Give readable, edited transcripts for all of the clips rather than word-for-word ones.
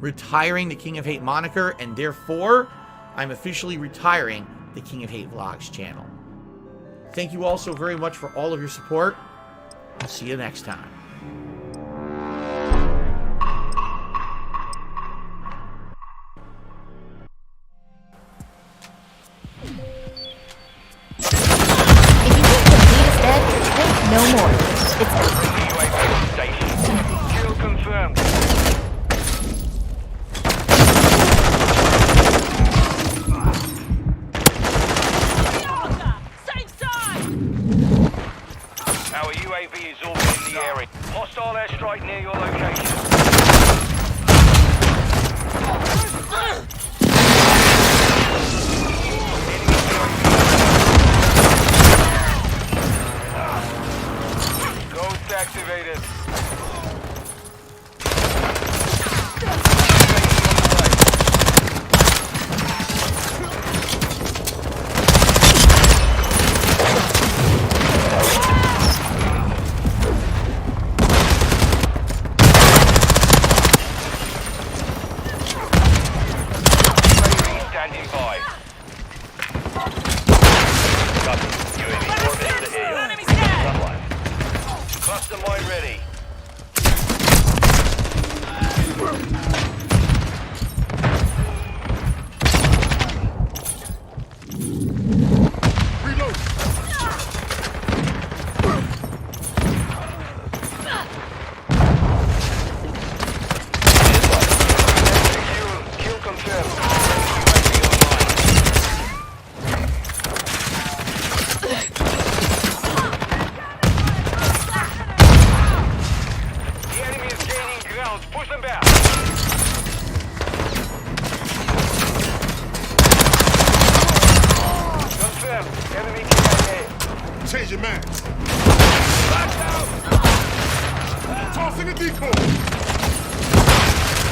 retiring the King of Hate moniker, and therefore, I'm officially retiring the King of Hate Vlogs channel. Thank you all so very much for all of your support. I'll see you next time. No more. It's UAV station. Kill confirmed. Same side! Our UAV is orbiting the area. Hostile airstrike near your location. Ghost activated. Standing by. Copy. UAV orbiting the AO. Enemy scan! Sunlight. Cluster mine ready. Reload. Kill confirmed. UAV online. The enemy is gaining ground. Push them back. Confirmed. Enemy KIA. Change your max. Tossing a decoy.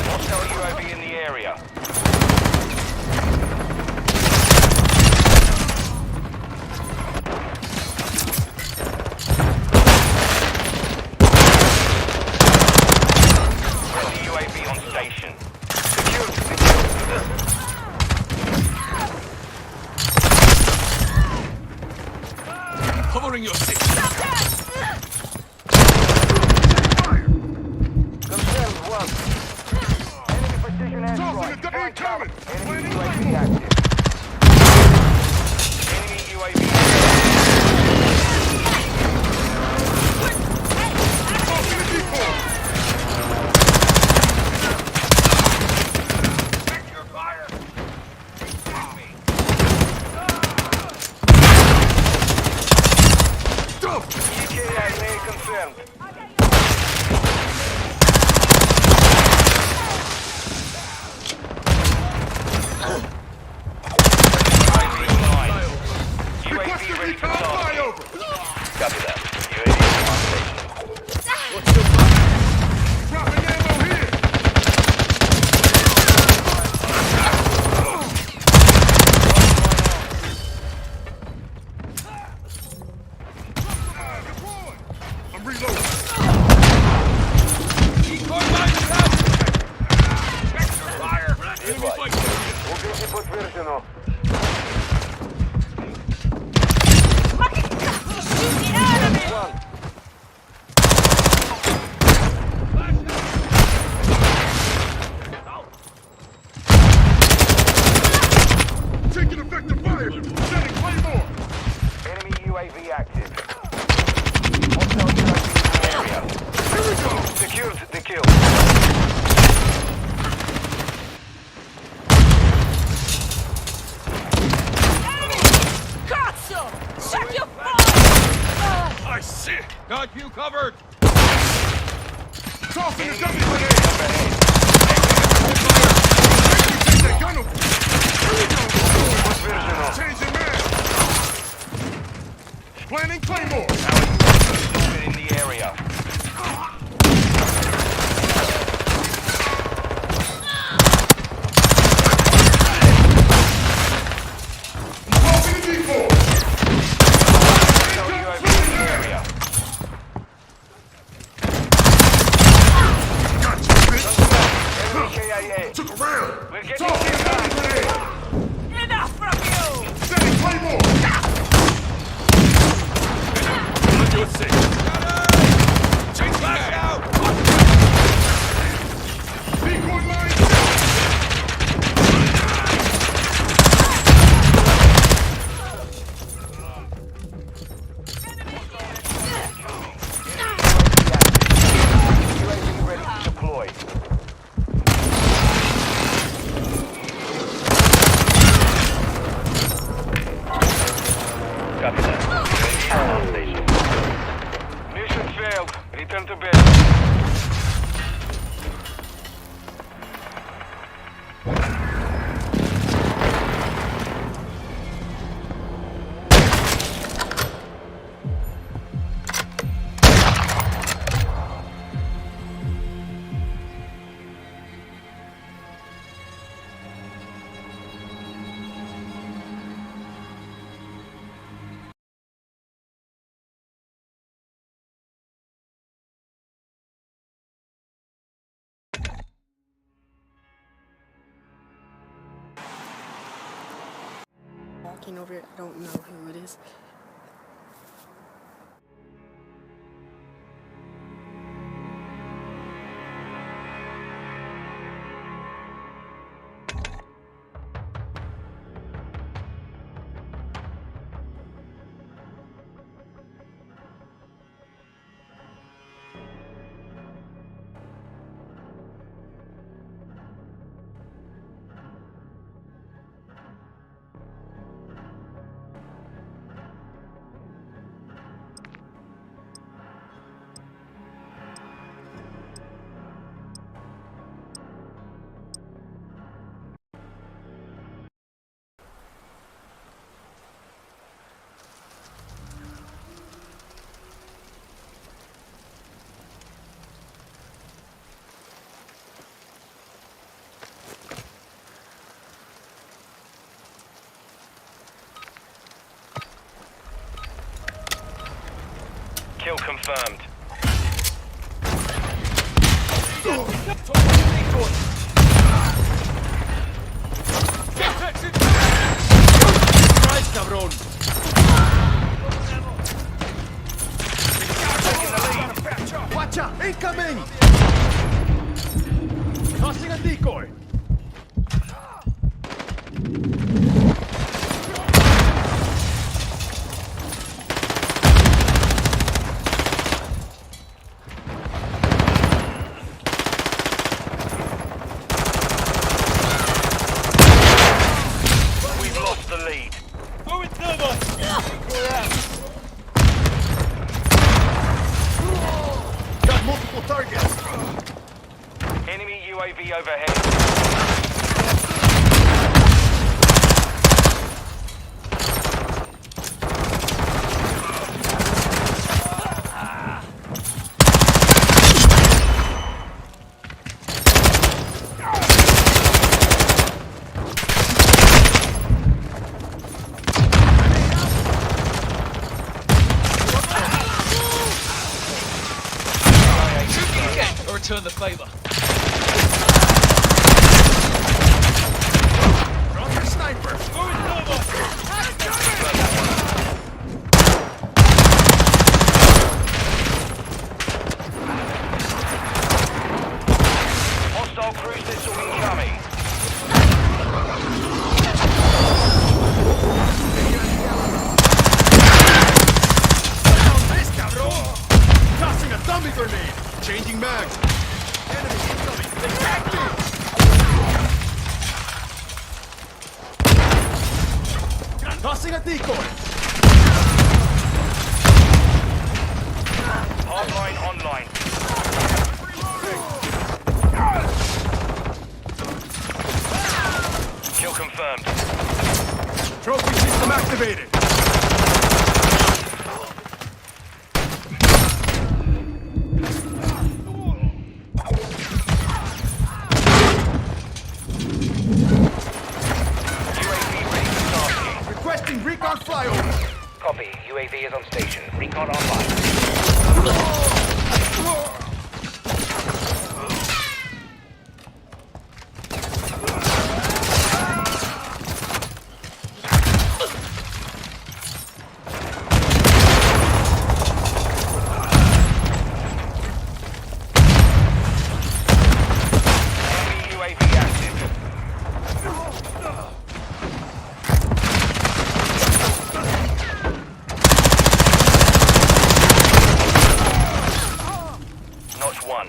Hostile UAV in the area. Friendly UAV on station. Covering your six. Confirmed one. Enemy precision Tossing a airstrike. double incoming. Enemy Planning UAV claymore. active. Enemy UAV. Tossing a decoy. Dump. KIA confirmed. UAV Requesting ready for recon target. flyover. Copy that. UAV on station. What's your plan? Dropping ammo here. I'm reloading. Extra fire. Enemy fight. Укрепи подтверждено. Shoot the enemy! One. Taking effective fire. Setting claymore. Enemy UAV active. Hostile UAV in the area. Here we go. Secured the kill. Katsu! Check your fire! I see. Got you covered! Tossing a Enemy dummy UAV grenade. overhead. Take that gun over. Here we go. Подтверждено. Changing man. Planning claymore. Our UAV is orbiting the area. Tossing a decoy. Hostile UAV in the area. Gotcha, bitch. Enemy failed. Return to base. Walking over it, I don't know who it is. Kill confirmed. Watch out! Incoming! Tossing a decoy! We've lost the lead. Got multiple targets! Enemy UAV overhead. Or return the favor. Drop your sniper! Hostile cruise missile incoming. Tossing a dummy grenade! Changing mag! Enemy incoming! Attack me! Tossing a decoy! Hardline online. Kill confirmed. Trophy system activated! UAV ready for tasking. Requesting recon flyover! Copy. UAV is on station. Recon online. Enemy UAV active. Notch 1.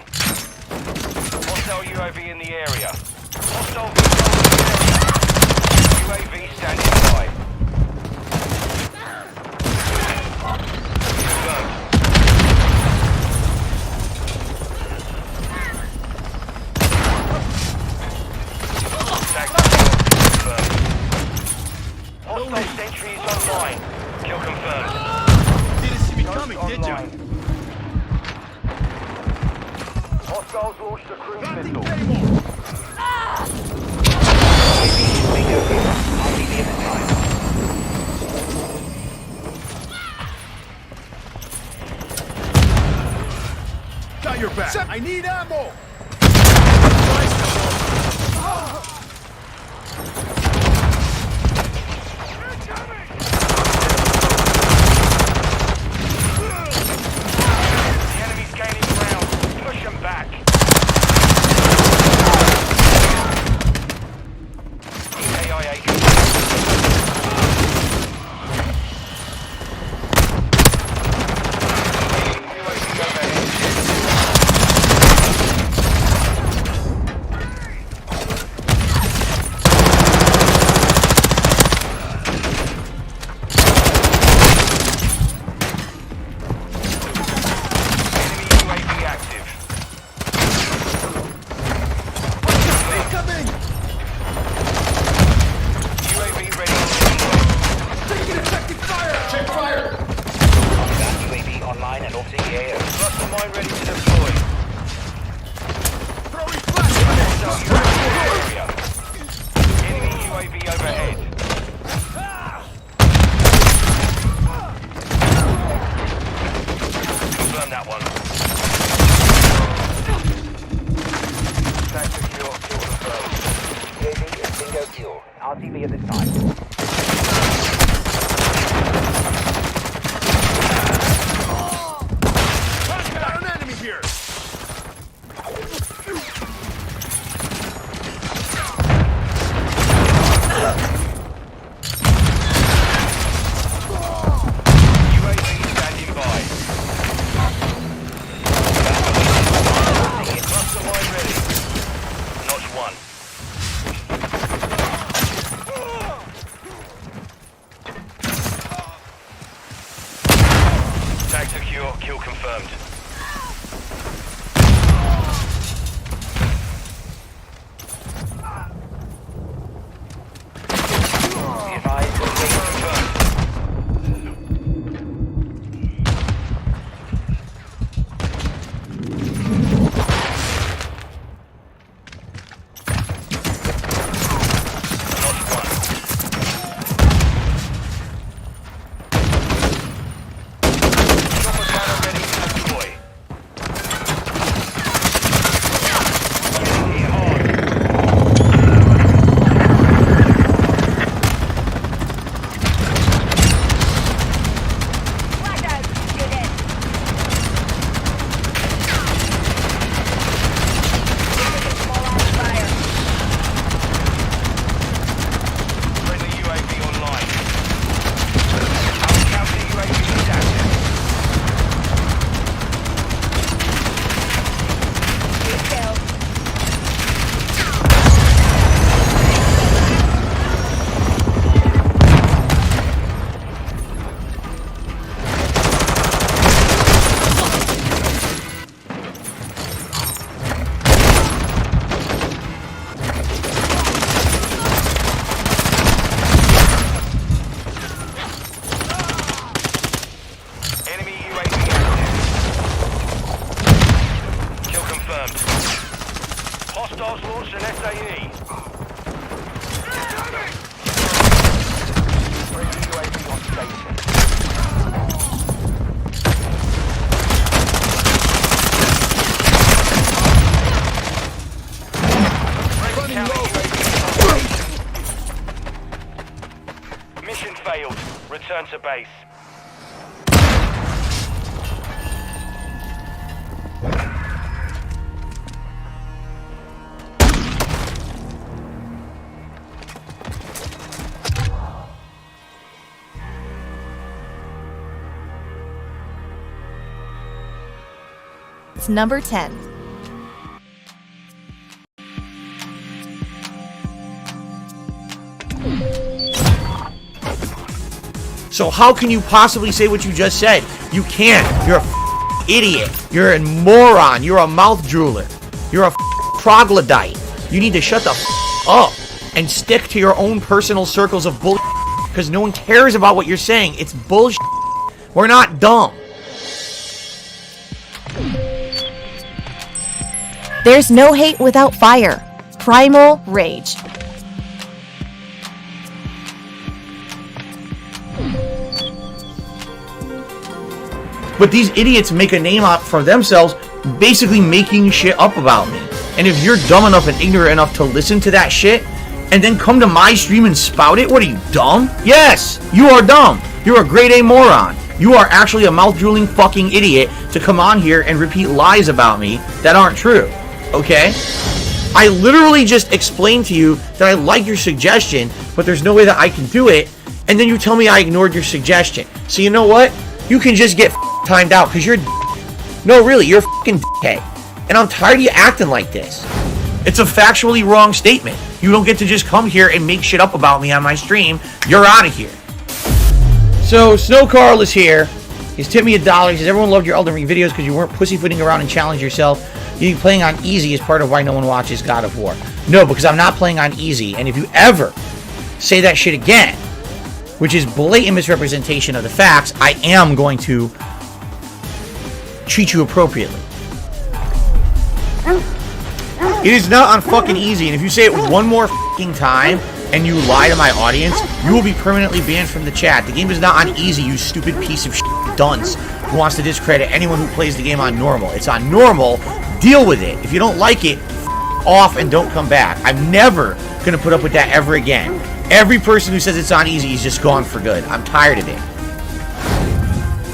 Hostile UAV in the area. Hostile visual in the area. UAV standing by. Confirmed. Hostiles launched a cruise missile. Got your back. I need ammo. The enemy's gaining ground. Push them back. EAIA. RTV at this time. Got an enemy here. UAV standing by. Cluster line ready. Notch 1. Tag secure, kill confirmed. Be advised, location confirmed. Notch 1. Chopper gunner ready to deploy. Getting hit hard. Blackout, you're dead. Friendly UAV online. Our counter UAV is active. Enemy UAV active. Kill confirmed. Hostiles launched an SAE. Friendly UAV on station. Friendly counter UAV on station. Mission failed. Return to base. It's number 10. So how can you possibly say what you just said? You can't. You're a idiot. You're a moron. You're a mouth drooler. You're a troglodyte. You need to shut the up and stick to your own personal circles of bullshit because no one cares about what you're saying. It's bullshit. We're not dumb. There's no hate without fire. Primal Rage. But these idiots make a name out for themselves, basically making shit up about me. And if you're dumb enough and ignorant enough to listen to that shit, and then come to my stream and spout it, what are you, dumb? Yes, you are dumb. You're a grade A moron. You are actually a mouth-drooling fucking idiot to come on here and repeat lies about me that aren't true. Okay? I literally just explained to you that I like your suggestion, but there's no way that I can do it, and then you tell me I ignored your suggestion. So you know what? You can just get timed out, because you're no, really, you're fucking dickhead. And I'm tired of you acting like this. It's a factually wrong statement. You don't get to just come here and make shit up about me on my stream. You're out of here. So, Snow Carl is here. He's tipped me $1. He says, everyone loved your Elden Ring videos because you weren't pussyfooting around and challenged yourself. You playing on easy is part of why no one watches God of War. No, because I'm not playing on easy. And if you ever say that shit again, which is blatant misrepresentation of the facts, I am going to treat you appropriately. It is not on fucking easy, and if you say it one more fucking time and you lie to my audience, you will be permanently banned from the chat. The game is not on easy, you stupid piece of shit dunce who wants to discredit anyone who plays the game on normal. It's on normal. Deal with it. If you don't like it, off and don't come back. I'm never gonna put up with that ever again. Every person who says it's on easy is just gone for good. I'm tired of it.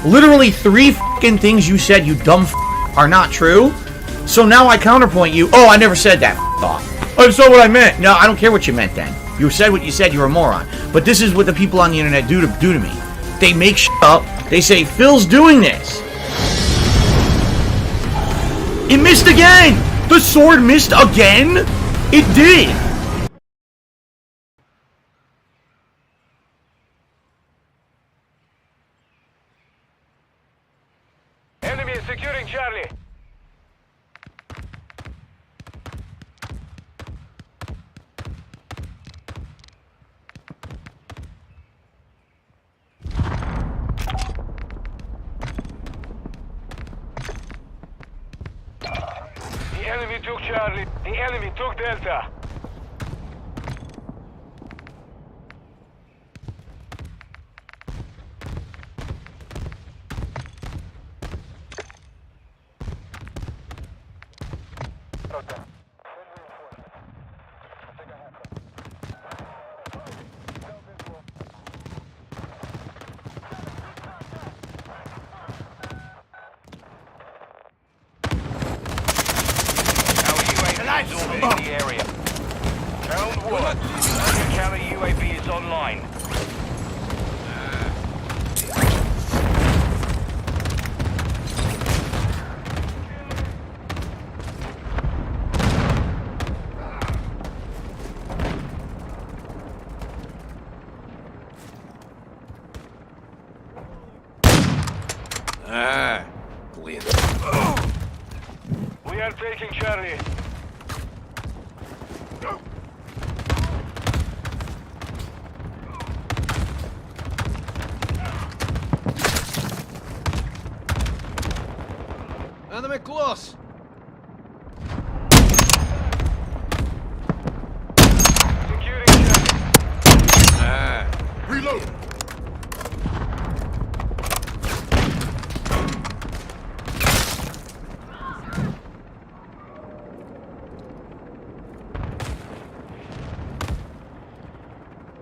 Literally 3 fucking things you said, you dumb are not true. So now I counterpoint you. Oh, I never said that. Off. Oh, that's not what I meant. No, I don't care what you meant then. You said what you said. You're a moron. But this is what the people on the internet do to me. They make shit up. They say Phil's doing this. It missed again. The sword missed again. It did. Enemy is securing Charlie. The enemy took Charlie. The enemy took Delta. In the area. Round 1. Counter UAV is online. We are taking Charlie. Enemy close. Securing Charlie. Reload.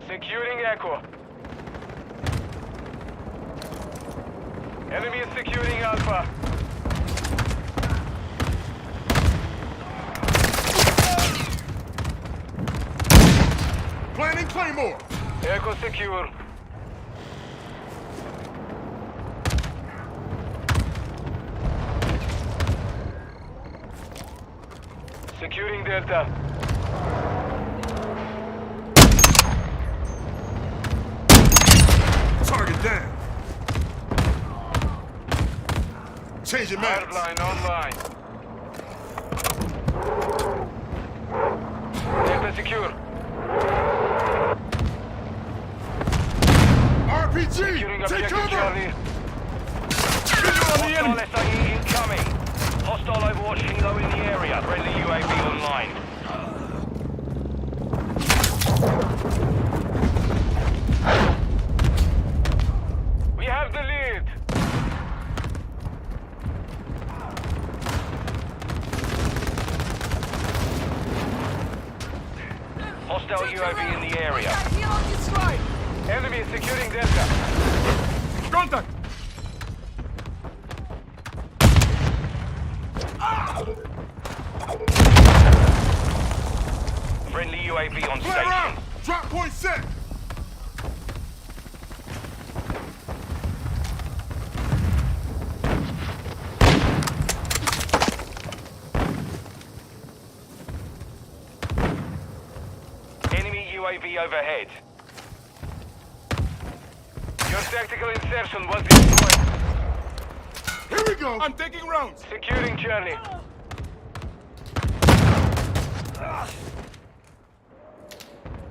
Securing Echo. Enemy is securing Alpha. Planting Claymore. Echo secure. Securing Delta. Target down. Changing mags. Hardline online. Delta secure. RPG. Securing Take objective cover. Charlie. Visual on the enemy. Hostile SAE incoming. Hostile Overwatch Hilo in the area. Friendly Hostile UAV in the area. Helo destroyed. Enemy is securing Delta. Contact. Friendly UAV on Flare out. station. Drop point set. Enemy UAV overhead. Your tactical insertion was destroyed. Here we go. I'm taking rounds. Securing Charlie.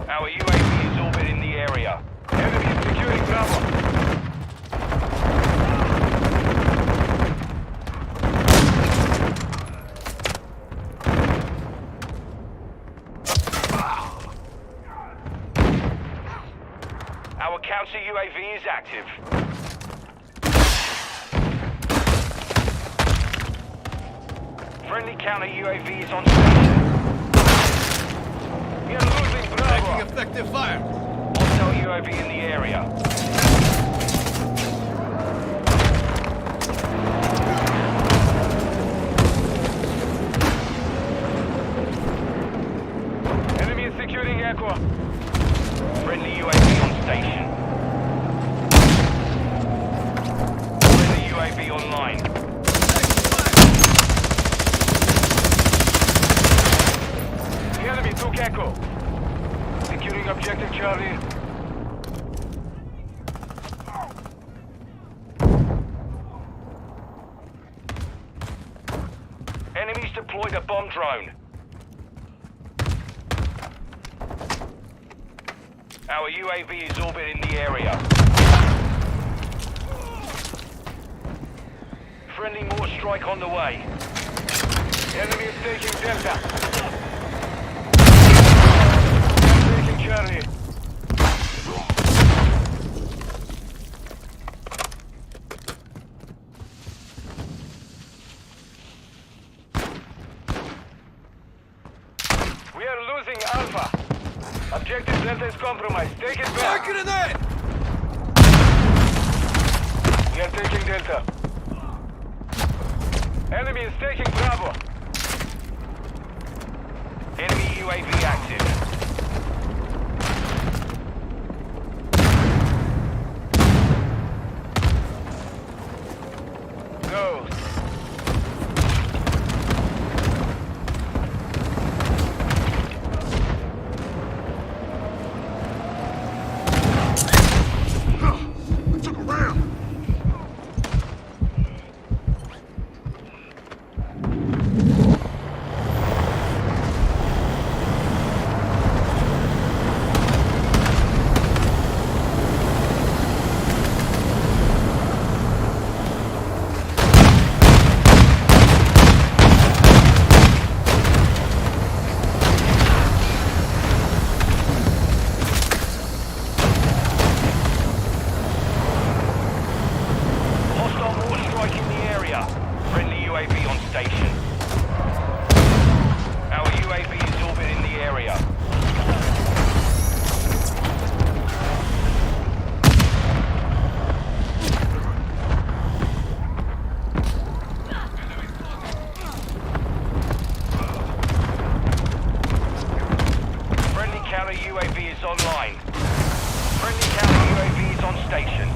Our UAV is orbiting the area. Enemy is securing Bravo. Our counter UAV is active. Friendly counter UAV is on station. We are losing Bravo. Taking effective fire. Hostile UAV in the area. Enemy is securing Aqua. Friendly UAV on station. Friendly UAV online. The enemy took Echo. Securing objective Charlie. Enemies deployed a bomb drone. Our UAV is orbiting the area. Friendly more strike on the way. Enemy is taking Delta. Taking Charlie. We are losing Alpha. Objective Delta is compromised. Take it back. Back in the net. We are taking Delta. Enemy is taking Bravo. Enemy UAV active. Go. I took a round. Hostile war strike in the area. Friendly UAV on station. Our UAV is orbiting the area. Friendly counter UAV is online. Friendly counter UAV is on station.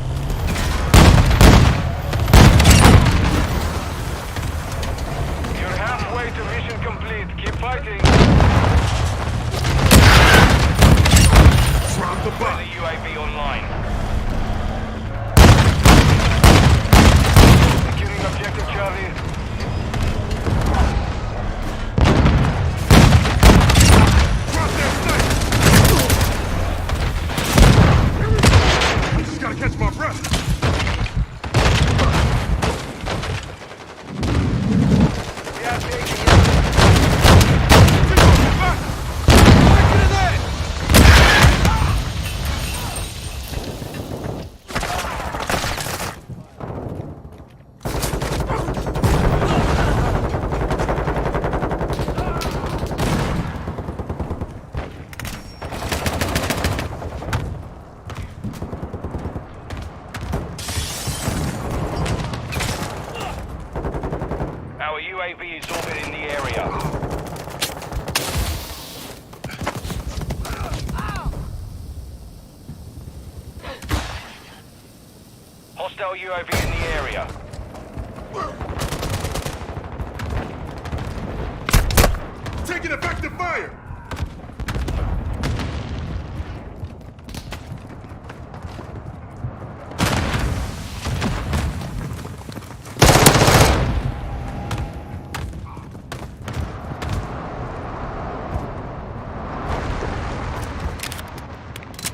You're halfway to mission complete. Keep fighting. Drop the Friendly bomb. UAV online. Securing objective Charlie. Drop that sniper. I just gotta catch my breath. We are taking it. Back in the net. Our UAV is orbiting the area. Hostile UAV in the area. Taking effective fire!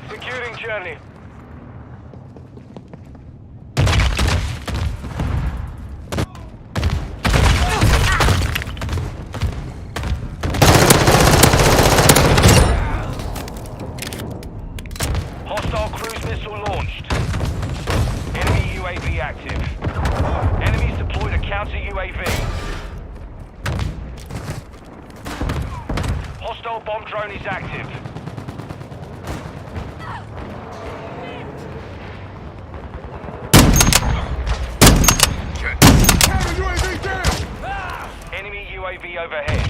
Securing Charlie. Hostile cruise missile launched. Enemy UAV active. Enemies deployed a counter UAV. Hostile bomb drone is active. Counter UAV down! Enemy UAV overhead.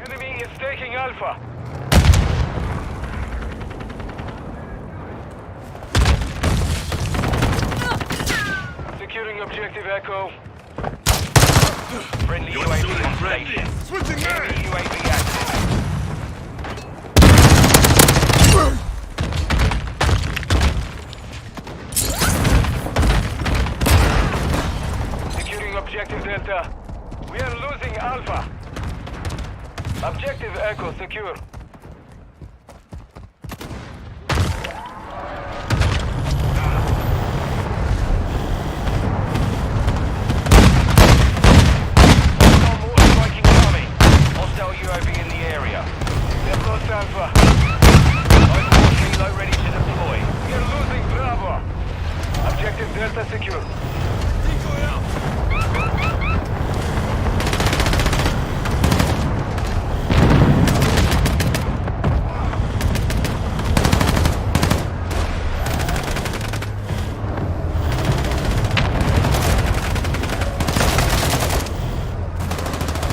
Enemy is taking Alpha. Securing objective Echo. Friendly UAV on station. Switching Enemy mags! UAV active. Securing objective Delta. We are losing Alpha. Objective Echo secure. Hostile mortar striking army. Hostile UAV in the area. We have lost Alpha. Overwatch helo ready to deploy. We are losing Bravo. Objective Delta secure. Decoy out!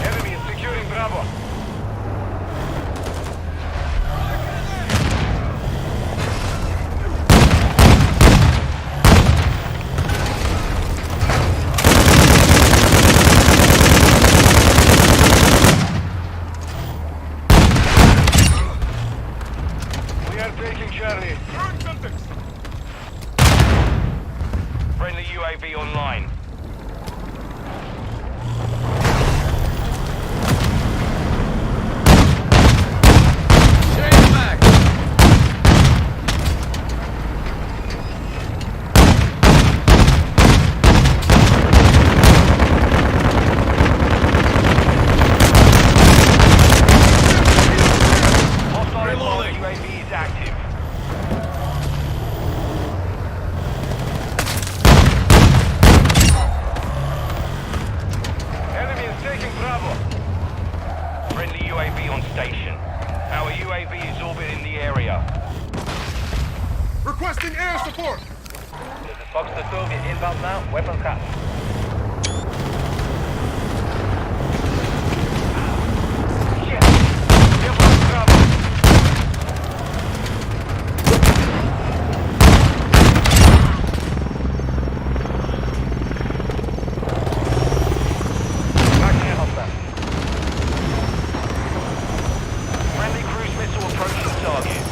Enemy is securing Bravo. We are taking Charlie. Burn something! Friendly UAV online. Change mag! Hostile Reloading. UAV is active. Enemy is taking Bravo. Friendly UAV on station. Our UAV is orbiting the area. Requesting air support! This is Fox to Soviet inbound now. Weapons cut. Shit. We have lost Bravo. Marking hostile. Friendly cruise missile approaching target.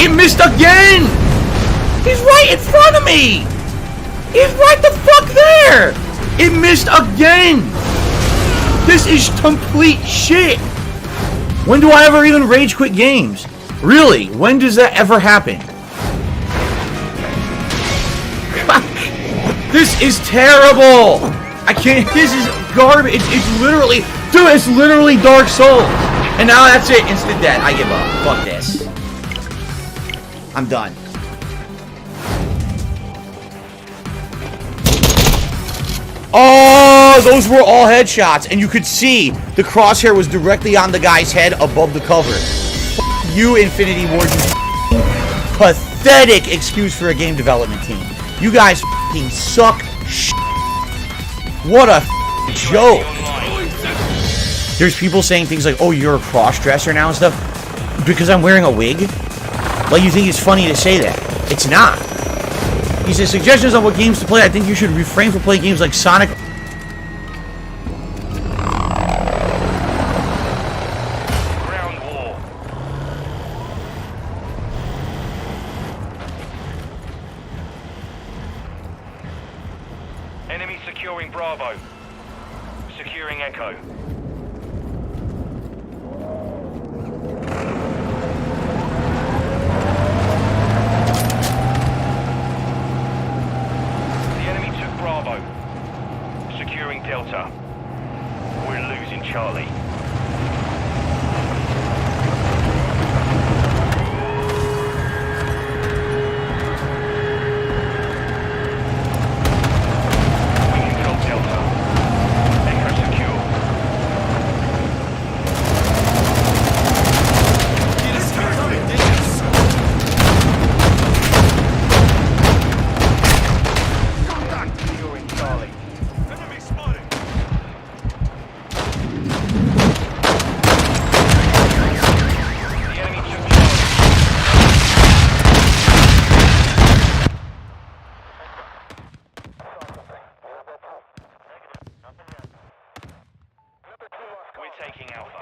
It missed again! He's right in front of me! He's right the fuck there! It missed again! This is complete shit! When do I ever even rage quit games? Really? When does that ever happen? This is terrible! I can't, this is garbage. It's literally, dude, it's literally Dark Souls. And now that's it, instant death. I give up. Fuck this. I'm done. Oh, those were all headshots. And you could see the crosshair was directly on the guy's head above the cover. F you, Infinity Ward, you pathetic excuse for a game development team. You guys f***ing suck sh**. What a joke. There's people saying things like, oh, you're a cross-dresser now and stuff. Because I'm wearing a wig? Like, you think it's funny to say that. It's not. He says, suggestions on what games to play. I think you should refrain from playing games like Sonic. Ground war. Enemy securing Bravo. Securing Echo. Securing Delta. We're losing Charlie. We control Delta. Echo secure. Securing Charlie. Enemy spotted. The enemy took Charlie. We're taking Alpha.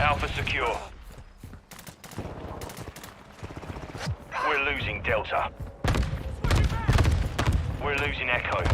Alpha secure. We're losing Delta. We're losing Echo.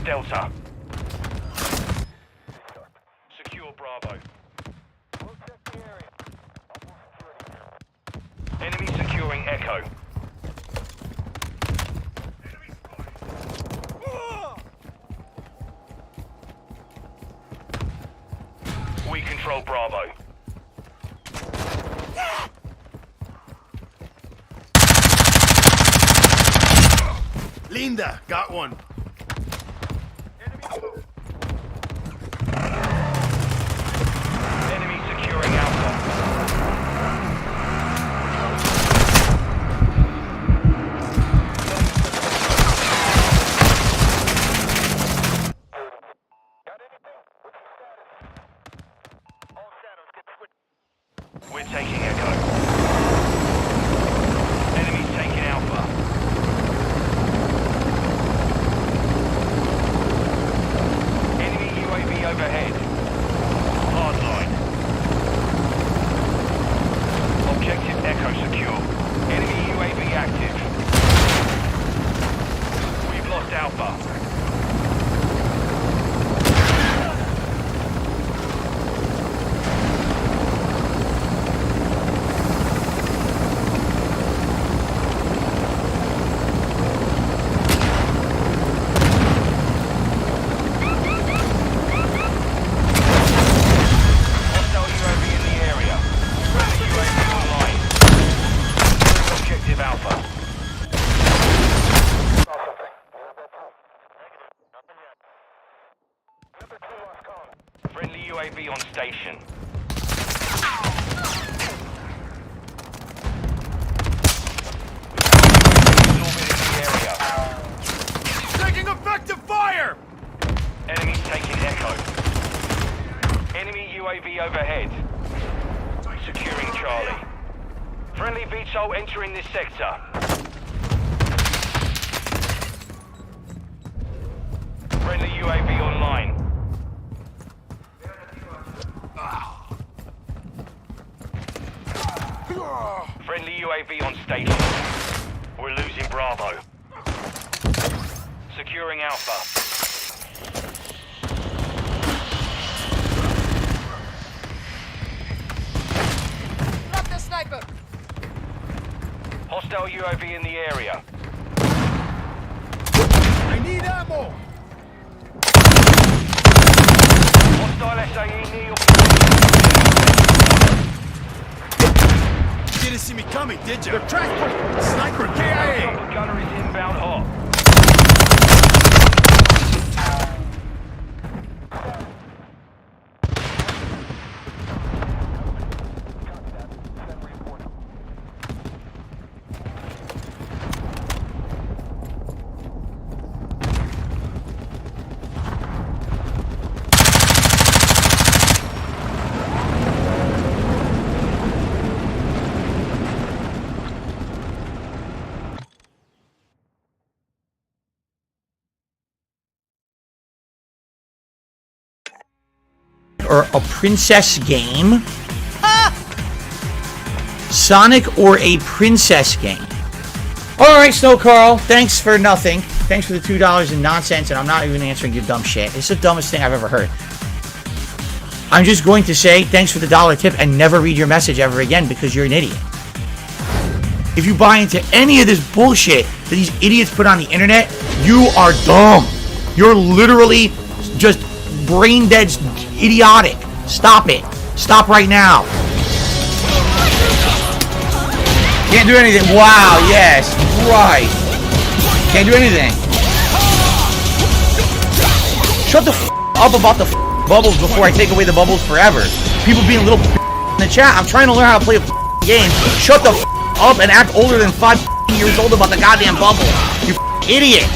Delta. Secure Bravo. Enemy securing Echo. We control Bravo. Linda, got one. Enemy securing Alpha. We're taking Echo. Enemy's taking Alpha. on station. Taking effective fire! Enemies taking Echo. Enemy UAV overhead. Securing Charlie. Friendly VTOL entering this sector. Friendly UAV online. Friendly UAV on station. We're losing Bravo. Securing Alpha. Drop the sniper! Hostile UAV in the area. I need ammo! Hostile SAE near your You didn't see me coming, did you? They're transport! Sniper KIA! Chopper gunner is inbound hot. Or a princess game. Sonic or a princess game. Alright, Snow Carl, thanks for nothing. Thanks for the $2 in nonsense, and I'm not even answering your dumb shit. It's the dumbest thing I've ever heard. I'm just going to say thanks for the $1 tip and never read your message ever again because you're an idiot. If you buy into any of this bullshit that these idiots put on the internet, you are dumb. You're literally just brain dead, idiotic. Stop it. Stop right now. Can't do anything. Wow, yes. Right. Can't do anything. Shut the up about the bubbles before I take away the bubbles forever. People being little in the chat. I'm trying to learn how to play a game. Shut the up and act older than 5 years old about the goddamn bubble. You idiot.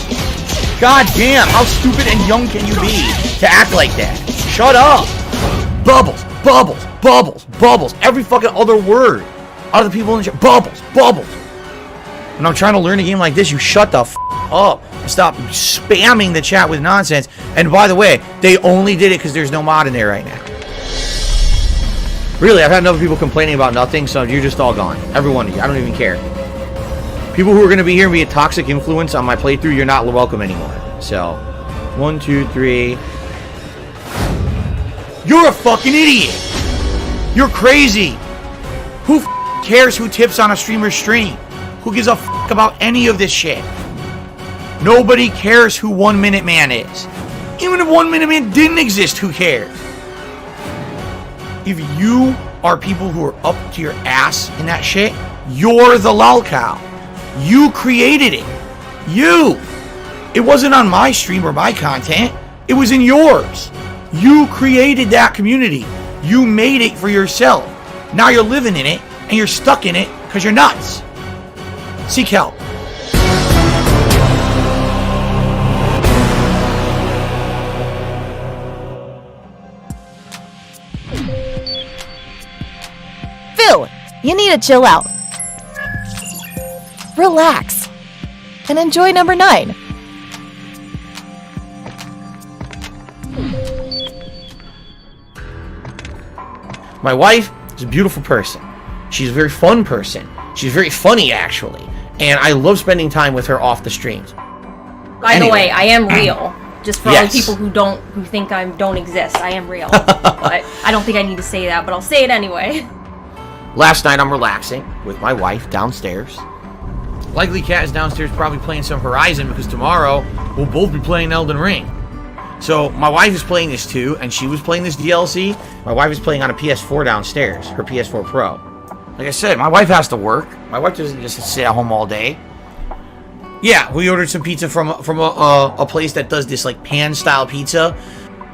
God damn, how stupid and young can you be to act like that? Shut up. Bubbles, bubbles, bubbles, bubbles. Every fucking other word. Other people in the chat. Bubbles, bubbles. When I'm trying to learn a game like this, you shut the up. Stop spamming the chat with nonsense. And by the way, they only did it because there's no mod in there right now. Really, I've had enough people complaining about nothing, so you're just all gone. Every one of you. I don't even care. People who are going to be here and be a toxic influence on my playthrough, you're not welcome anymore. So, 1, 2, 3. You're a fucking idiot. You're crazy. Who cares who tips on a streamer's stream? Who gives a about any of this shit? Nobody cares who 1 Minute Man is. Even if 1 Minute Man didn't exist, who cares? If you are people who are up to your ass in that shit, you're the lolcow. You created it. You. It wasn't on my stream or my content. It was in yours. You created that community. You made it for yourself. Now you're living in it, and you're stuck in it because you're nuts. Seek help. Phil, you need to chill out. Relax. And enjoy number 9. My wife is a beautiful person. She's a very fun person. She's very funny, actually. And I love spending time with her off the streams. By the way, I am real. Just for all Yes. the people who think I don't exist, I am real. But I don't think I need to say that, but I'll say it anyway. Last night I'm relaxing with my wife downstairs. Likely Cat is downstairs probably playing some Horizon because tomorrow we'll both be playing Elden Ring. So my wife is playing this too, and she was playing this DLC. My wife is playing on a PS4 downstairs, her PS4 Pro. Like I said, my wife has to work. My wife doesn't just sit at home all day. Yeah, we ordered some pizza from a place that does this like pan style pizza,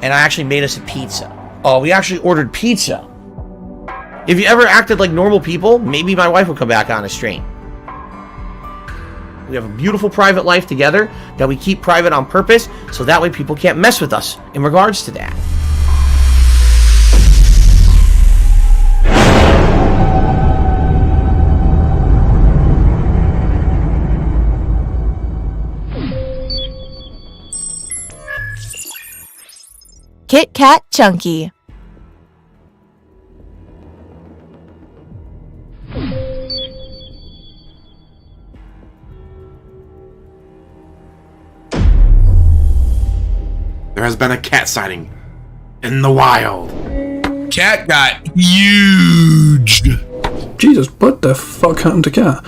and I actually made us a pizza. Oh, we actually ordered pizza. If you ever acted like normal people, maybe my wife would come back on a stream. We have a beautiful private life together that we keep private on purpose, so that way people can't mess with us in regards to that. Kit Kat Chunky. There has been a cat sighting in the wild. Cat got huge. Jesus, what the fuck happened to Cat?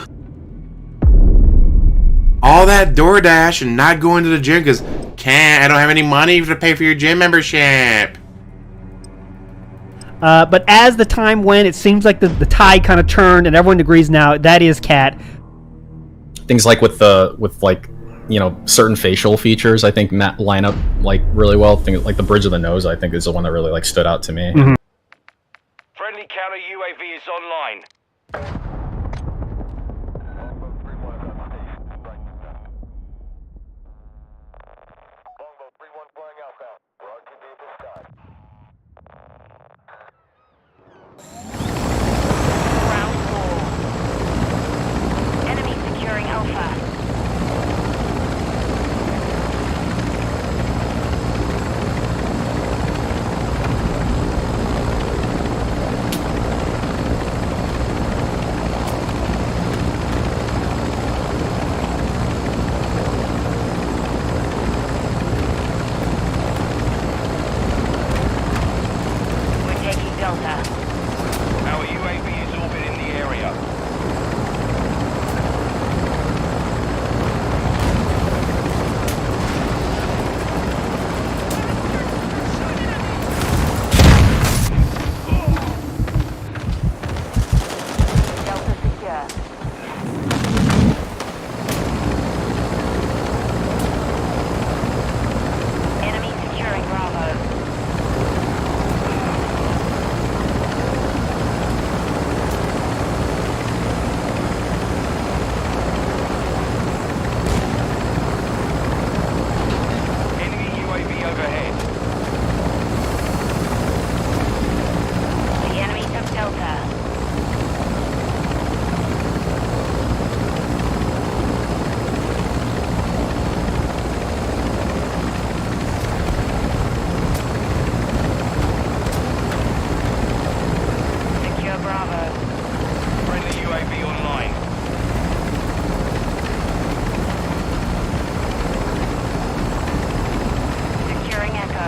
All that DoorDash and not going to the gym because I don't have any money to pay for your gym membership. But as the time went, it seems like the tide kind of turned, and everyone agrees now that is Cat. Things like with certain facial features, I think line up like really well. Things like the bridge of the nose, I think, is the one that really like stood out to me. Mm-hmm. Friendly counter UAV is online. Round 4. Enemy securing Alpha. We're taking Delta. Our UAV is orbiting the area. Delta secure. Enemy securing Bravo. Enemy UAV overhead. The enemy took Delta. Secure Bravo. Friendly UAV online. Securing Echo.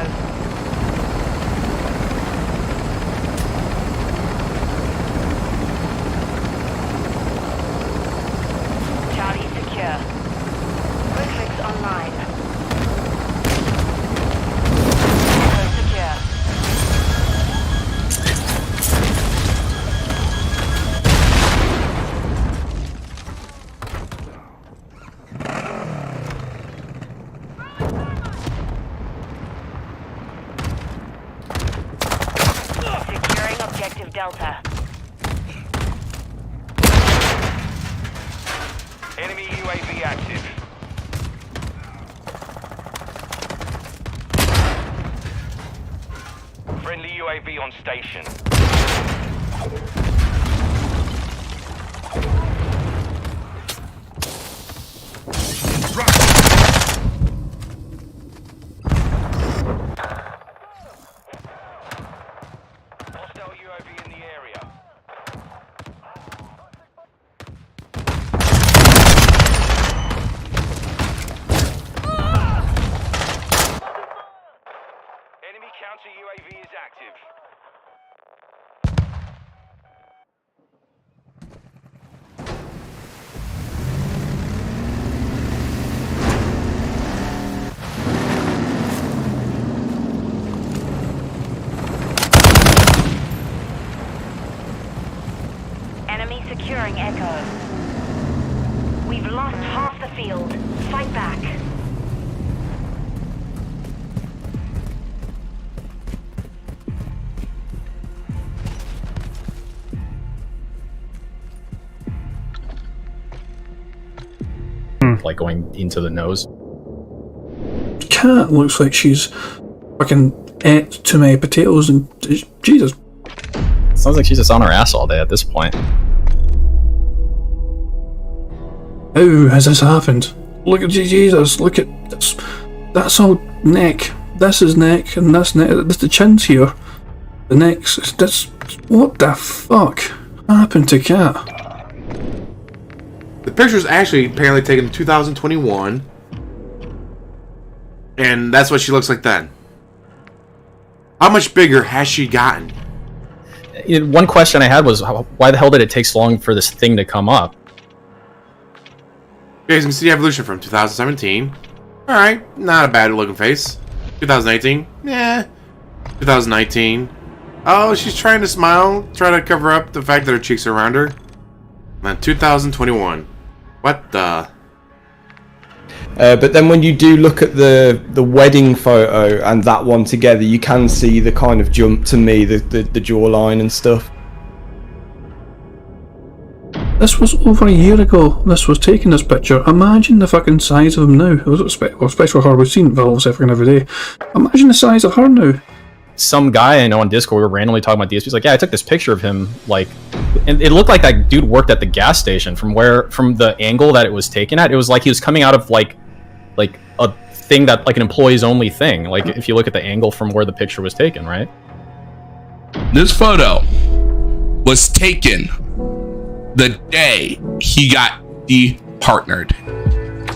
Charlie secure. Quick online. Echo secure. Securing objective Delta. Enemy UAV active. Friendly UAV on station. Hostile UAV in the area. Enemy counter UAV is active. Enemy securing Echo. We've lost half the field. Fight back. like going into the nose. Cat looks like she's fucking ate too many potatoes and Jesus. Sounds like she's just on her ass all day at this point. How has this happened? Look at Jesus, look at this. That's all neck. This is neck, and this neck. This the chin's here. The neck's. That's. What the fuck happened to Cat? The picture was actually apparently taken in 2021. And that's what she looks like then. How much bigger has she gotten? One question I had was, why the hell did it take so long for this thing to come up? You guys can see the evolution from 2017. Alright, not a bad looking face. 2018, yeah. 2019. Oh, she's trying to smile, trying to cover up the fact that her cheeks are rounder. And then 2021. What the? But then when you do look at the wedding photo and that one together, you can see the kind of jump to me, the jawline and stuff. This was over a year ago. This was taking this picture. Imagine the fucking size of him now. Especially her. We've seen Valve's every day. Imagine the size of her now. Some guy I know on Discord, we were randomly talking about DSP. He's like, yeah, I took this picture of him, like, and it looked like that dude worked at the gas station. From the angle that it was taken at, it was like he was coming out of like a thing that like an employee's only thing. Like if you look at the angle from where the picture was taken, right? This photo was taken the day he got departnered.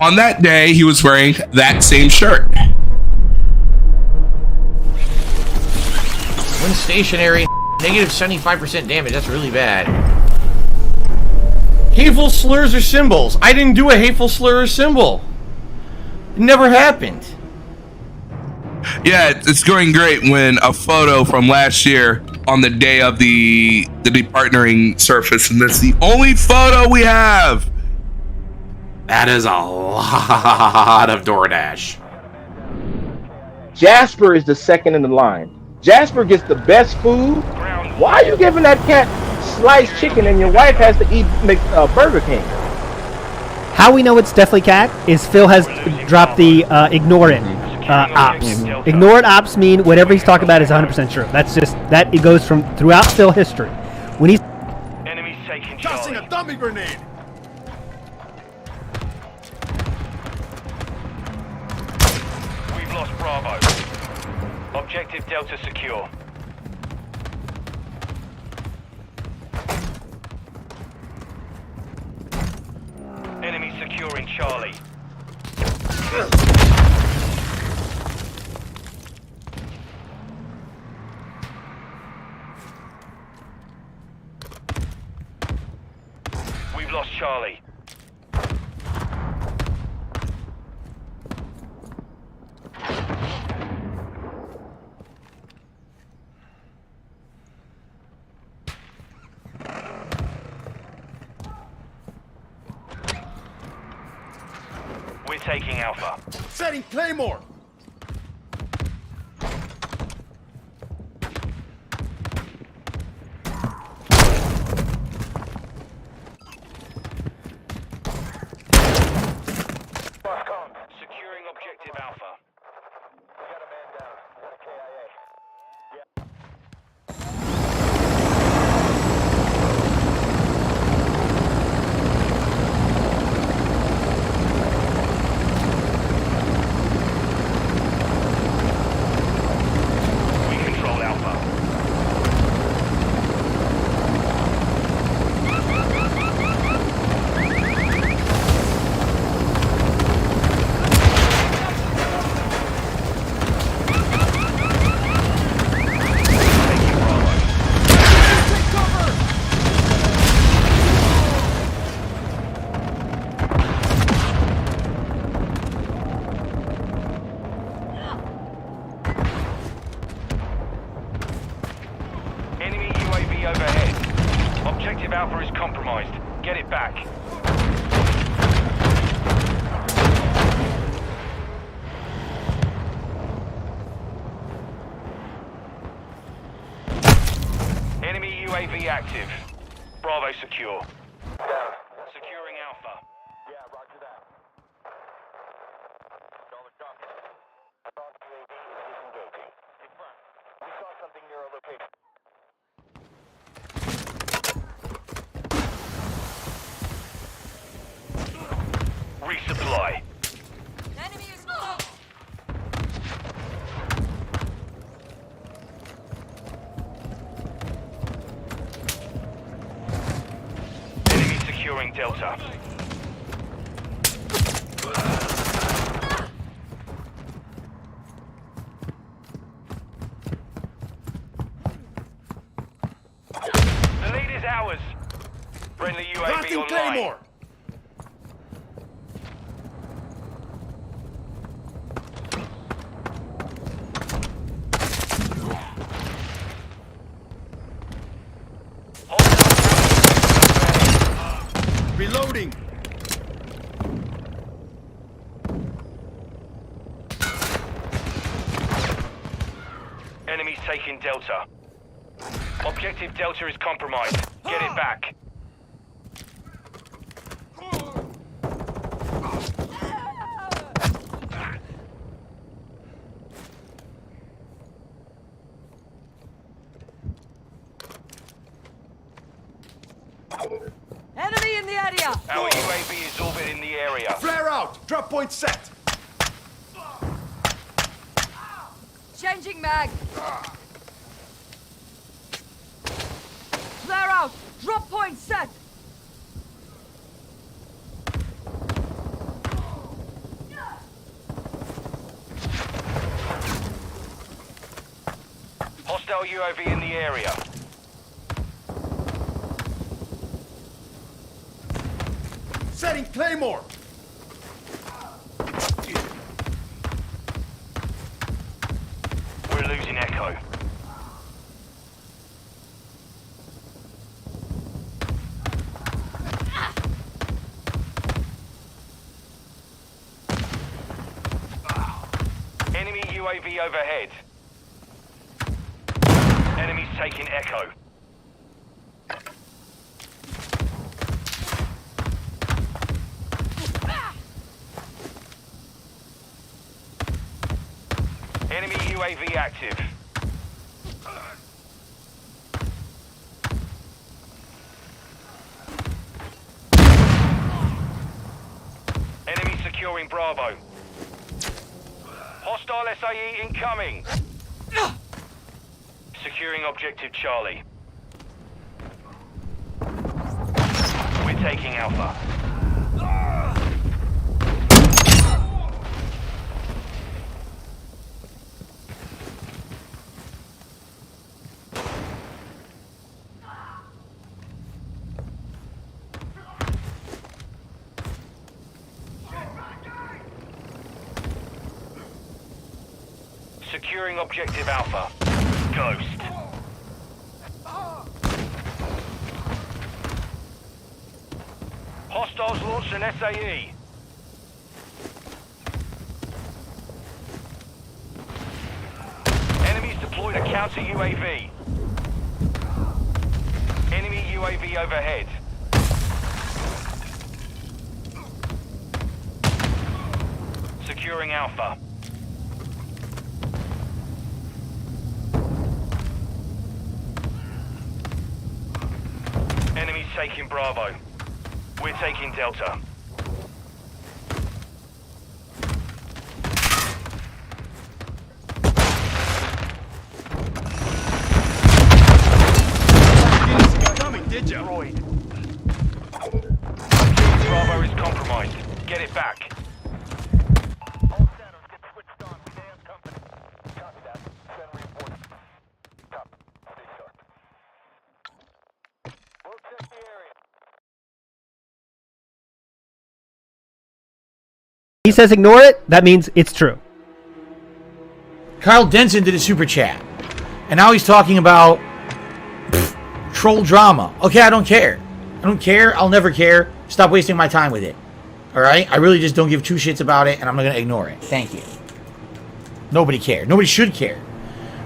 On that day, he was wearing that same shirt. When stationary, negative 75% damage. That's really bad. Hateful slurs or symbols. I didn't do a hateful slur or symbol. It never happened. Yeah, it's going great when a photo from last year on the day of the departnering surface, and that's the only photo we have. That is a lot of DoorDash. Jasper is the second in the line. Jasper gets the best food. Why are you giving that cat sliced chicken and your wife has to eat Burger King? How we know it's definitely Cat is Phil has dropped the ignore it ops. Ignore it ops mean whatever he's talking about is 100% true. That's just that it goes from throughout Phil history. When he's Enemies taking Tossing Charlie. a dummy grenade. We've lost Bravo. Objective Delta secure. Enemy securing Charlie. We've lost Charlie. We're taking Alpha. Setting Claymore. Securing objective Alpha. We got a man down. Got a KIA. We control Alpha. Taking Bravo. Enemy UAV overhead. Objective Alpha is compromised. Get it back. Enemy UAV active. Bravo secure. Down. Securing Alpha. Yeah, roger that. Resupply. Enemy is close. Enemy securing Delta. The lead is ours. Friendly UAV online. Claymore. Reloading. Enemies taking Delta. Objective Delta is compromised. Get it back. Enemy in the area. Our UAV is orbiting the area. Flare out. Drop point set. Changing mag. Flare out. Drop point set. Hostile UAV in the area. Setting Claymore. We're losing Echo. Enemy UAV overhead. Enemies taking Echo. Enemy UAV active. Enemy securing Bravo. Hostile SAE incoming. Securing objective Charlie. We're taking Alpha. Securing objective Alpha. Ghost. Hostiles launched an SAE. Enemies deployed a counter UAV. Enemy UAV overhead. Securing Alpha. Enemies taking Bravo. We're taking Delta. Coming, did ya? Bravo is compromised. Get it back. He says ignore it, that means it's true. Carl Denson did a super chat. And now he's talking about troll drama. Okay, I don't care. I don't care. I'll never care. Stop wasting my time with it. Alright? I really just don't give two shits about it, and I'm going to ignore it. Thank you. Nobody cares. Nobody should care.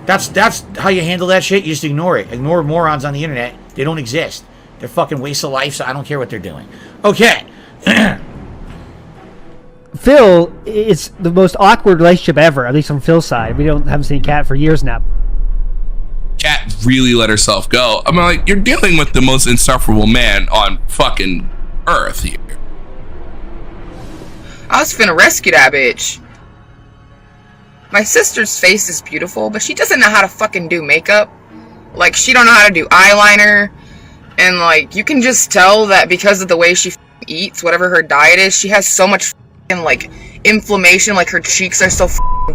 That's how you handle that shit. You just ignore it. Ignore morons on the internet. They don't exist. They're fucking waste of life, so I don't care what they're doing. Okay. Phil, it's the most awkward relationship ever, at least from Phil's side. We haven't seen Kat for years now. Kat really let herself go. I mean, like, you're dealing with the most insufferable man on fucking Earth here. I was finna rescue that bitch. My sister's face is beautiful, but she doesn't know how to fucking do makeup. Like, she don't know how to do eyeliner. And, like, you can just tell that because of the way she eats, whatever her diet is, she has so much like, inflammation. Like, her cheeks are so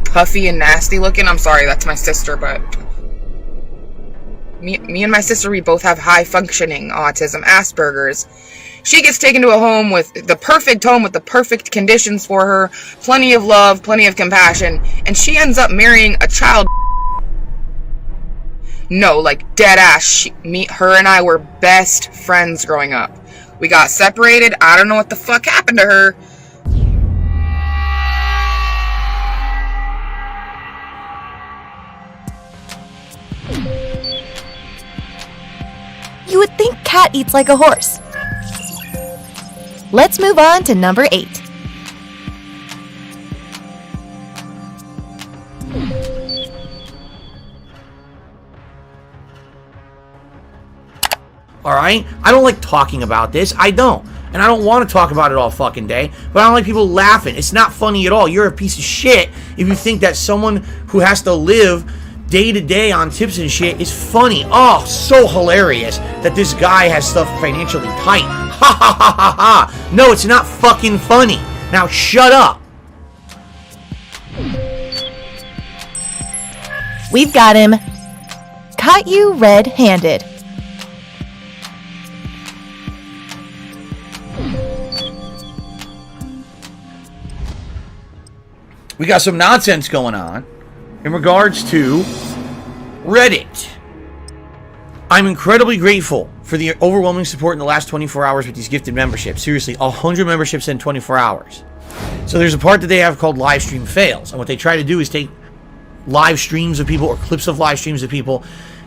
puffy and nasty looking. I'm sorry, that's my sister, but... Me and my sister, we both have high-functioning autism, Asperger's. She gets taken to a home with the perfect conditions for her, plenty of love, plenty of compassion, and she ends up marrying a child. No, like, dead ass. Her and I were best friends growing up. We got separated. I don't know what the fuck happened to her. You would think Cat eats like a horse. Let's move on to number 8. Alright? I don't like talking about this. I don't. And I don't want to talk about it all fucking day. But I don't like people laughing. It's not funny at all. You're a piece of shit if you think that someone who has to live day to day on tips and shit is funny. Oh, so hilarious that this guy has stuff financially tight. Ha ha ha ha ha. No, it's not fucking funny. Now shut up. We've got him. Caught you red-handed. We got some nonsense going on in regards to Reddit. I'm incredibly grateful for the overwhelming support in the last 24 hours with these gifted memberships. Seriously, 100 memberships in 24 hours. So there's a part that they have called live stream fails. And what they try to do is take live streams of people or clips of live streams of people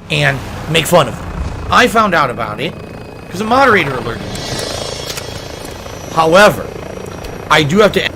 and make fun of them. I found out about it because a moderator alerted me. However, I do have to...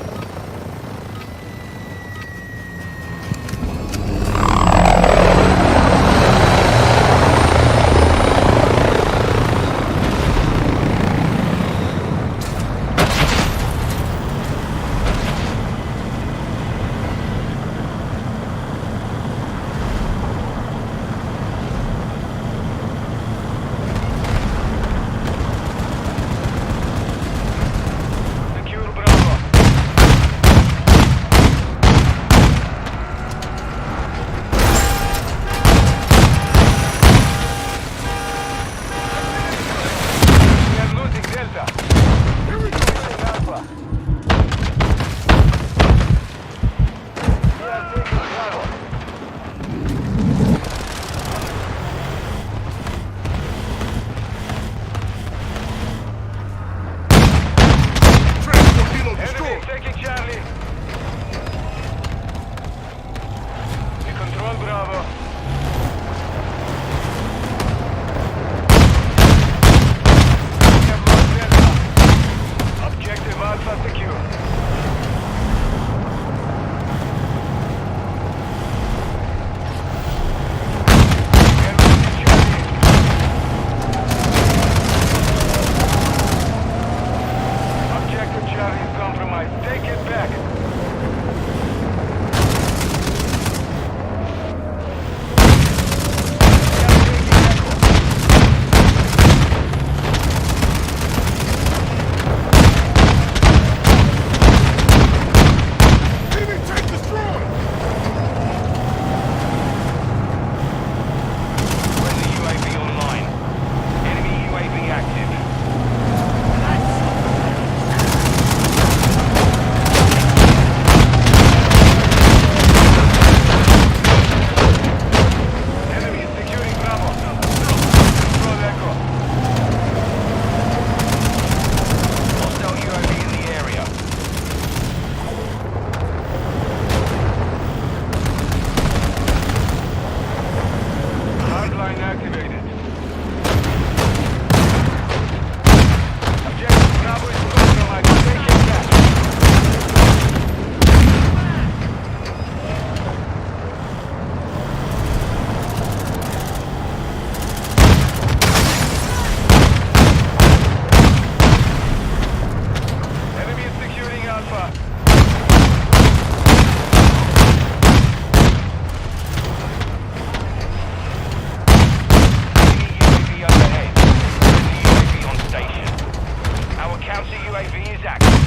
UAV is active.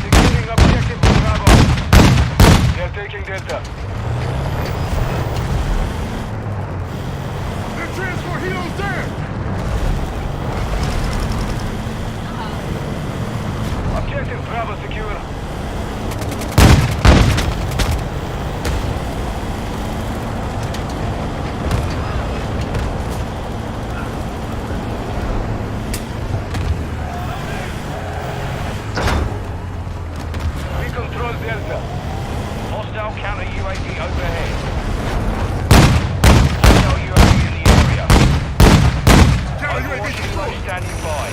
Securing objective Bravo. They're taking Delta. Their transport helos down! Objective Bravo secure. We control Delta. Hostile counter UAV overhead. Hostile UAV in the area. Overwatch Hilo standing by.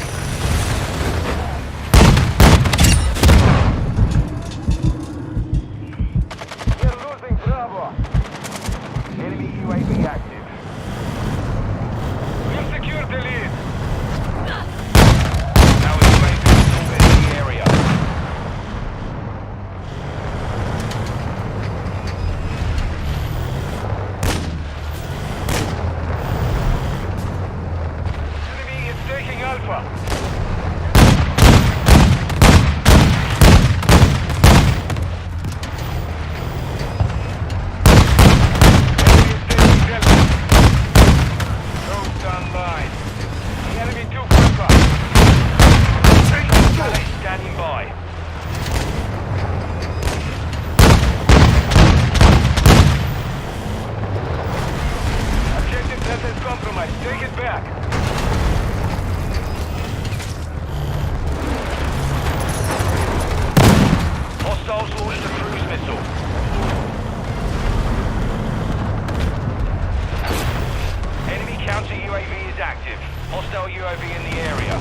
We're losing Bravo. Enemy UAV active. We've secured the lead. Our UAV is over in the area. Enemy is taking Alpha. Standing by. Objective Delta is compromised. Take it back. Hostiles launched a cruise missile. Enemy counter UAV is active. Hostile UAV in the area.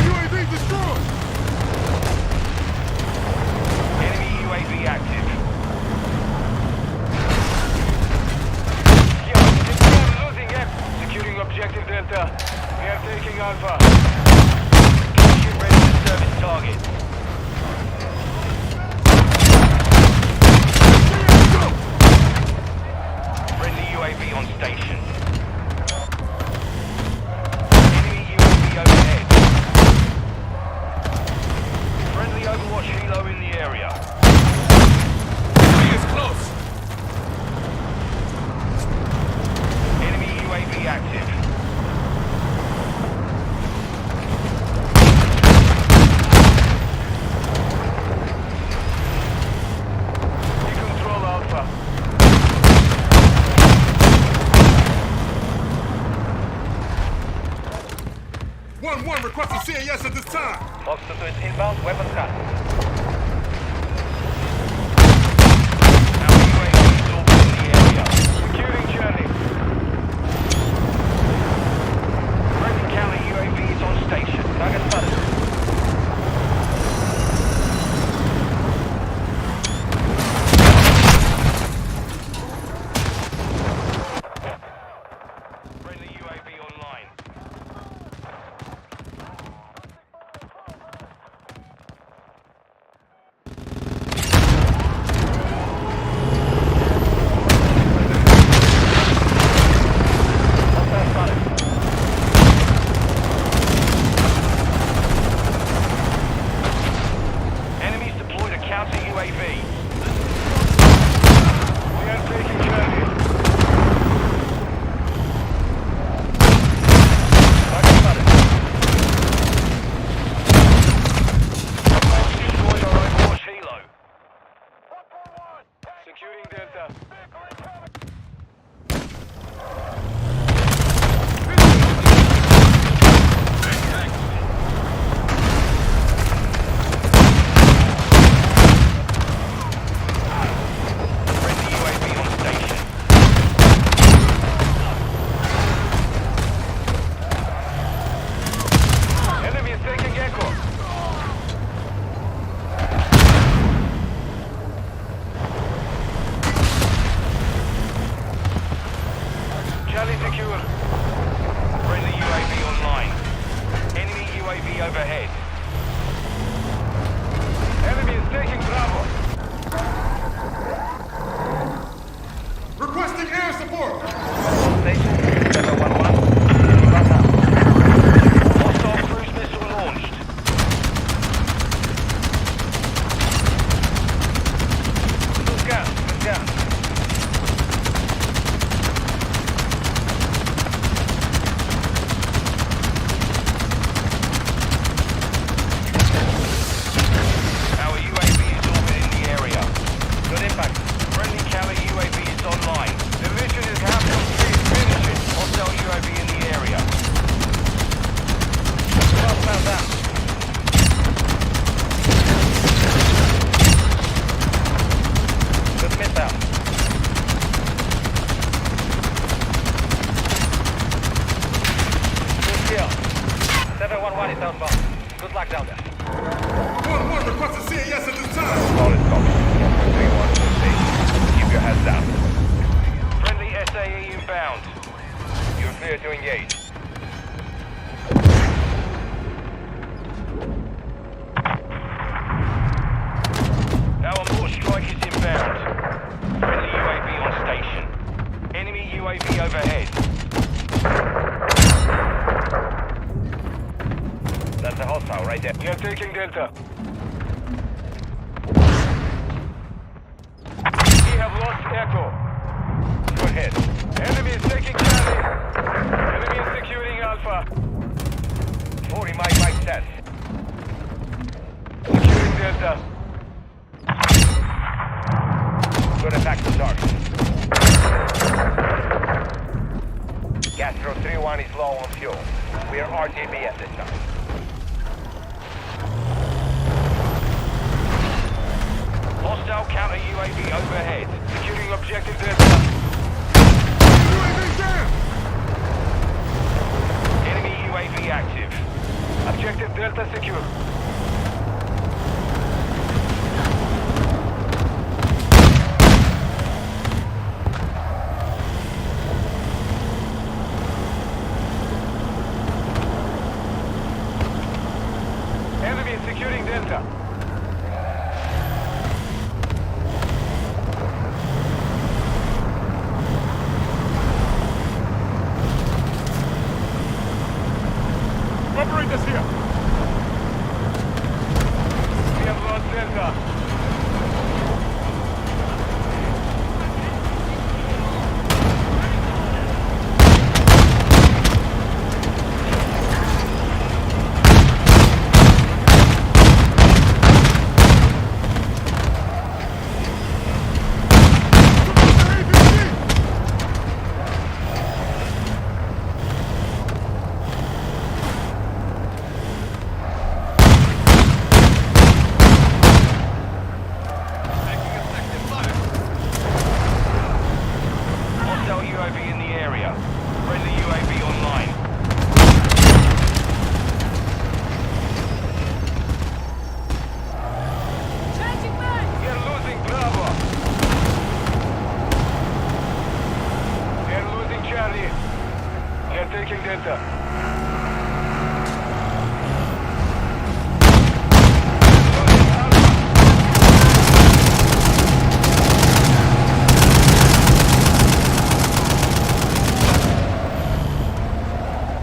UAV destroyed! Enemy UAV active. We're losing it. Securing objective Delta. We are taking Alpha. Ship ready to serve its target. Friendly UAV on station. Enemy UAV overhead. Friendly Overwatch Hilo in the area. He is close! Enemy UAV active. We control Alpha. 1-1 requesting CAS at this time! Foxtrot to its inbound, weapons cut. Our UAV is over in the area. Securing Charlie. Friendly counter UAV is on station. Target spotted. Friendly UAV online. Enemies deployed a counter UAV. We are taking Charlie. Target spotted. Destroyed our Overwatch Hilo. Securing Delta. Friendly UAV on station. Enemy is taking Echo. Charlie secure. Friendly UAV online. Enemy UAV overhead. Enemy is taking Bravo. Requesting air support! Station 711. Allies outbound. Good luck down there. 1-1 requesting CAS at this time. Solid copy. 3-1 to station. Keep your heads down. Friendly SAE inbound. You're clear to engage. Our mortar strike is inbound. Friendly UAV on station. Enemy UAV overhead. That's a hostile right there. We are taking Delta. We have lost Echo. Go ahead. Enemy is taking Charlie. Enemy is securing Alpha. 40 my set. Securing Delta. Good attack to target. Castro 3-1 is low on fuel. We are RTB at this time. Hostile counter UAV overhead. Securing objective Delta. UAV down! Enemy UAV active. Objective Delta secure. Enemy is securing Delta. Operators here. We have lost Delta. Hostile UAV in the area. Friendly UAV online. Changing mag! We are losing Bravo. We are losing Charlie. We are taking Delta.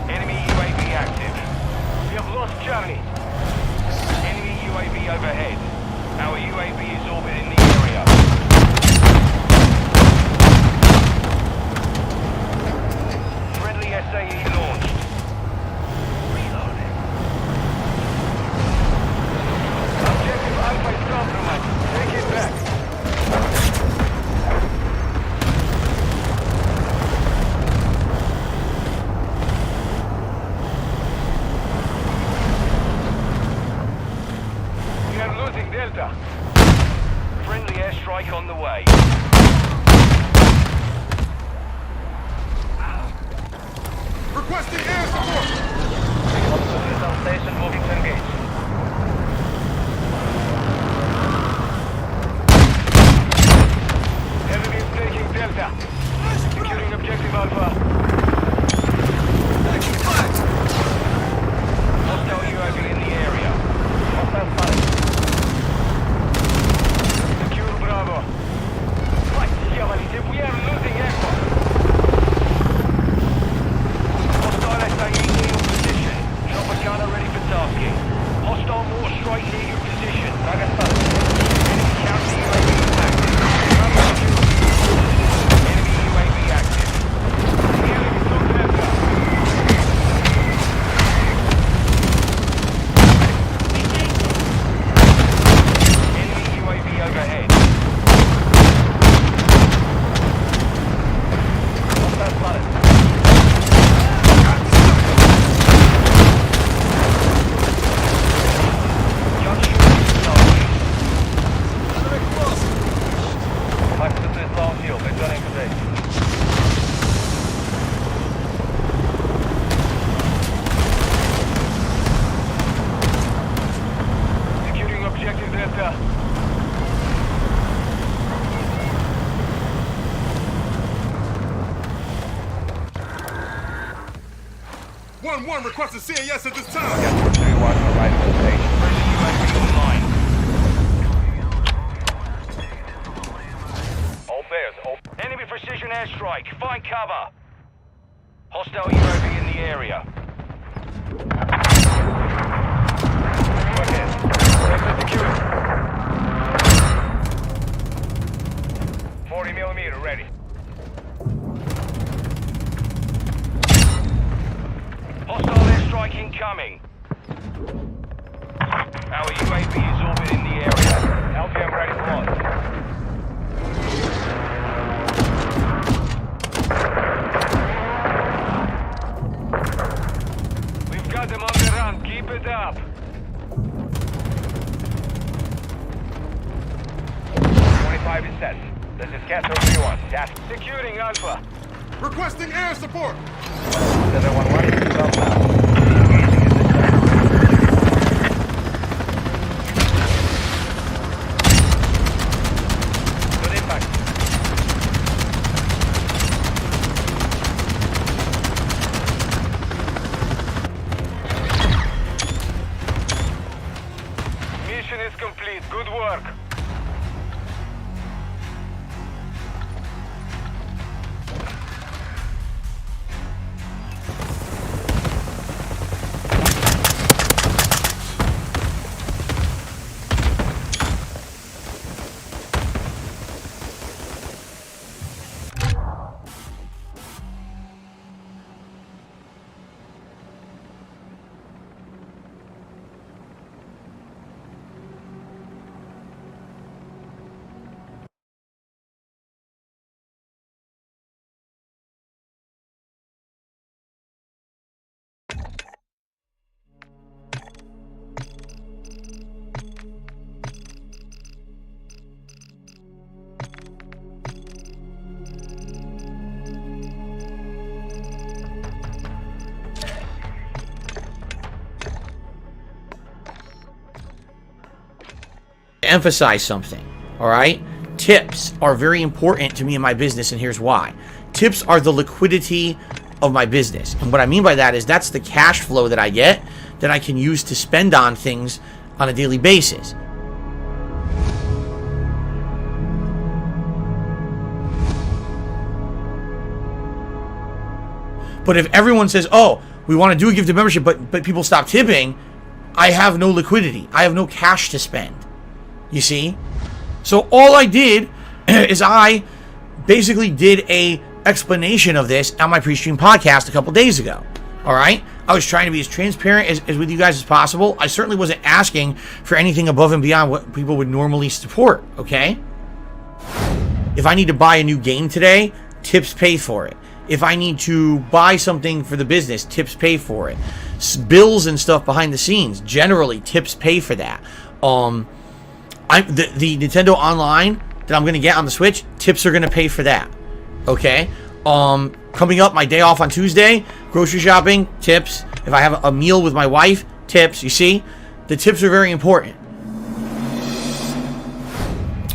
Enemy UAV active. We have lost Charlie. Enemy UAV overhead. Our UAV is orbiting the area. Friendly SAE launched. Reloading. Objective Alpha is compromised. Take it back. We are losing Delta. Friendly airstrike on the way. Requesting air support. Soldiers on station moving to engage. Enemy is taking Delta. Securing objective Alpha. Hostile UAV in the area. Hostile spotted. Secure Bravo. Right, we are losing Echo. Hostile SAE near your position. Chopper gunner ready for tasking. Hostile mortar strike near your position. Enemy counter UAV active. Bravo secure. Enemy UAV active. The enemy took Delta. Enemy UAV overhead. Hostile spotted. Gun shooting started. 1-1 requesting CAS at this time. All bears, enemy precision airstrike. Find cover. Hostile UAV in the area. Go ahead. Secure. 40mm ready. Hostile airstrike incoming. Our UAV is orbiting the area. LPM ready for launch. We've got them on the run. Keep it up. 25 is set. This is Castle 3-1. Task securing Alpha. Requesting air support. 711, southbound. Good impact. Mission is complete. Good work. Emphasize something, all right? Tips are very important to me in my business, and here's why. Tips are the liquidity of my business. And what I mean by that is that's the cash flow that I get that I can use to spend on things on a daily basis. But if everyone says, oh, we want to do a gifted membership, but people stop tipping, I have no liquidity. I have no cash to spend. You see? So all I did is I basically did a explanation of this on my pre-stream podcast a couple days ago. All right? I was trying to be as transparent as with you guys as possible. I certainly wasn't asking for anything above and beyond what people would normally support, okay? If I need to buy a new game today, tips pay for it. If I need to buy something for the business, tips pay for it. Bills and stuff behind the scenes, generally tips pay for that. The Nintendo Online that I'm going to get on the Switch, tips are going to pay for that. Okay? Coming up, my day off on Tuesday, grocery shopping, tips. If I have a meal with my wife, tips. You see? The tips are very important.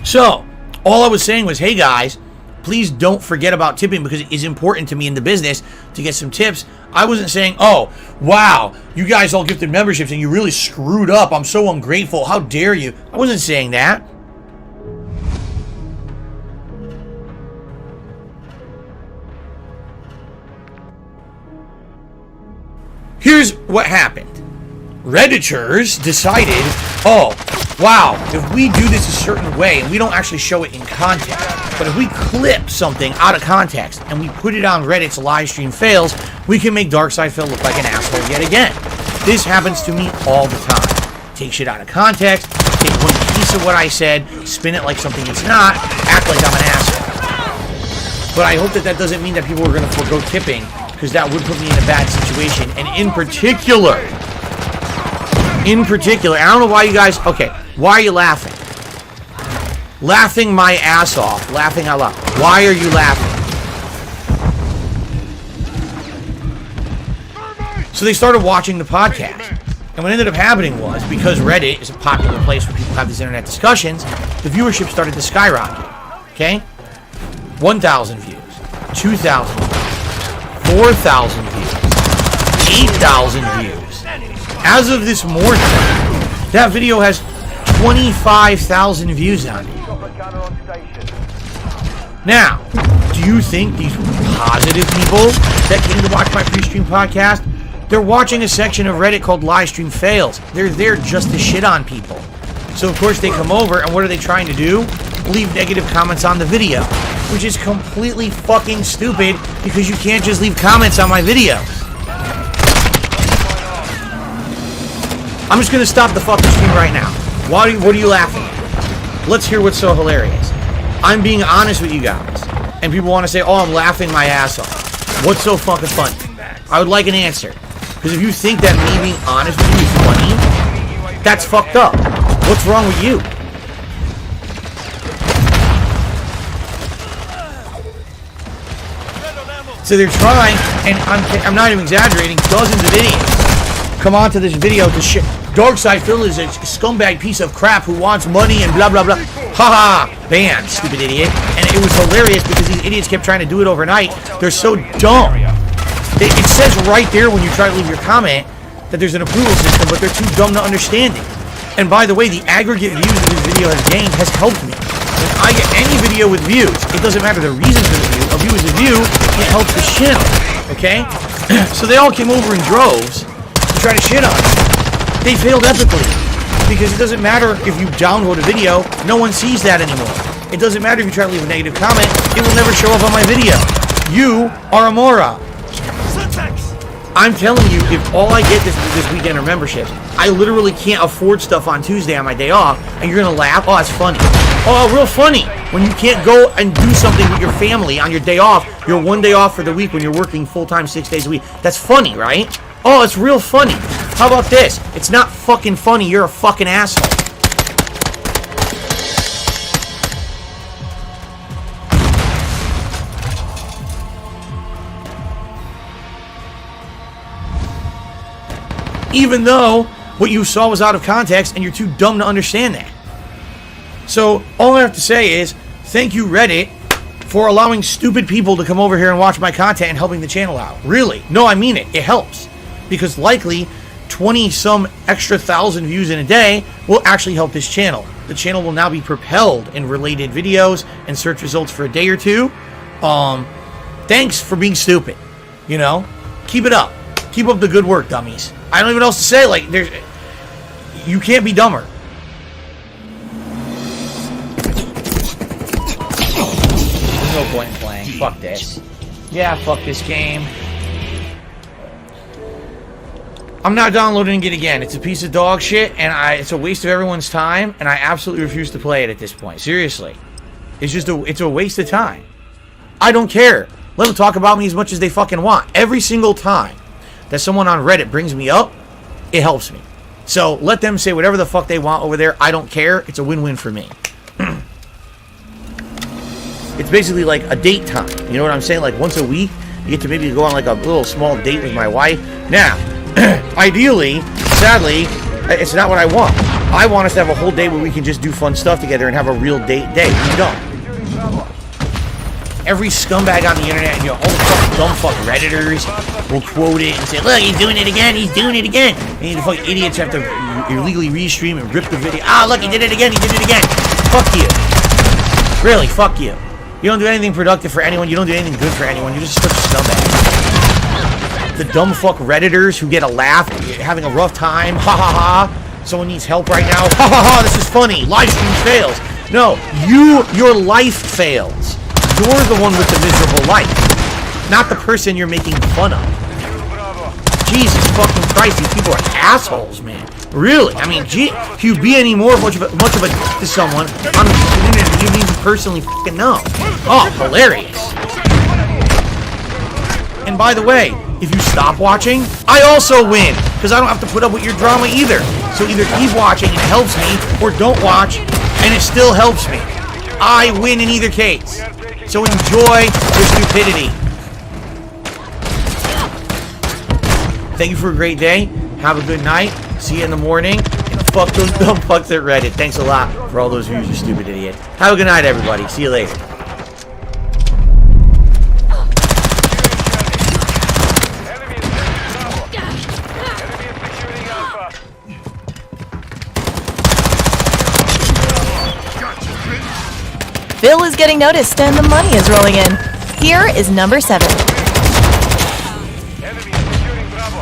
So, all I was saying was, hey guys, please don't forget about tipping because it is important to me in the business to get some tips. I wasn't saying, oh, wow, you guys all gifted memberships and you really screwed up. I'm so ungrateful. How dare you? I wasn't saying that. Here's what happened. Redditors decided, oh, wow, if we do this a certain way and we don't actually show it in context, but if we clip something out of context and we put it on Reddit's live stream fails, we can make Darkside Phil look like an asshole yet again. This happens to me all the time. Take shit out of context, take one piece of what I said, spin it like something it's not, act like I'm an asshole. But I hope that that doesn't mean that people are going to forego tipping, because that would put me in a bad situation. And in particular, I don't know why you guys, okay, why are you laughing? Laughing my ass off, laughing out loud. Why are you laughing? So they started watching the podcast. And what ended up happening was, because Reddit is a popular place where people have these internet discussions, the viewership started to skyrocket. Okay? 1,000 views, 2,000 views, 4,000 views, 8,000 views. As of this morning, that video has 25,000 views on it. Now, do you think these positive people that came to watch my pre-stream podcast, they're watching a section of Reddit called Livestream Fails. They're there just to shit on people. So of course they come over, and what are they trying to do? Leave negative comments on the video, which is completely fucking stupid because you can't just leave comments on my videos. I'm just gonna stop the fucking stream right now. What are you laughing at? Let's hear what's so hilarious. I'm being honest with you guys, and people want to say, "Oh, I'm laughing my ass off." What's so fucking funny? I would like an answer, because if you think that me being honest with you is funny, that's fucked up. What's wrong with you? So they're trying, and I'm not even exaggerating, dozens of idiots come onto this video to shit. Darkside Phil is a scumbag piece of crap who wants money and blah blah blah. Haha, banned, stupid idiot. And it was hilarious because these idiots kept trying to do it overnight. They're so dumb. It says right there when you try to leave your comment that there's an approval system, but they're too dumb to understand it. And by the way, the aggregate views that this video has gained has helped me. When I get any video with views, it doesn't matter the reason for the view. A view is a view. It helps the channel. Okay? So they all came over in droves to try to shit on me. They failed epically. Because it doesn't matter if you download a video, no one sees that anymore. It doesn't matter if you try to leave a negative comment, it will never show up on my video. You are a moron. I'm telling you, if all I get this weekend are memberships, I literally can't afford stuff on Tuesday on my day off, and you're gonna laugh. Oh, it's funny. Oh, real funny. When you can't go and do something with your family on your day off, your one day off for the week when you're working full-time 6 days a week. That's funny, right? Oh, it's real funny. How about this? It's not fucking funny. You're a fucking asshole. Even though what you saw was out of context and you're too dumb to understand that. So all I have to say is thank you, Reddit, for allowing stupid people to come over here and watch my content and helping the channel out. Really. No, I mean it. It helps. Because likely 20 some extra thousand views in a day will actually help this channel. The channel will now be propelled in related videos and search results for a day or two. Thanks for being stupid. You know? Keep it up. Keep up the good work, dummies. I don't even know what else to say. Like, you can't be dumber. There's no point in playing. Fuck this. Yeah, fuck this game. I'm not downloading it again. It's a piece of dog shit, and it's a waste of everyone's time, and I absolutely refuse to play it at this point. Seriously. It's a waste of time. I don't care. Let them talk about me as much as they fucking want. Every single time that someone on Reddit brings me up, it helps me. So let them say whatever the fuck they want over there. I don't care. It's a win-win for me. It's basically like a date time. You know what I'm saying? Like once a week, you get to maybe go on like a little small date with my wife. Now, ideally, sadly, it's not what I want. I want us to have a whole day where we can just do fun stuff together and have a real date day. We don't. Every scumbag on the internet, and all the fucking dumb fuck Redditors will quote it and say, look, he's doing it again, he's doing it again. And the fucking idiots have to illegally restream and rip the video. Ah, look, he did it again, he did it again. Fuck you. Really, fuck you. You don't do anything productive for anyone, you don't do anything good for anyone, you're just such a scumbag. The dumb fuck Redditors who get a laugh, having a rough time, ha ha ha. Someone needs help right now, ha ha ha, this is funny, live stream fails. No, your life fails. You're the one with the miserable life, not the person you're making fun of. Jesus fucking Christ, these people are assholes, man. Really? I mean, gee, if you be any more much of a to someone on the internet that you didn't even personally fucking know. Oh, hilarious. And by the way, if you stop watching, I also win, because I don't have to put up with your drama either. So either keep watching and it helps me, or don't watch and it still helps me. I win in either case. So enjoy your stupidity. Thank you for a great day. Have a good night. See you in the morning. And fuck those dumb fucks at Reddit. Thanks a lot for all those views, you stupid idiot. Have a good night, everybody. See you later. Phil is getting noticed and the money is rolling in. Here is number 7. Enemy is securing Bravo.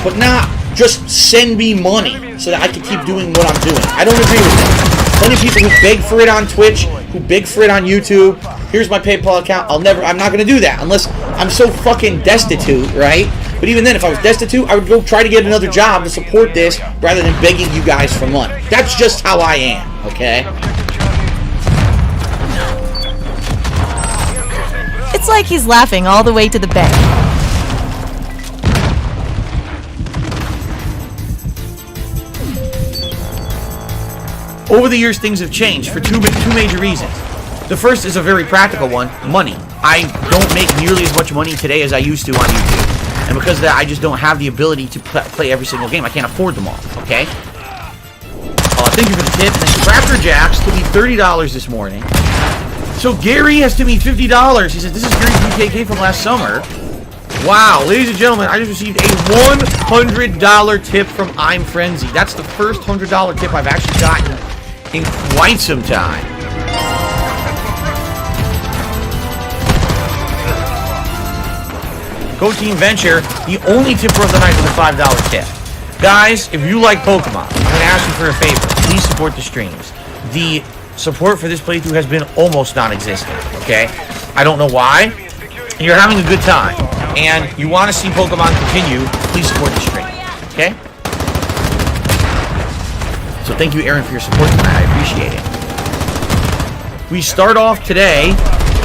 But not just send me money so that I can keep doing what I'm doing. I don't agree with that. Plenty of people who beg for it on Twitch, who beg for it on YouTube. Here's my PayPal account. I'm not gonna do that unless I'm so fucking destitute, right? But even then, if I was destitute, I would go try to get another job to support this rather than begging you guys for money. That's just how I am, okay? It's like he's laughing all the way to the bank. Over the years, things have changed for two major reasons. The first is a very practical one, money. I don't make nearly as much money today as I used to on YouTube. And because of that, I just don't have the ability to play every single game. I can't afford them all, okay? Thank you for the tip. And then Raptor Jax tipped me $30 this morning. So Gary has tipped me $50. He said, this is Gary BKK from last summer. Wow, ladies and gentlemen, I just received a $100 tip from I'm Frenzy. That's the first $100 tip I've actually gotten in quite some time. Go Team Venture, the only tipper of the night with a $5 tip. Guys, if you like Pokemon, I'm going to ask you for a favor. Please support the streams. The support for this playthrough has been almost non-existent, okay? I don't know why. You're having a good time, and you want to see Pokemon continue, please support the stream, okay? So thank you, Aaron, for your support tonight. I appreciate it. We start off today,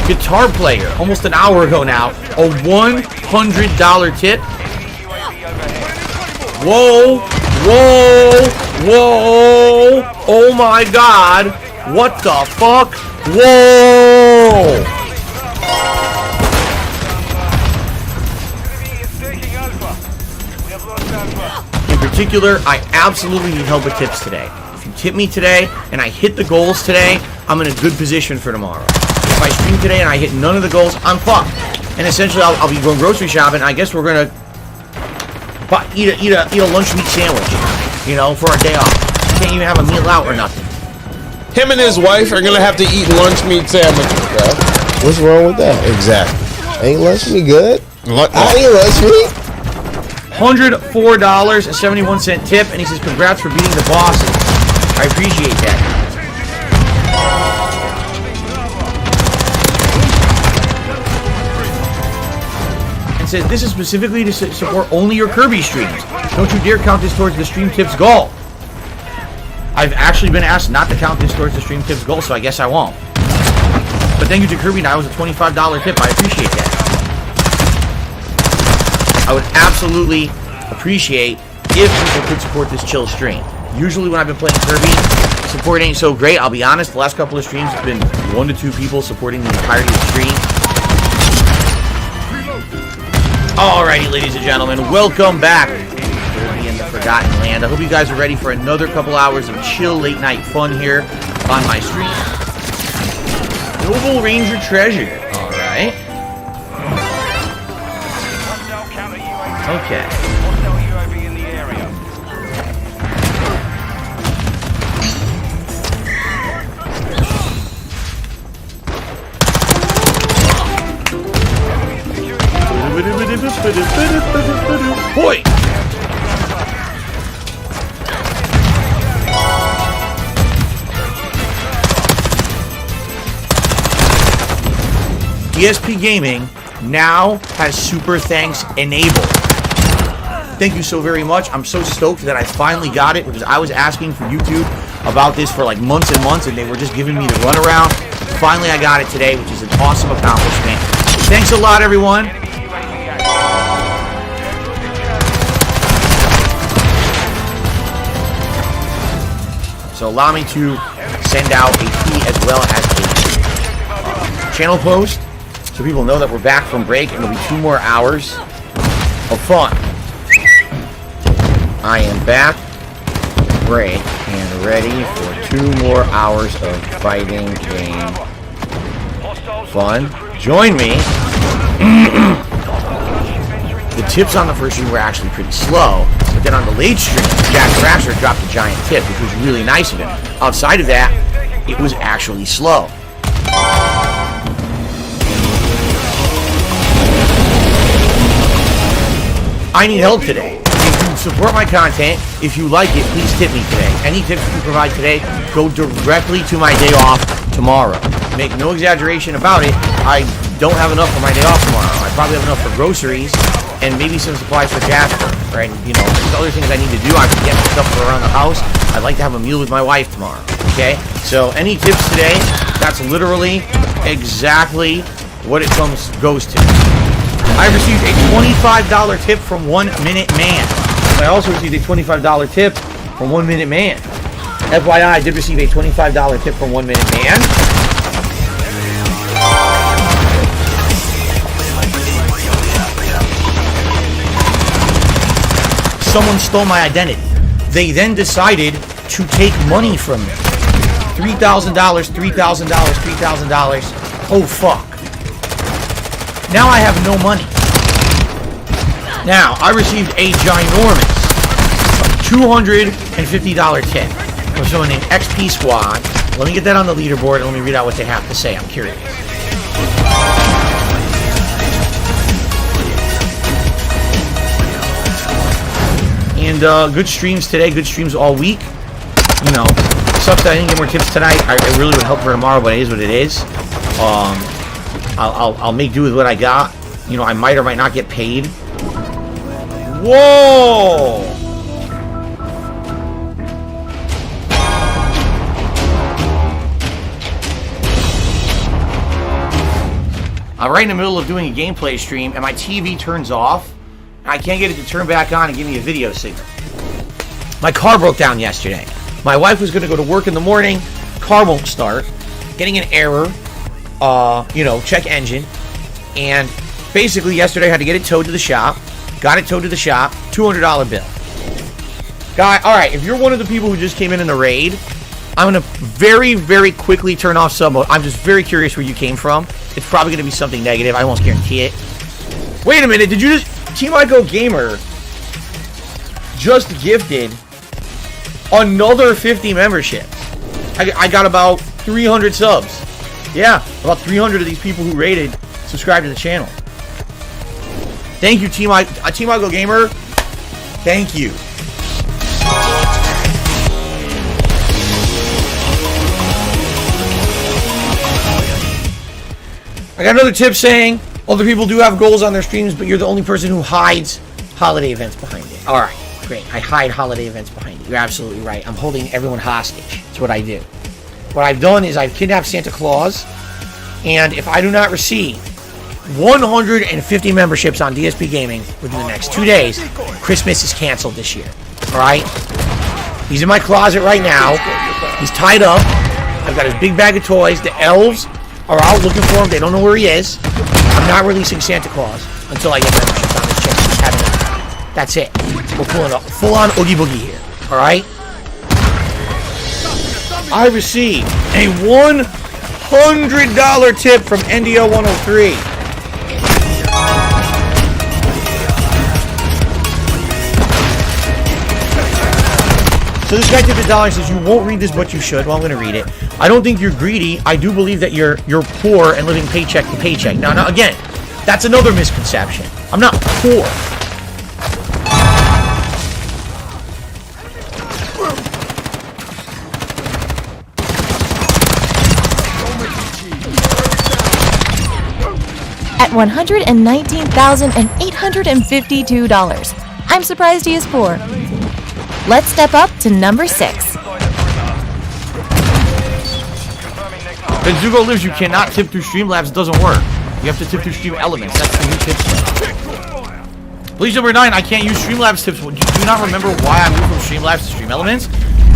Guitar Player, almost an hour ago now, a $100 tip. Whoa, whoa, whoa, oh my god, what the fuck, whoa! In particular, I absolutely need help with tips today. If you tip me today, and I hit the goals today, I'm in a good position for tomorrow. If I stream today and I hit none of the goals, I'm fucked. And essentially, I'll be going grocery shopping, I guess we're gonna eat a lunch meat sandwich, you know, for our day off. Can't even have a meal out or nothing. Him and his wife are gonna have to eat lunch meat sandwiches, bro. What's wrong with that? Exactly. Ain't lunch meat good? I ain't lunch meat. $104.71 tip, and he says, congrats for beating the bosses. I appreciate that. And says, this is specifically to support only your Kirby streams. Don't you dare count this towards the stream tips goal. I've actually been asked not to count this towards the stream tips goal, so I guess I won't. But thank you to Kirby, now it was a $25 tip. I appreciate that. I would absolutely appreciate if people could support this chill stream. Usually when I've been playing Kirby, support ain't so great. I'll be honest, the last couple of streams have been 1 to 2 people supporting the entirety of the stream. Alrighty, ladies and gentlemen, welcome back in the Forgotten Land. I hope you guys are ready for another couple hours of chill late night fun here on my stream. Noble Ranger Treasure. Alright. Okay. Boy! ESP Gaming now has Super Thanks enabled. Thank you so very much. I'm so stoked that I finally got it because I was asking for YouTube about this for like months and months and they were just giving me the runaround. Finally I got it today, which is an awesome accomplishment. Thanks a lot, everyone. So allow me to send out a tweet as well as a channel post so people know that we're back from break and there'll be 2 more hours of fun. I am back from break and ready for 2 more hours of fighting game fun. Join me. The tips on the first stream were actually pretty slow, but then on the late stream, Jack Thrasher dropped a giant tip, which was really nice of him. Outside of that, it was actually slow. I need help today. If you support my content, if you like it, please tip me today. Any tips you provide today go directly to my day off tomorrow. Make no exaggeration about it. I don't have enough for my day off tomorrow. I probably have enough for groceries and maybe some supplies for Jasper. Right? You know, there's other things I need to do. I can get stuff for around the house. I'd like to have a meal with my wife tomorrow. Okay? So any tips today, that's literally exactly what it goes to. I received a $25 tip from 1 Minute Man. I also received a $25 tip from 1 Minute Man. FYI, I did receive a $25 tip from 1 Minute Man. Someone stole my identity. They then decided to take money from me. $3,000, $3,000, $3,000. Oh, fuck. Now I have no money. Now, I received a ginormous $250 tip from someone named XP Squad. Let me get that on the leaderboard and let me read out what they have to say. I'm curious. And good streams today, good streams all week. You know, sucks that I didn't get more tips tonight. I really would help for tomorrow, but it is what it is. I'll make do with what I got. You know, I might or might not get paid. Whoa! I'm right in the middle of doing a gameplay stream and my TV turns off. I can't get it to turn back on and give me a video signal. My car broke down yesterday. My wife was going to go to work in the morning. Car won't start. Getting an error. You know, check engine. And basically yesterday I had to get it towed to the shop. Got it towed to the shop. $200 bill. Guy, alright, if you're one of the people who just came in the raid, I'm going to very, very quickly turn off sub mode. I'm just very curious where you came from. It's probably going to be something negative. I almost guarantee it. Wait a minute, did you just... Team I Go Gamer just gifted another 50 memberships. I got about 300 subs. Yeah, about 300 of these people who rated subscribe to the channel. Thank you, Team I Go Gamer. Thank you. I got another tip saying other people do have goals on their streams, but you're the only person who hides holiday events behind it. All right, great. I hide holiday events behind it. You're absolutely right. I'm holding everyone hostage. That's what I do. What I've done is I've kidnapped Santa Claus, and if I do not receive 150 memberships on DSP Gaming within the next 2 days, Christmas is canceled this year. All right? He's in my closet right now. He's tied up. I've got his big bag of toys. The elves are out looking for him. They don't know where he is. I'm not releasing Santa Claus until I get memberships on this channel. That's it. We're pulling a full-on Oogie Boogie here. All right? I received a $100 tip from NDO 103. So this guy tipped $1 says you won't read this, but you should. Well, I'm going to read it. I don't think you're greedy. I do believe that you're poor and living paycheck to paycheck. Now, again, that's another misconception. I'm not poor. At $119,852. I'm surprised he is poor. Let's step up to number 6. When Zugo lives, you cannot tip through Streamlabs. It doesn't work. You have to tip through Stream Elements. That's the new tip. Please, number 9, I can't use Streamlabs tips. Do you not remember why I moved from Streamlabs to Stream Elements?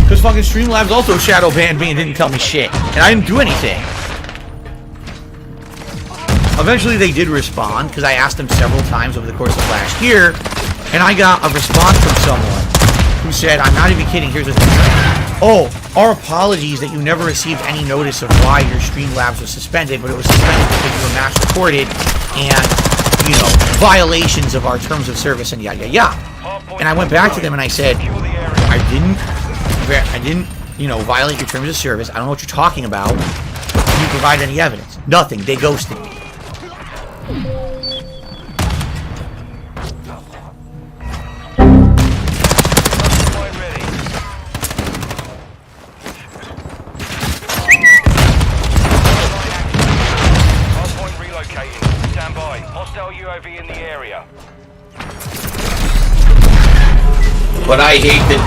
Because fucking Streamlabs also shadow banned me and didn't tell me shit. And I didn't do anything. Eventually they did respond, because I asked them several times over the course of last year, and I got a response from someone who said, I'm not even kidding, here's the thing. Oh, our apologies that you never received any notice of why your Streamlabs was suspended, but it was suspended because you were mass recorded, and you know, violations of our terms of service and yada yada. And I went back to them and I said, I didn't, you know, violate your terms of service. I don't know what you're talking about. Can you provide any evidence? Nothing. They ghosted me. But I hate that.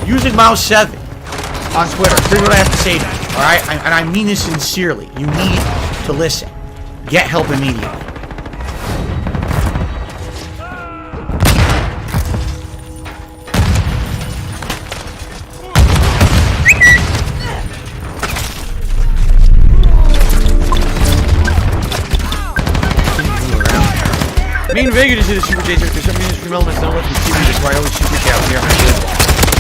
Using mouse 7 on Twitter. Here's what I have to say to you. Alright? And I mean this sincerely. You need to listen. Get help immediately. Main Vega just did a super chase. There's somebody in the stream elements don't let me see me. That's why I always super chat here.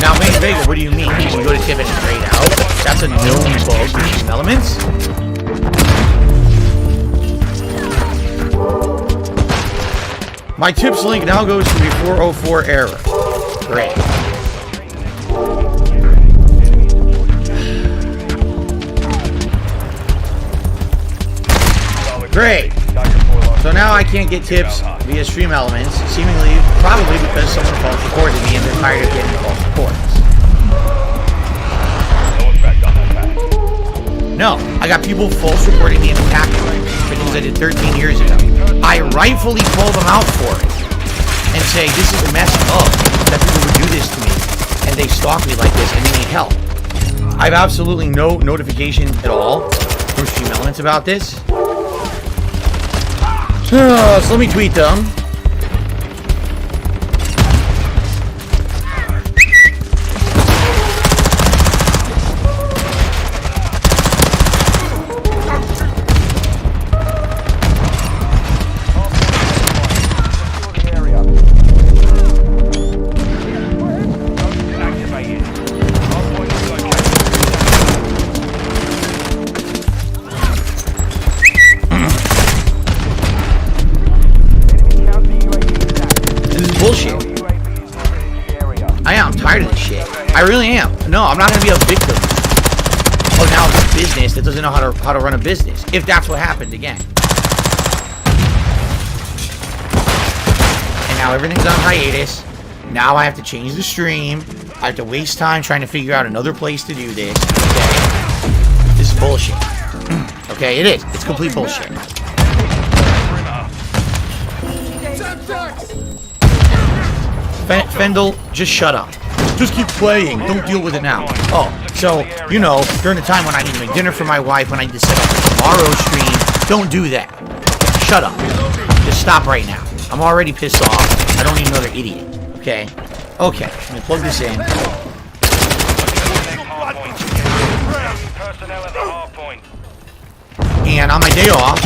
Now, Main Vega, what do you mean? You can go to tip and trade out. That's a known bug for stream elements. My tips link now goes to the 404 error. Great. Great. So now I can't get tips via stream elements, seemingly, probably because someone false recorded me and they're tired of getting false reports. No, I got people false reporting me and attacking me for things I did 13 years ago. I rightfully call them out for it and say, this is messed up that people would do this to me and they stalk me like this and they need help. I have absolutely no notification at all from stream elements about this. So let me tweet them. I really am. No, I'm not going to be a victim. Oh, now it's a business that doesn't know how to run a business. If that's what happened again. And now everything's on hiatus. Now I have to change the stream. I have to waste time trying to figure out another place to do this. Okay? This is bullshit. Okay, it is. It's complete bullshit. Fendel, just shut up. Just keep playing. Don't deal with it now. Oh, so, you know, during the time when I need to make dinner for my wife, when I need to set up tomorrow's stream, don't do that. Shut up. Just stop right now. I'm already pissed off. I don't need another idiot. Okay? Okay. Let me plug this in. And on my day off,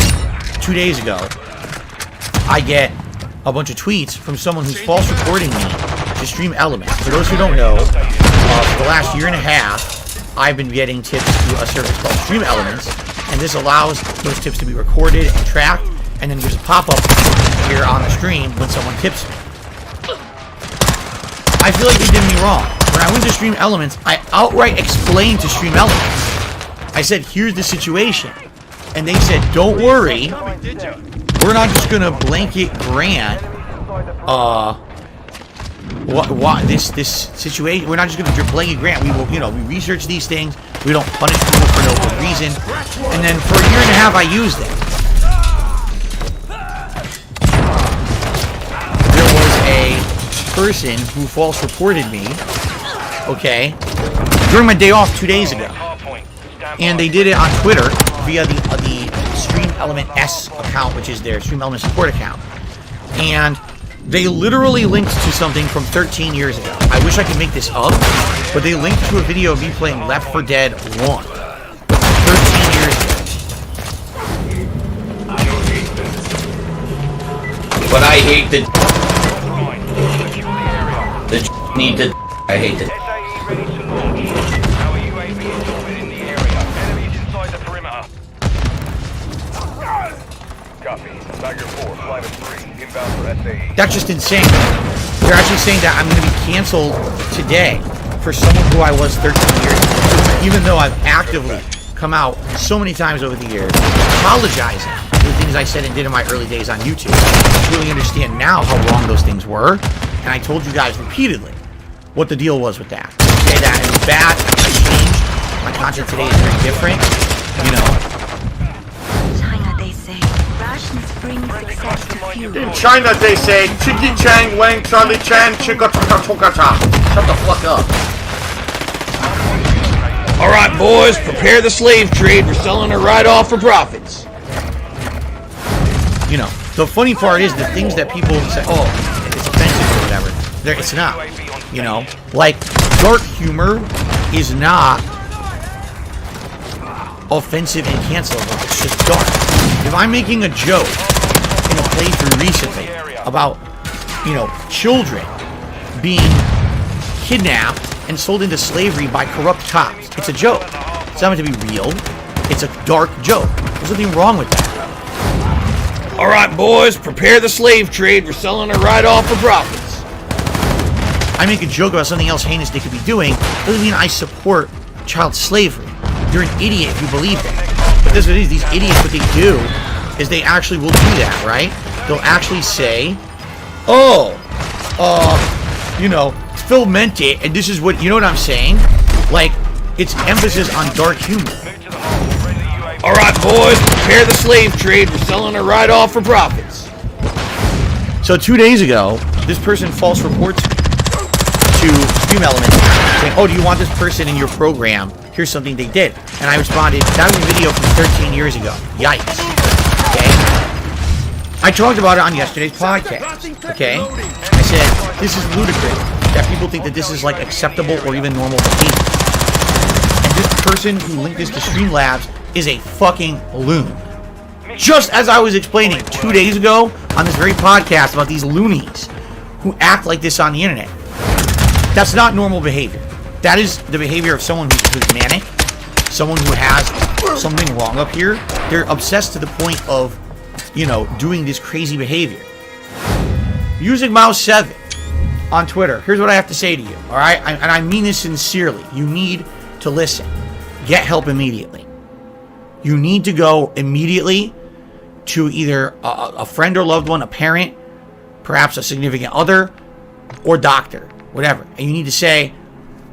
2 days ago, I get a bunch of tweets from someone who's false reporting me to stream elements. For those who don't know, for the last year and a half, I've been getting tips through a service called Stream Elements, and this allows those tips to be recorded and tracked, and then there's a pop-up here on the stream when someone tips me. I feel like they did me wrong. When I went to Stream Elements, I outright explained to Stream Elements. I said, here's the situation. And they said, don't worry, we're not just gonna blanket grant this situation. We're not just gonna blanket grant. We will, you know, we research these things. We don't punish people for no good reason. And then for a year and a half, I used it. There was a person who false reported me, okay, during my day off 2 days ago, and they did it on Twitter via the Stream Element S account, which is their Stream Element support account, and they literally linked to something from 13 years ago. I wish I could make this up, but they linked to a video of me playing Left 4 Dead 1 13 years ago. But I hate the need to. I hate it. Copy. Tiger 4, flight of 3, inbound for SAE. That's just insane. They're actually saying that I'm going to be canceled today for someone who I was 13 years ago, even though I've actively come out so many times over the years apologizing for the things I said and did in my early days on YouTube. I really understand now how wrong those things were, and I told you guys repeatedly what the deal was with that. Okay, that it was bad, I changed, my content today is very different, you know. China, they say, rations bring success to few. In China, they say, Chiki Chang Wang Charlie Chan Chika Chaka Chaka Cha. Shut the fuck up. Alright, boys, prepare the slave trade. We're selling her right off for profits. You know, the funny part is the things that people say, oh, it's offensive or whatever. It's not. You know, like, dark humor is not offensive and cancelable. It's just dark. If I'm making a joke in a playthrough recently about, you know, children being kidnapped and sold into slavery by corrupt cops, it's a joke. It's not meant to be real. It's a dark joke. There's nothing wrong with that. Alright, boys, prepare the slave trade. We're selling her right off for profits. I make a joke about something else heinous they could be doing, doesn't mean I support child slavery. You're an idiot if you believe that. But this is what it is. These idiots, what they do is they actually will do that, right? They'll actually say, oh, you know, Phil meant it, and this is what, you know what I'm saying? Like, it's emphasis on dark humor. Alright, boys, prepare the slave trade. We're selling her right off for profits. So 2 days ago, this person false reports to Stream Elements saying, oh, do you want this person in your program? Here's something they did. And I responded, that was a video from 13 years ago. Yikes. Okay? I talked about it on yesterday's podcast. Okay? I said, this is ludicrous that people think that this is like acceptable or even normal behavior. And this person who linked this to Streamlabs is a fucking loon. Just as I was explaining 2 days ago on this very podcast about these loonies who act like this on the internet. That's not normal behavior. That is the behavior of someone who's manic, someone who has something wrong up here. They're obsessed to the point of, you know, doing this crazy behavior. Using Mouse 7 on Twitter. Here's what I have to say to you, all right? And I mean this sincerely. You need to listen. Get help immediately. You need to go immediately to either a friend or loved one, a parent, perhaps a significant other, or doctor, whatever. And you need to say,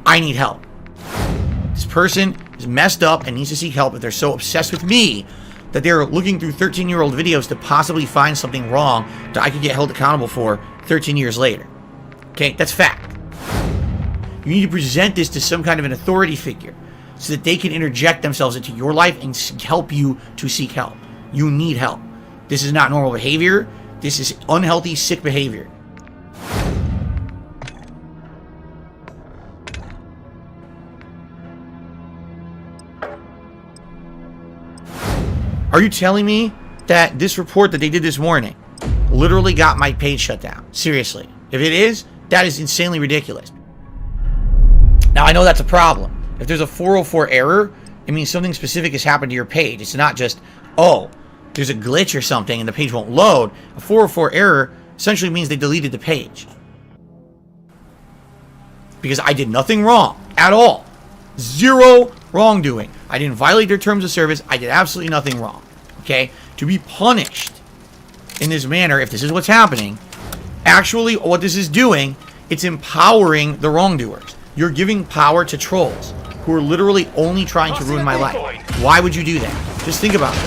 I need help. This person is messed up and needs to seek help if they're so obsessed with me that they're looking through 13-year-old videos to possibly find something wrong that I could get held accountable for 13 years later. Okay, that's fact. You need to present this to some kind of an authority figure so that they can interject themselves into your life and help you to seek help. You need help. This is not normal behavior. This is unhealthy, sick behavior. Are you telling me that this report that they did this morning literally got my page shut down? Seriously. If it is, that is insanely ridiculous. Now, I know that's a problem. If there's a 404 error, it means something specific has happened to your page. It's not just, oh, there's a glitch or something and the page won't load. A 404 error essentially means they deleted the page. Because I did nothing wrong at all. Zero wrongdoing. I didn't violate their terms of service. I did absolutely nothing wrong. Okay? To be punished in this manner, if this is what's happening, actually what this is doing, it's empowering the wrongdoers. You're giving power to trolls who are literally only trying to ruin my life. Why would you do that? Just think about it.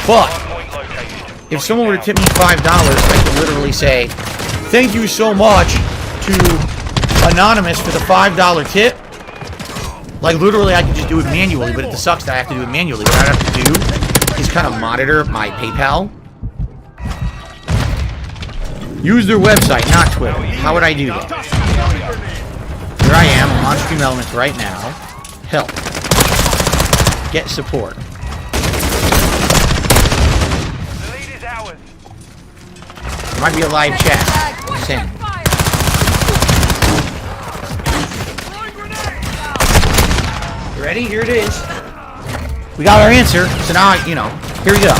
But if someone were to tip me $5, I could literally say, thank you so much to Anonymous for the $5 tip. Like, literally, I could just do it manually, but it sucks that I have to do it manually. What I have to do is kind of monitor my PayPal. Use their website, not Twitter. How would I do that? Here I am, I'm on Stream Elements right now. Help. Get support. There might be a live chat. Send. You ready? Here it is. We got our answer, so now, here we go.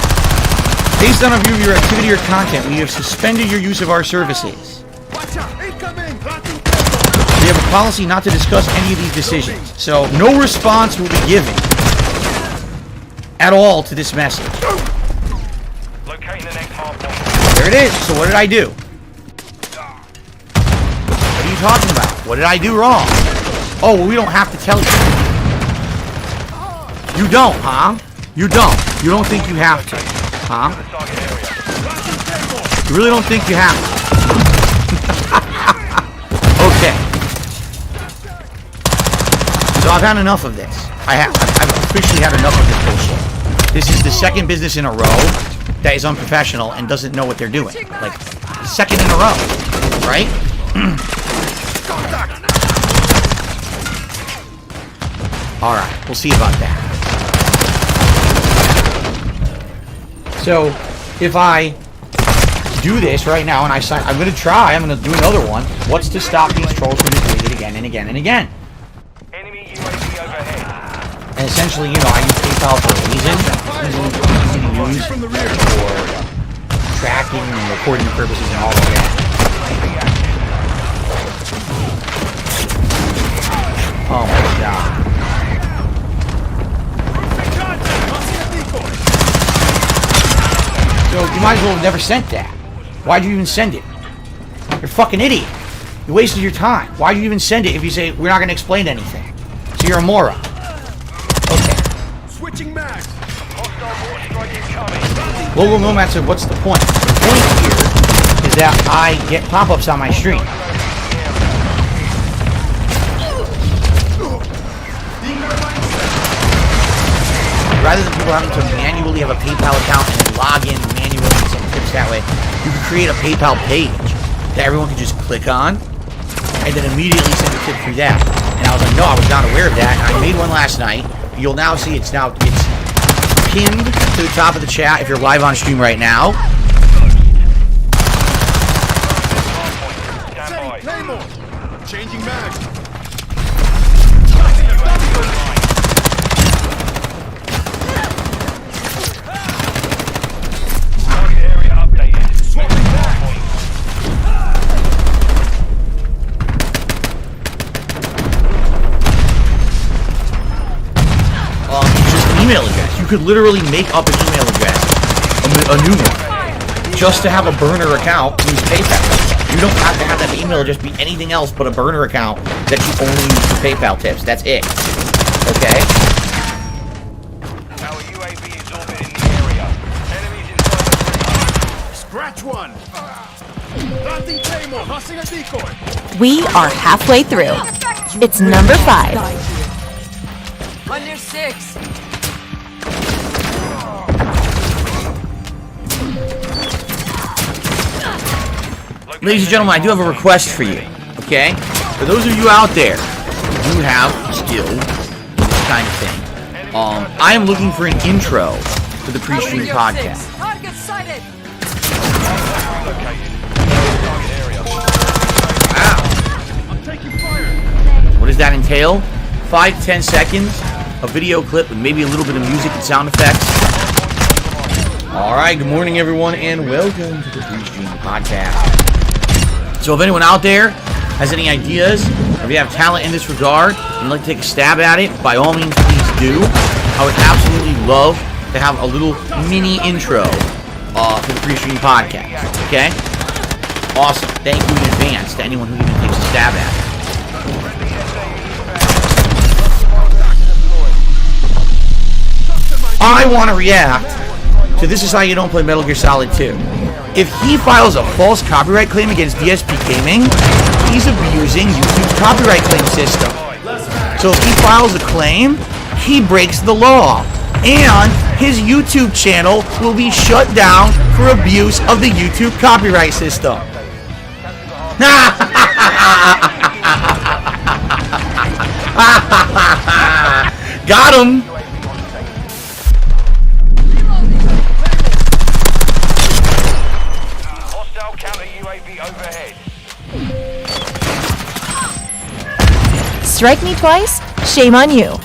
Based on a review of your activity or content, we have suspended your use of our services. We have a policy not to discuss any of these decisions, so no response will be given at all to this message. There it is. So what did I do? What are you talking about? What did I do wrong? Oh, well, we don't have to tell you. You don't, huh? You don't. You don't think you have to, huh? You really don't think you have to? Okay. So I've had enough of this. I've officially had enough of this bullshit. This is the second business in a row that is unprofessional and doesn't know what they're doing. Like, second in a row, right? Alright, we'll see about that. So, if I do this right now and I'm gonna try, I'm gonna do another one. What's to stop these trolls from doing it again and again and again? And essentially, I use PayPal for a reason. Easy to use for tracking and recording purposes and all of that. Oh my god. So you might as well have never sent that. Why'd you even send it? You're a fucking idiot. You wasted your time. Why'd you even send it if you say we're not going to explain anything? So you're a moron. Okay. Switching mags. Well, no matter what's the point. The point here is that I get pop-ups on my stream. Rather than people having to manually have a PayPal account and then log in manually and send tips that way, you can create a PayPal page that everyone can just click on and then immediately send a tip through that. And I was like, no, I was not aware of that. And I made one last night. You'll now see it's pinned to the top of the chat if you're live on stream right now. Changing mags. Email address. You could literally make up an email address, a new one, just to have a burner account and use PayPal. You don't have to have that email address be anything else but a burner account that you only use for PayPal tips. That's it. Okay? Our UAV is orbiting the area. Enemies inside the Scratch one. Planting claymore. Tossing a decoy. We are halfway through. It's number 5. Under 6. Ladies and gentlemen, I do have a request for you. Okay? For those of you out there who do have skill in this kind of thing, I am looking for an intro to the pre-stream podcast. Target sighted. What does that entail? 5-10 seconds, a video clip with maybe a little bit of music and sound effects. Alright, good morning everyone, and welcome to the pre-stream podcast. So if anyone out there has any ideas, or if you have talent in this regard, and you'd like to take a stab at it, by all means, please do. I would absolutely love to have a little mini intro for the pre-stream podcast, okay? Awesome. Thank you in advance to anyone who even takes a stab at it. I want to react to This Is How You Don't Play Metal Gear Solid 2. If he files a false copyright claim against DSP Gaming, he's abusing YouTube's copyright claim system. So if he files a claim, he breaks the law. And his YouTube channel will be shut down for abuse of the YouTube copyright system. Got him! hostile counter UAV overhead. Strike me twice, shame on you.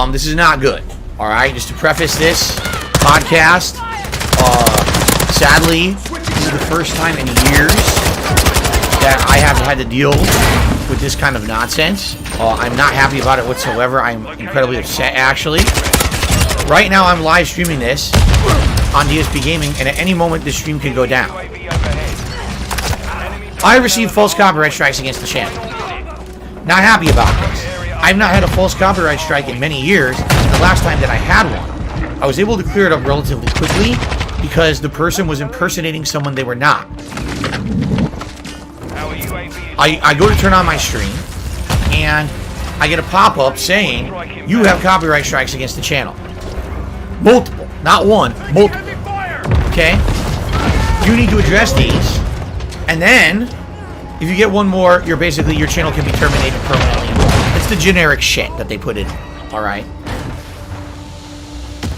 This is not good. All right, just to preface this podcast, sadly, this is the first time in years that I have had to deal with this kind of nonsense. I'm not happy about it whatsoever. I'm incredibly upset, actually. Right now, I'm live streaming this on DSP Gaming, and at any moment, this stream could go down. I received false copyright strikes against the channel. Not happy about this. I've not had a false copyright strike in many years, and the last time that I had one, I was able to clear it up relatively quickly because the person was impersonating someone they were not. I go to turn on my stream, and I get a pop-up saying, you have copyright strikes against the channel. Multiple. Not one. Multiple. Okay? You need to address these, and then, if you get one more, your channel can be terminated permanently. It's the generic shit that they put in. Alright?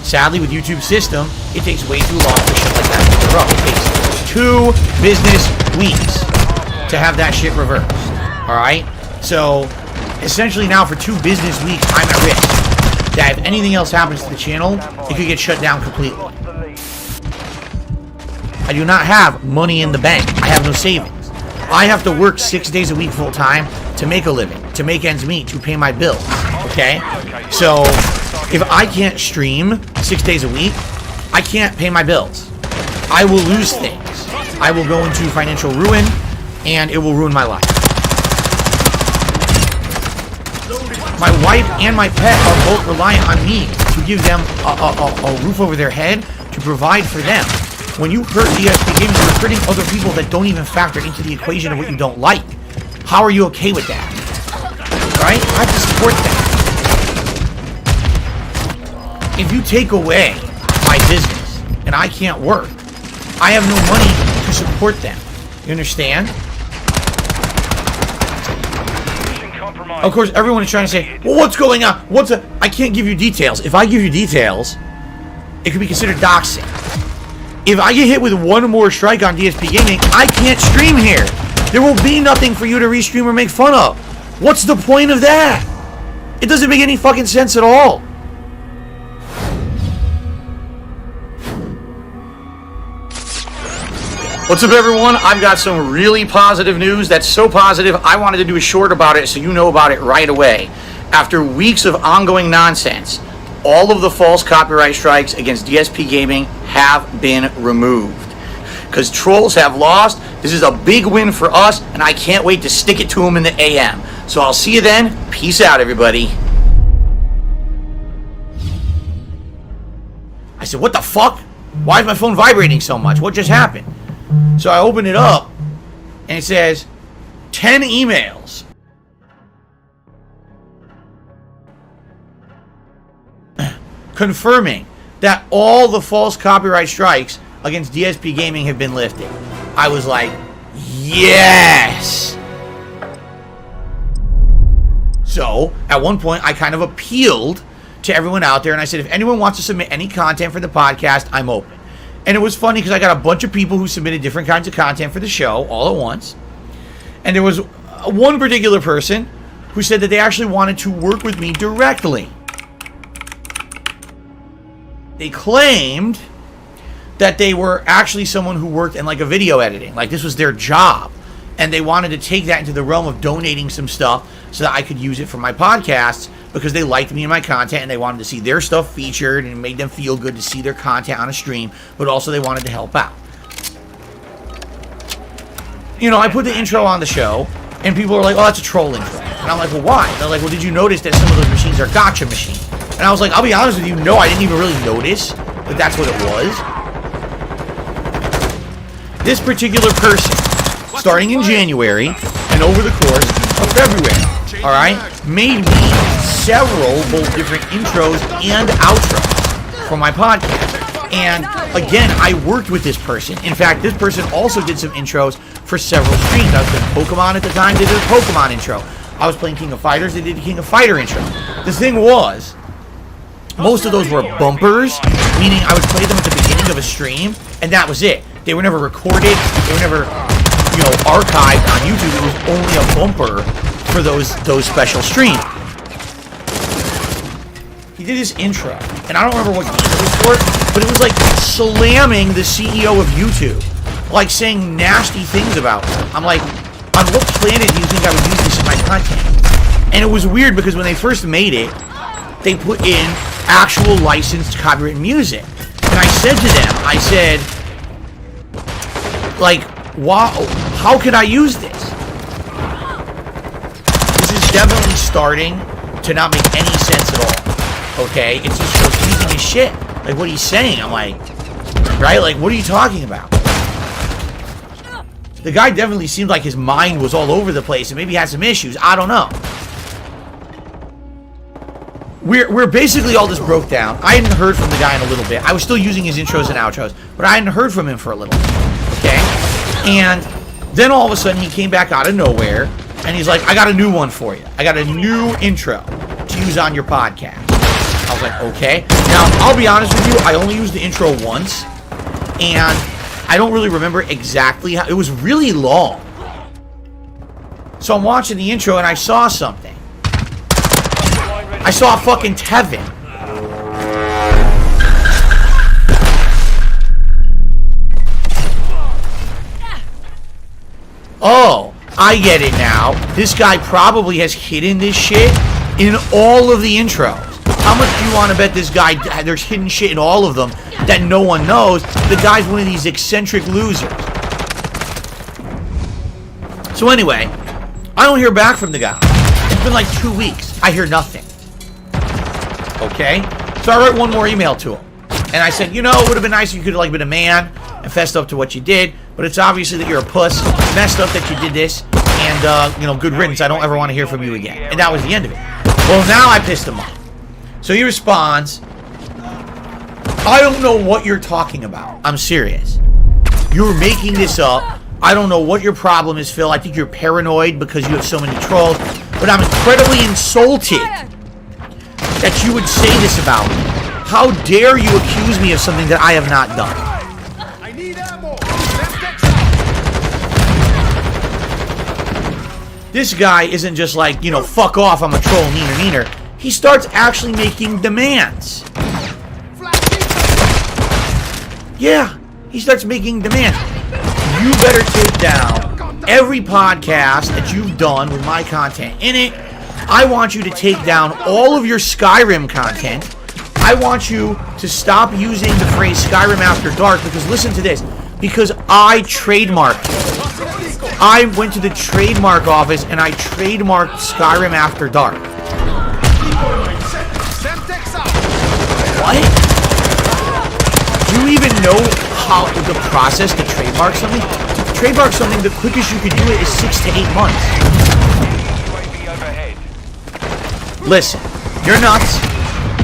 Sadly, with YouTube's system, it takes way too long for shit like that to clear up. It takes 2 business weeks to have that shit reversed. Alright? So, essentially now for 2 business weeks, I'm at risk that if anything else happens to the channel, it could get shut down completely. I do not have money in the bank. I have no savings. I have to work 6 days a week full time to make a living, to make ends meet, to pay my bills. Okay? So, if I can't stream 6 days a week, I can't pay my bills. I will lose things. I will go into financial ruin, and it will ruin my life. My wife and my pet are both reliant on me to give them a roof over their head, to provide for them. When you hurt DSP Gaming, you're hurting other people that don't even factor into the equation of what you don't like. How are you okay with that? Right? I have to support that. If you take away my business and I can't work, I have no money to support them. You understand? Of course, everyone is trying to say, well, what's going on? I can't give you details. If I give you details, it could be considered doxing. If I get hit with one more strike on DSP Gaming, I can't stream here. There will be nothing for you to restream or make fun of. What's the point of that? It doesn't make any fucking sense at all. What's up, everyone? I've got some really positive news. That's so positive, I wanted to do a short about it so you know about it right away. After weeks of ongoing nonsense, all of the false copyright strikes against DSP Gaming have been removed. Because trolls have lost. This is a big win for us, and I can't wait to stick it to them in the AM. So I'll see you then. Peace out, everybody. I said, what the fuck? Why is my phone vibrating so much? What just happened? So I open it up, and it says, 10 emails. Confirming that all the false copyright strikes against DSP Gaming have been lifted. I was like, yes! So, at one point, I kind of appealed to everyone out there, and I said, if anyone wants to submit any content for the podcast, I'm open. And it was funny because I got a bunch of people who submitted different kinds of content for the show all at once. And there was one particular person who said that they actually wanted to work with me directly. They claimed that they were actually someone who worked in like a video editing, like this was their job, and they wanted to take that into the realm of donating some stuff so that I could use it for my podcasts because they liked me and my content and they wanted to see their stuff featured and it made them feel good to see their content on a stream, but also they wanted to help out. You know, I put the intro on the show and people are like, oh, that's a troll intro. And I'm like, well, why? They're like, well, did you notice that some of those machines are gotcha machines? And I was like, I'll be honest with you, no, I didn't even really notice that that's what it was. This particular person, starting in January and over the course of February, alright, made me several both different intros and outros for my podcast. And again, I worked with this person. In fact, this person also did some intros for several streams. I was playing Pokemon at the time, they did a Pokemon intro. I was playing King of Fighters, they did a King of Fighter intro. The thing was, most of those were bumpers, meaning I would play them at the beginning of a stream, and that was it. They were never recorded, they were never, you know, archived on YouTube. It was only a bumper for those special streams. He did this intro, and I don't remember what game it was for, but it was like slamming the CEO of YouTube, like saying nasty things about him. I'm like, on what planet do you think I would use this in my content? And it was weird because when they first made it, they put in actual licensed copyrighted music. And I said to them, I said, like, wow, how could I use this? This is definitely starting to not make any sense at all. Okay? It's just confusing as shit. Like, what he's saying, I'm like, right? Like, what are you talking about? The guy definitely seemed like his mind was all over the place and maybe he had some issues. I don't know. We're basically all this broke down. I hadn't heard from the guy in a little bit. I was still using his intros and outros, but I hadn't heard from him for a little bit. Okay? And then all of a sudden he came back out of nowhere and he's like, I got a new one for you. I got a new intro to use on your podcast. I was like, okay. Now, I'll be honest with you, I only used the intro once, and I don't really remember exactly how. It was really long. So I'm watching the intro and I saw something. I saw fucking Tevin. Oh, I get it now. This guy probably has hidden this shit in all of the intros. How much do you want to bet this guy, there's hidden shit in all of them that no one knows? The guy's one of these eccentric losers. So anyway, I don't hear back from the guy. It's been like 2 weeks. I hear nothing. Okay? So I wrote one more email to him. And I said, you know, it would have been nice if you could have like been a man and fessed up to what you did, but it's obviously that you're a puss, messed up that you did this, and, you know, good riddance. I don't ever want to hear from you again. And that was the end of it. Well, now I pissed him off. So he responds, I don't know what you're talking about. I'm serious. You're making this up. I don't know what your problem is, Phil. I think you're paranoid because you have so many trolls. But I'm incredibly insulted that you would say this about me. How dare you accuse me of something that I have not done? I need ammo. This guy isn't just like, you know, fuck off, I'm a troll, neener. He starts actually making demands. Yeah, he starts making demands. You better take down every podcast that you've done with my content in it. I want you to take down all of your Skyrim content. I want you to stop using the phrase Skyrim After Dark because listen to this. Because I trademarked it. I went to the trademark office and I trademarked Skyrim After Dark. What? Do you even know how the process to trademark something? To trademark something, the quickest you could do it is 6 to 8 months. Listen, you're nuts.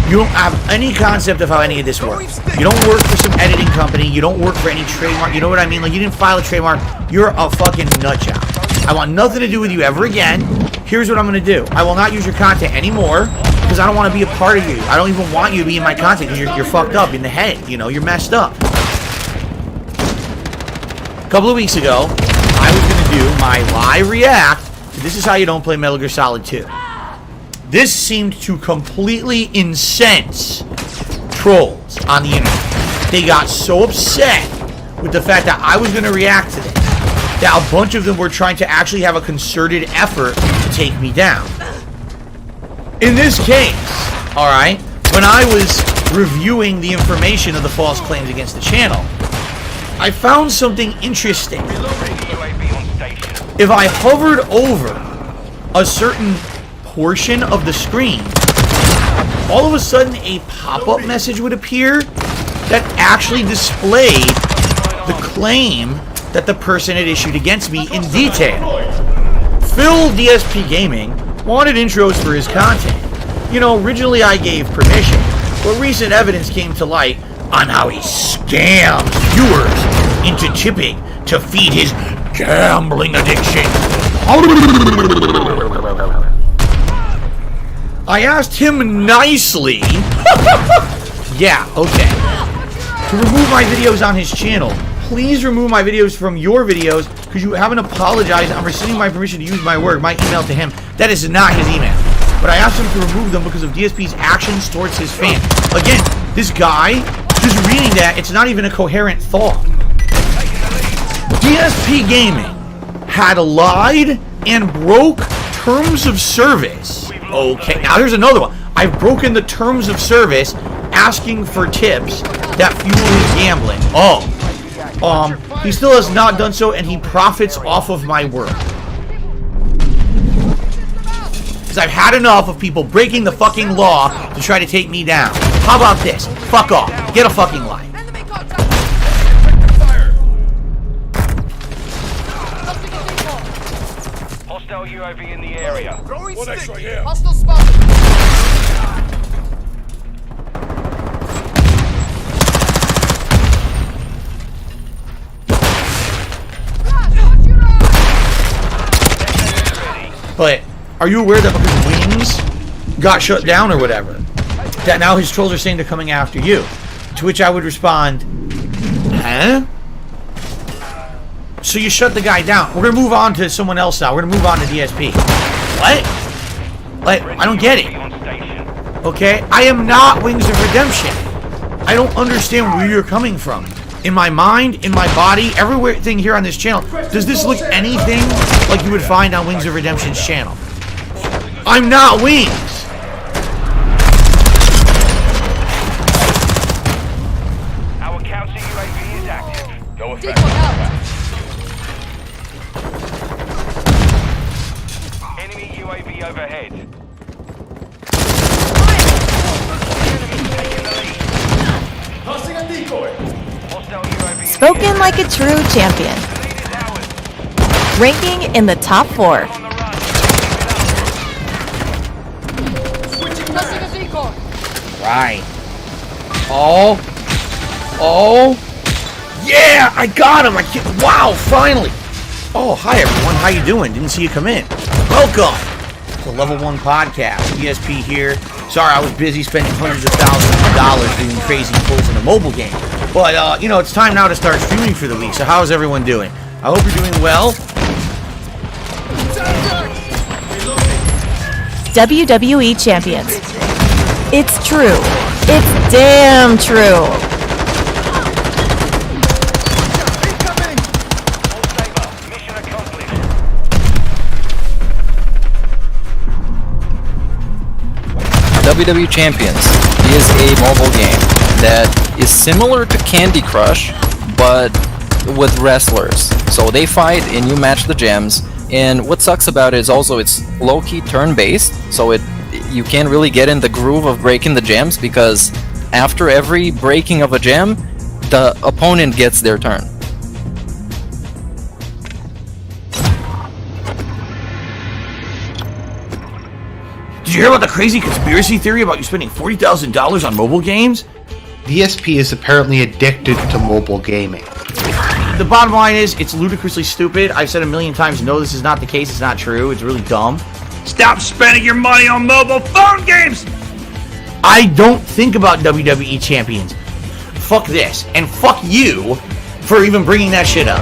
You don't have any concept of how any of this works. You don't work for some editing company. You don't work for any trademark. You know what I mean? Like, you didn't file a trademark. You're a fucking nutjob. I want nothing to do with you ever again. Here's what I'm going to do. I will not use your content anymore because I don't want to be a part of you. I don't even want you to be in my content because you're fucked up in the head. You know, you're messed up. A couple of weeks ago, I was going to do my live react to This Is How You Don't Play Metal Gear Solid 2. This seemed to completely incense trolls on the internet. They got so upset with the fact that I was going to react to this that a bunch of them were trying to actually have a concerted effort to take me down. In this case, alright, when I was reviewing the information of the false claims against the channel, I found something interesting. If I hovered over a certain portion of the screen, all of a sudden a pop-up message would appear that actually displayed the claim that the person had issued against me in detail. Phil DSP Gaming wanted intros for his content. You know, originally I gave permission, but recent evidence came to light on how he scams viewers into tipping to feed his gambling addiction. I asked him nicely, yeah, okay, to remove my videos on his channel. Please remove my videos from your videos because you haven't apologized. I'm rescinding my permission to use my work, my email to him. That is not his email. but I asked him to remove them because of DSP's actions towards his fans. Again, this guy, just reading that, it's not even a coherent thought. DSP Gaming had lied and broke terms of service. Okay, now here's another one. I've broken the terms of service asking for tips that fuel his gambling. He still has not done so, and he profits off of my work. Because I've had enough of people breaking the fucking law to try to take me down. How about this? Fuck off. Get a fucking life. Hostile UAV in the area. One extra here. Hostile spotted. But are you aware that because Wings got shut down or whatever, that now his trolls are saying they're coming after you? To which I would respond, huh? So you shut the guy down. We're gonna move on to someone else now. We're gonna move on to DSP. What? Like, I don't get it. Okay? I am not Wings of Redemption. I don't understand where you're coming from. In my mind, in my body, everything here on this channel, does this look anything like you would find on Wings of Redemption's channel? I'm not Wings! Our counter UAV is active. Go with Enemy UAV overhead. Tossing a decoy. Spoken like a true champion. Ranking in the top 4. Tossing a decoy. Right. Oh. Yeah, I got him. Wow, finally. Oh, hi everyone. How you doing? Didn't see you come in. Welcome to Level 1 Podcast. ESP here. Sorry, I was busy spending hundreds of thousands of dollars doing crazy pulls in a mobile game. But, it's time now to start streaming for the week. So how's everyone doing? I hope you're doing well. WWE Champions. It's true. It's damn true. WWE Champions is a mobile game that is similar to Candy Crush, but with wrestlers. So they fight and you match the gems. And what sucks about it is also it's low-key turn-based, so you can't really get in the groove of breaking the gems because after every breaking of a gem, the opponent gets their turn. Did you hear about the crazy conspiracy theory about you spending $40,000 on mobile games? DSP is apparently addicted to mobile gaming. The bottom line is, it's ludicrously stupid. I've said a million times, no, this is not the case. It's not true. It's really dumb. Stop spending your money on mobile phone games! I don't think about WWE Champions. Fuck this. And fuck you for even bringing that shit up.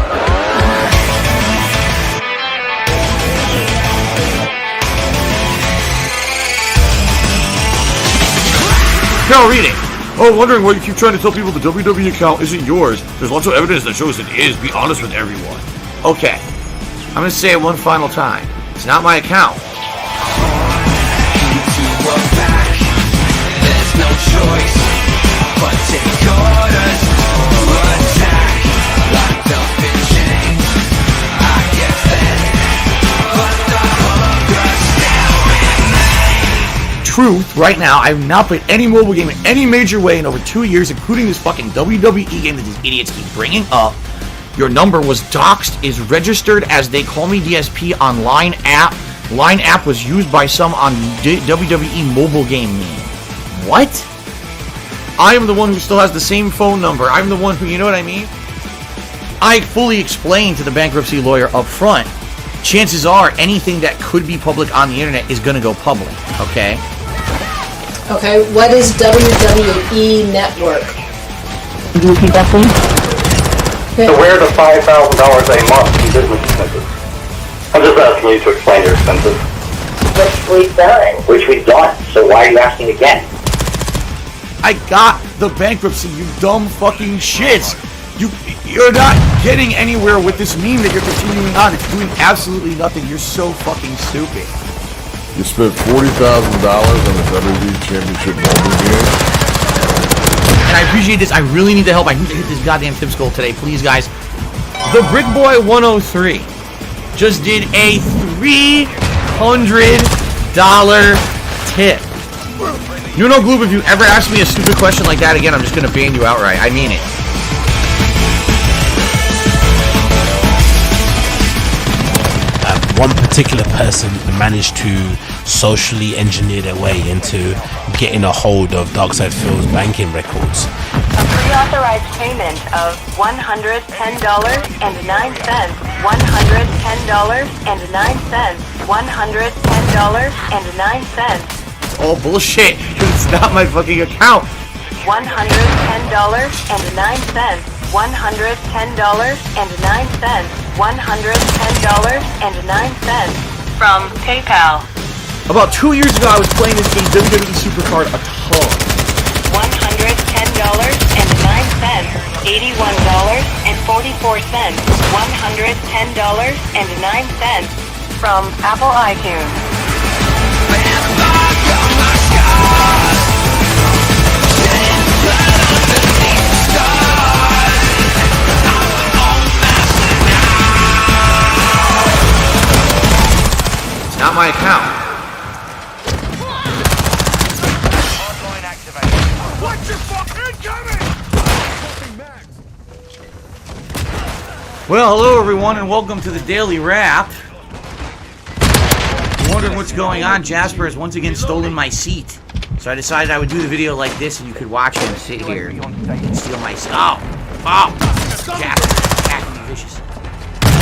Carol reading. Oh, wondering why you keep trying to tell people the WWE account isn't yours. There's lots of evidence that shows it is. Be honest with everyone. Okay. I'm going to say it one final time. It's not my account. There's no choice but take orders or attack. Locked up in chains, I guess then, but the hunger still remains. Truth, right now, I have not played any mobile game in any major way in over 2 years, including this fucking WWE game that these idiots keep bringing up. Your number was doxed, is registered as They Call Me DSP on Line app. Line app was used by some on WWE mobile game meme. What? I am the one who still has the same phone number. I'm the one who, you know what I mean? I fully explained to the bankruptcy lawyer up front. Chances are anything that could be public on the internet is going to go public, okay? Okay, what is WWE Network? Could you repeat that, please? Okay. Where the $5,000 a month in business expenses? I'm just asking you to explain your expenses. successfully done, which we've done. So why are you asking again? I got the bankruptcy, you dumb fucking shits. You're not getting anywhere with this meme that you're continuing on. It's doing absolutely nothing. You're so fucking stupid. You spent $40,000 on a WWE Championship mobile game. And I appreciate this. I really need the help. I need to hit this goddamn tips goal today. Please, guys. The Brick Boy 103 just did a $300 tip. Nuno Gloob, if you ever ask me a stupid question like that again, I'm just gonna ban you outright. I mean it. One particular person managed to socially engineer their way into getting a hold of Darkside Phil's banking records. A pre-authorized payment of $110.09. $110.09. $110.09. Oh, bullshit. It's not my fucking account. $110.09. $110.09. $110.09 from PayPal. About 2 years ago, I was playing this game, WWE Supercard, a ton. $110.09. $81.44. $110.09 from Apple iTunes. It's not my account. Watch your fucking incoming! Well, hello everyone, and welcome to the Daily Wrap. You're wondering what's going on? Jasper has once again stolen my seat. So I decided I would do the video like this, and you could watch him sit here and steal my seat. Oh! Jasper, attacking me vicious.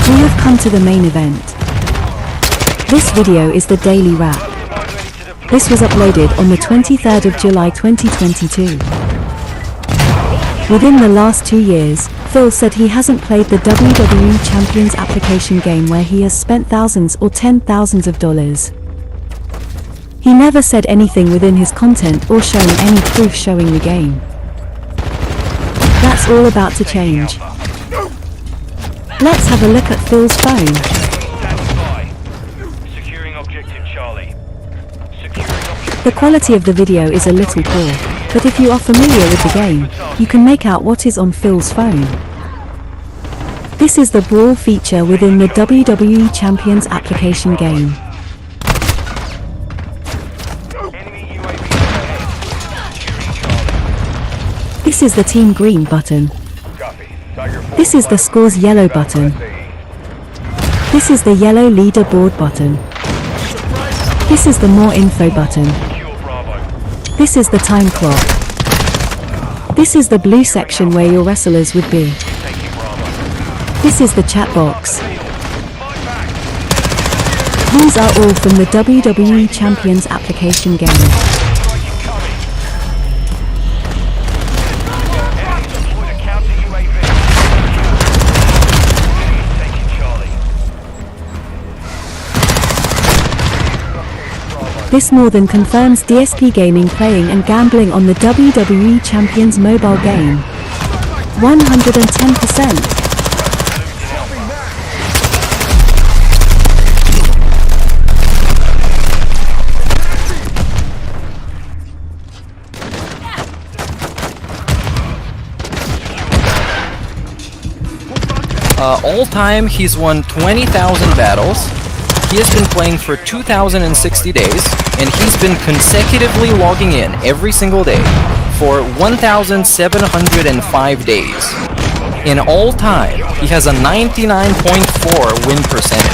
We have come to the main event. This video is the Daily Wrap. This was uploaded on the 23rd of July 2022. Within the last 2 years, Phil said he hasn't played the WWE Champions application game where he has spent thousands or $10,000s of dollars. He never said anything within his content or shown any proof showing the game. That's all about to change. Let's have a look at Phil's phone. The quality of the video is a little poor, but if you are familiar with the game, you can make out what is on Phil's phone. This is the Brawl feature within the WWE Champions application game. This is the Team Green button. This is the Scores Yellow button. This is the Yellow Leaderboard button. This is the More Info button. This is the time clock. This is the blue section where your wrestlers would be. This is the chat box. These are all from the WWE Champions application game. This more than confirms DSP Gaming playing and gambling on the WWE Champions mobile game. 110%. All time, he's won 20,000 battles. He has been playing for 2,060 days, and he's been consecutively logging in every single day for 1,705 days. In all time, he has a 99.4 win percentage.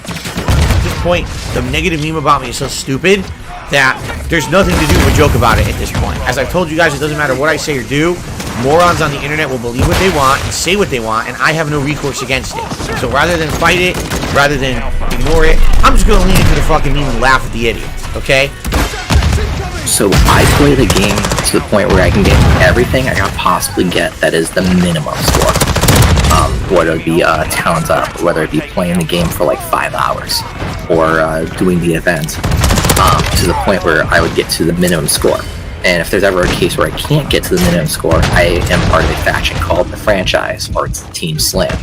At this point, the negative meme about me is so stupid that there's nothing to do but joke about it at this point. As I've told you guys, it doesn't matter what I say or do. Morons on the internet will believe what they want and say what they want, and I have no recourse against it. So rather than fight it, rather than ignore it, I'm just going to lean into the fucking meme and laugh at the idiots, okay? So I play the game to the point where I can get everything I can possibly get that is the minimum score. Whether it be talent up, whether it be playing the game for like 5 hours. or doing the event to the point where I would get to the minimum score. And if there's ever a case where I can't get to the minimum score, I am part of a faction called the Franchise, or it's Team Slam,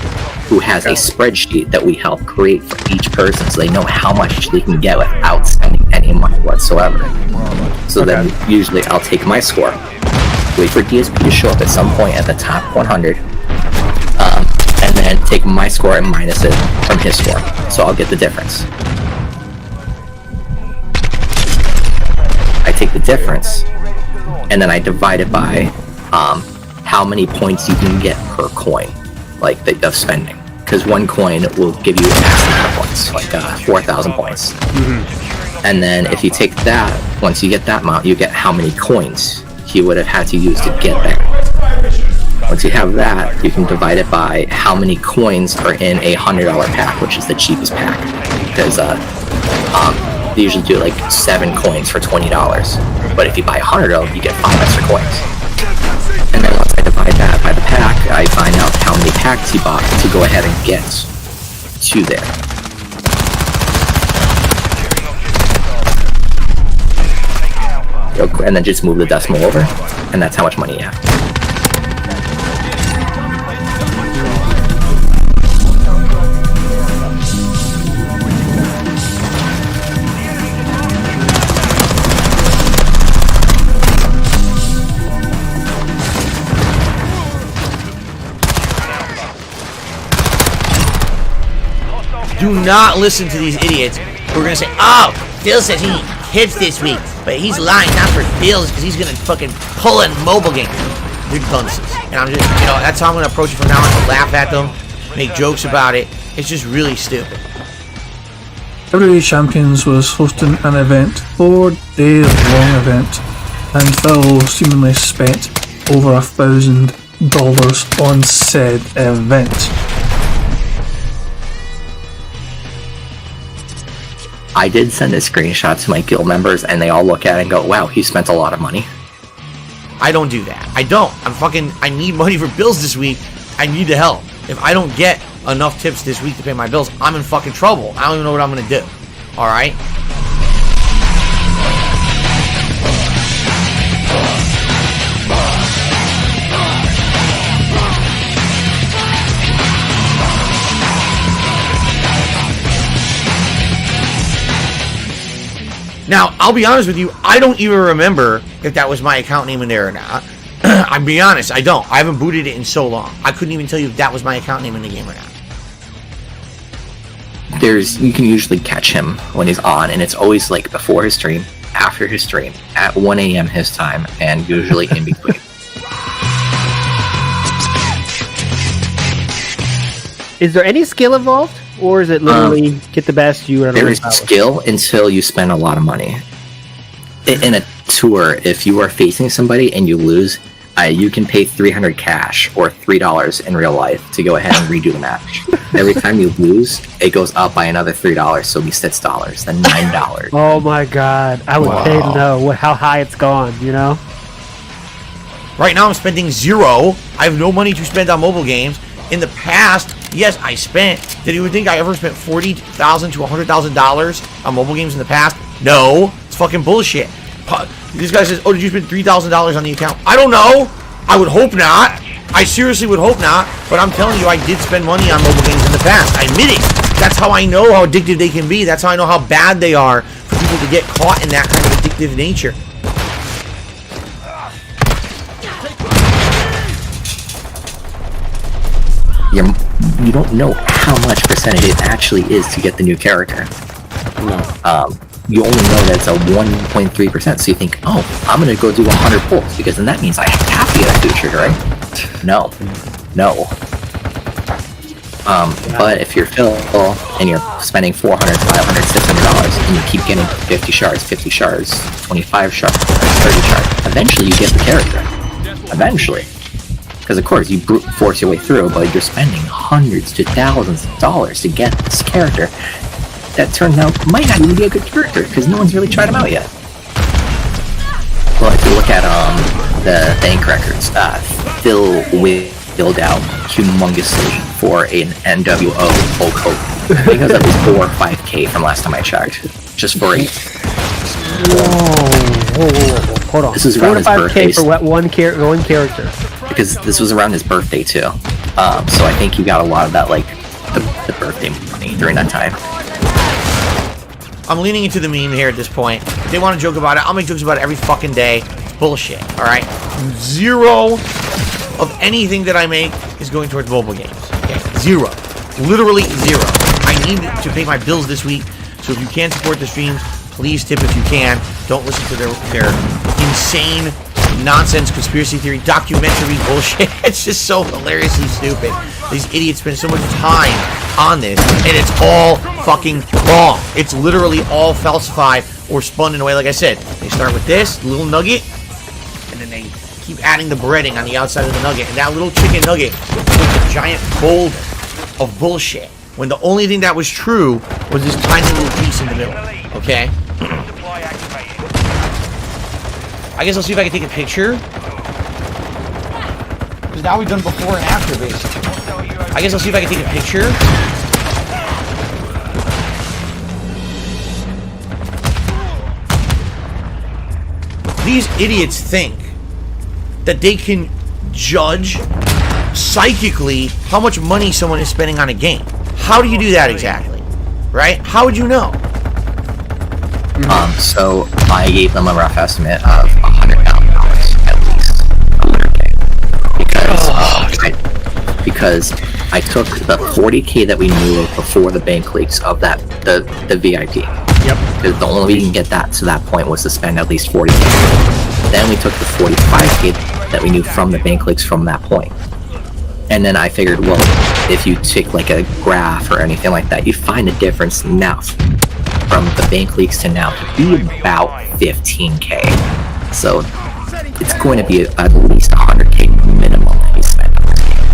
who has a spreadsheet that we help create for each person so they know how much they can get without spending any money whatsoever. So then usually I'll take my score, wait for DSP to show up at some point at the top 100, and then take my score and minus it from his score. So I'll get the difference. I take the difference, and then I divide it by how many points you can get per coin, like of spending. Because one coin will give you a massive amount of points, like 4,000 points. And then if you take that, once you get that amount, you get how many coins he would have had to use to get there. Once you have that, you can divide it by how many coins are in a $100 pack, which is the cheapest pack. Because they usually do like 7 coins for $20. But if you buy 100 of them, you get 5 extra coins. And then once I divide that by the pack, I find out how many packs he bought to go ahead and get to there. And then just move the decimal over, and that's how much money you have. Do not listen to these idiots who are gonna say, "Oh, Bill says he hits this week, but he's lying not for Bills because he's gonna fucking pull in mobile game." They're dunces, and I'm just, that's how I'm gonna approach it from now on. To laugh at them, make jokes about it. It's just really stupid. WWE Champions was hosting an event, 4-day-long event, and Phil seemingly spent over $1,000 on said event. I did send a screenshot to my guild members, and they all look at it and go, "Wow, he spent a lot of money." I don't do that. I don't. I need money for bills this week. I need the help. If I don't get enough tips this week to pay my bills, I'm in fucking trouble. I don't even know what I'm gonna do. Alright? Now, I'll be honest with you, I don't even remember if that was my account name in there or not. I'll be honest, I don't. I haven't booted it in so long. I couldn't even tell you if that was my account name in the game or not. You can usually catch him when he's on, and it's always like before his stream, after his stream, at 1 a.m. his time, and usually in between. Is there any skill involved? Or is it literally get the best you ever? There is skill until you spend a lot of money. In a tour, if you are facing somebody and you lose, you can pay $300 cash or $3 in real life to go ahead and redo the match. Every time you lose, it goes up by another $3, so it'll be $6, then $9. Oh my god, I would pay to know how high it's gone, Right now I'm spending $0. I have no money to spend on mobile games. In the past, yes, I spent. Did you think I ever spent $40,000 to $100,000 on mobile games in the past? No, it's fucking bullshit. This guy says, "Oh, did you spend $3,000 on the account?" I don't know. I would hope not. I seriously would hope not. But I'm telling you, I did spend money on mobile games in the past. I admit it. That's how I know how addictive they can be. That's how I know how bad they are for people to get caught in that kind of addictive nature. You don't know how much percentage it actually is to get the new character. You only know that it's a 1.3%, so you think, "Oh, I'm gonna go do 100 pulls, because then that means I have to get a new trigger, right?" No. But if you're Phil and you're spending $400, $500, $600, and you keep getting 50 shards, 25 shards, 30 shards, eventually you get the character. Eventually. Because of course you brute force your way through, but you're spending hundreds to thousands of dollars to get this character that turns out might not even be a good character because no one's really tried him out yet. Well, if you look at the bank records, Phil wheeled out humongously for an NWO Hulk Hogan. I think it was at least 4 or 5K from last time I checked. Just for a... Whoa. Hold on. This is 4 around to his 5K birthday. for one character. Because this was around his birthday too. So I think he got a lot of that, like, the birthday money during that time. I'm leaning into the meme here at this point. If they want to joke about it, I'll make jokes about it every fucking day. It's bullshit, alright? Zero of anything that I make is going towards mobile games. Okay? Zero. Literally zero. I need to pay my bills this week, so if you can support the streams, please tip if you can. Don't listen to their insane nonsense conspiracy theory documentary bullshit. It's just so hilariously stupid. These idiots spend so much time on this, and it's all fucking wrong. It's literally all falsified or spun in a way. Like I said, they start with this little nugget, and then they keep adding the breading on the outside of the nugget, and that little chicken nugget becomes a giant boulder of bullshit, when the only thing that was true was this tiny little piece in the middle. Okay? I guess I'll see if I can take a picture. Because now we've done before and after, basically. I guess I'll see if I can take a picture. These idiots think that they can judge psychically how much money someone is spending on a game. How do you do that exactly? Right? How would you know? So I gave them a rough estimate of $100,000 at least, $100K, because I took the 40K that we knew of before the bank leaks of that the VIP. Yep. Because the only way you can get that to that point was to spend at least 40K. Then we took the 45K that we knew from the bank leaks from that point. And then I figured, well, if you take like a graph or anything like that, you find the difference now from the bank leaks to now to be about 15K. So it's going to be at least 100K minimum that you spend on this game.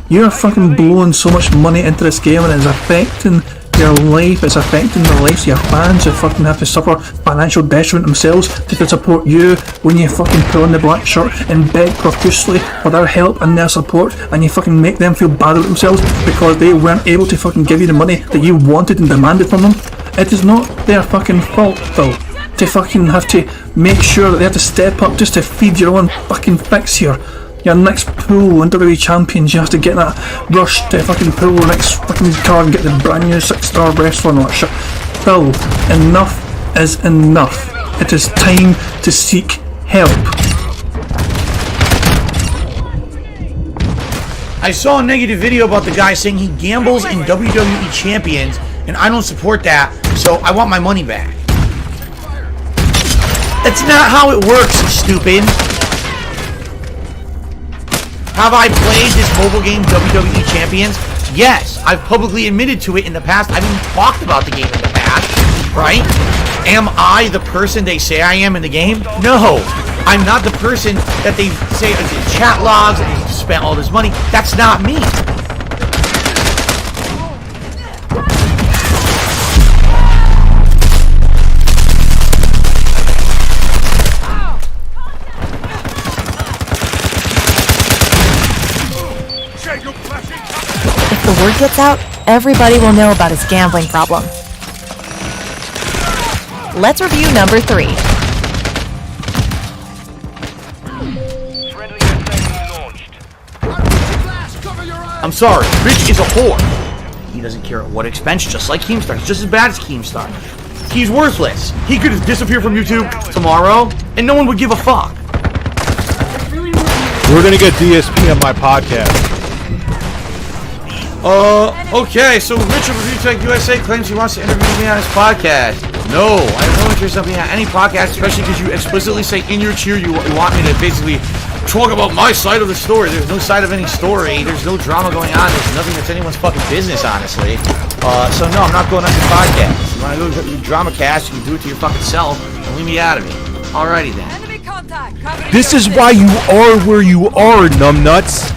You're fucking blowing so much money into this game, and it's affecting your life, it's affecting the lives of your fans who fucking have to suffer financial detriment themselves to support you when you fucking pull on the black shirt and beg profusely for their help and their support, and you fucking make them feel bad about themselves because they weren't able to fucking give you the money that you wanted and demanded from them. It is not their fucking fault though to fucking have to make sure that they have to step up just to feed your own fucking fix here. Your next pool in WWE Champions, you have to get that rush to fucking pull the next fucking card and get the brand new 6-star wrestler and all that shit. Phil, enough is enough. It is time to seek help. I saw a negative video about the guy saying he gambles in WWE Champions, and I don't support that, so I want my money back. That's not how it works, stupid. Have I played this mobile game, WWE Champions? Yes, I've publicly admitted to it in the past. I've even talked about the game in the past, right? Am I the person they say I am in the game? No, I'm not the person that they say in chat logs and they spent all this money. That's not me. If the word gets out, everybody will know about his gambling problem. Let's review number 3. I'm sorry, Rich is a whore. He doesn't care at what expense, just like Keemstar. He's just as bad as Keemstar. He's worthless. He could disappear from YouTube tomorrow, and no one would give a fuck. We're gonna get DSP on my podcast. Okay, so Rich of Review Tech USA claims he wants to interview me on his podcast. No, I have no interest in being on any podcast, especially because you explicitly say in your cheer you want me to basically talk about my side of the story. There's no side of any story. There's no drama going on. There's nothing that's anyone's fucking business, honestly. So no, I'm not going on your podcast. If you want to go to your drama cast, you can do it to your fucking self and leave me out of it. Alrighty then. This is why you are where you are, numbnuts.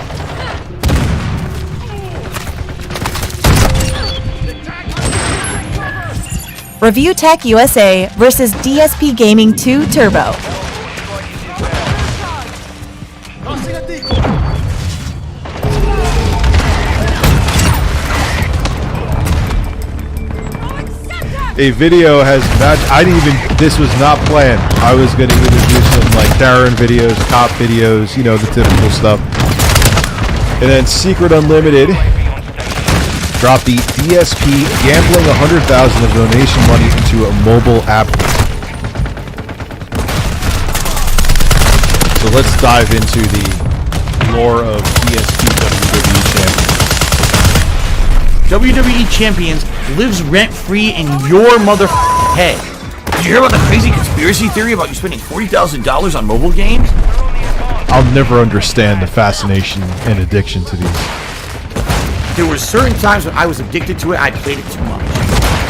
Review Tech USA versus DSP Gaming 2 Turbo. A video has match. I didn't even. This was not planned. I was going to introduce some like Darren videos, cop videos, you know, the typical stuff. And then Secret Unlimited dropped the DSP gambling 100,000 of donation money into a mobile app. So let's dive into the lore of DSP WWE Champions. WWE Champions lives rent-free in your mother head. Did you hear about the crazy conspiracy theory about you spending $40,000 on mobile games? I'll never understand the fascination and addiction to these. There were certain times when I was addicted to it, I played it too much.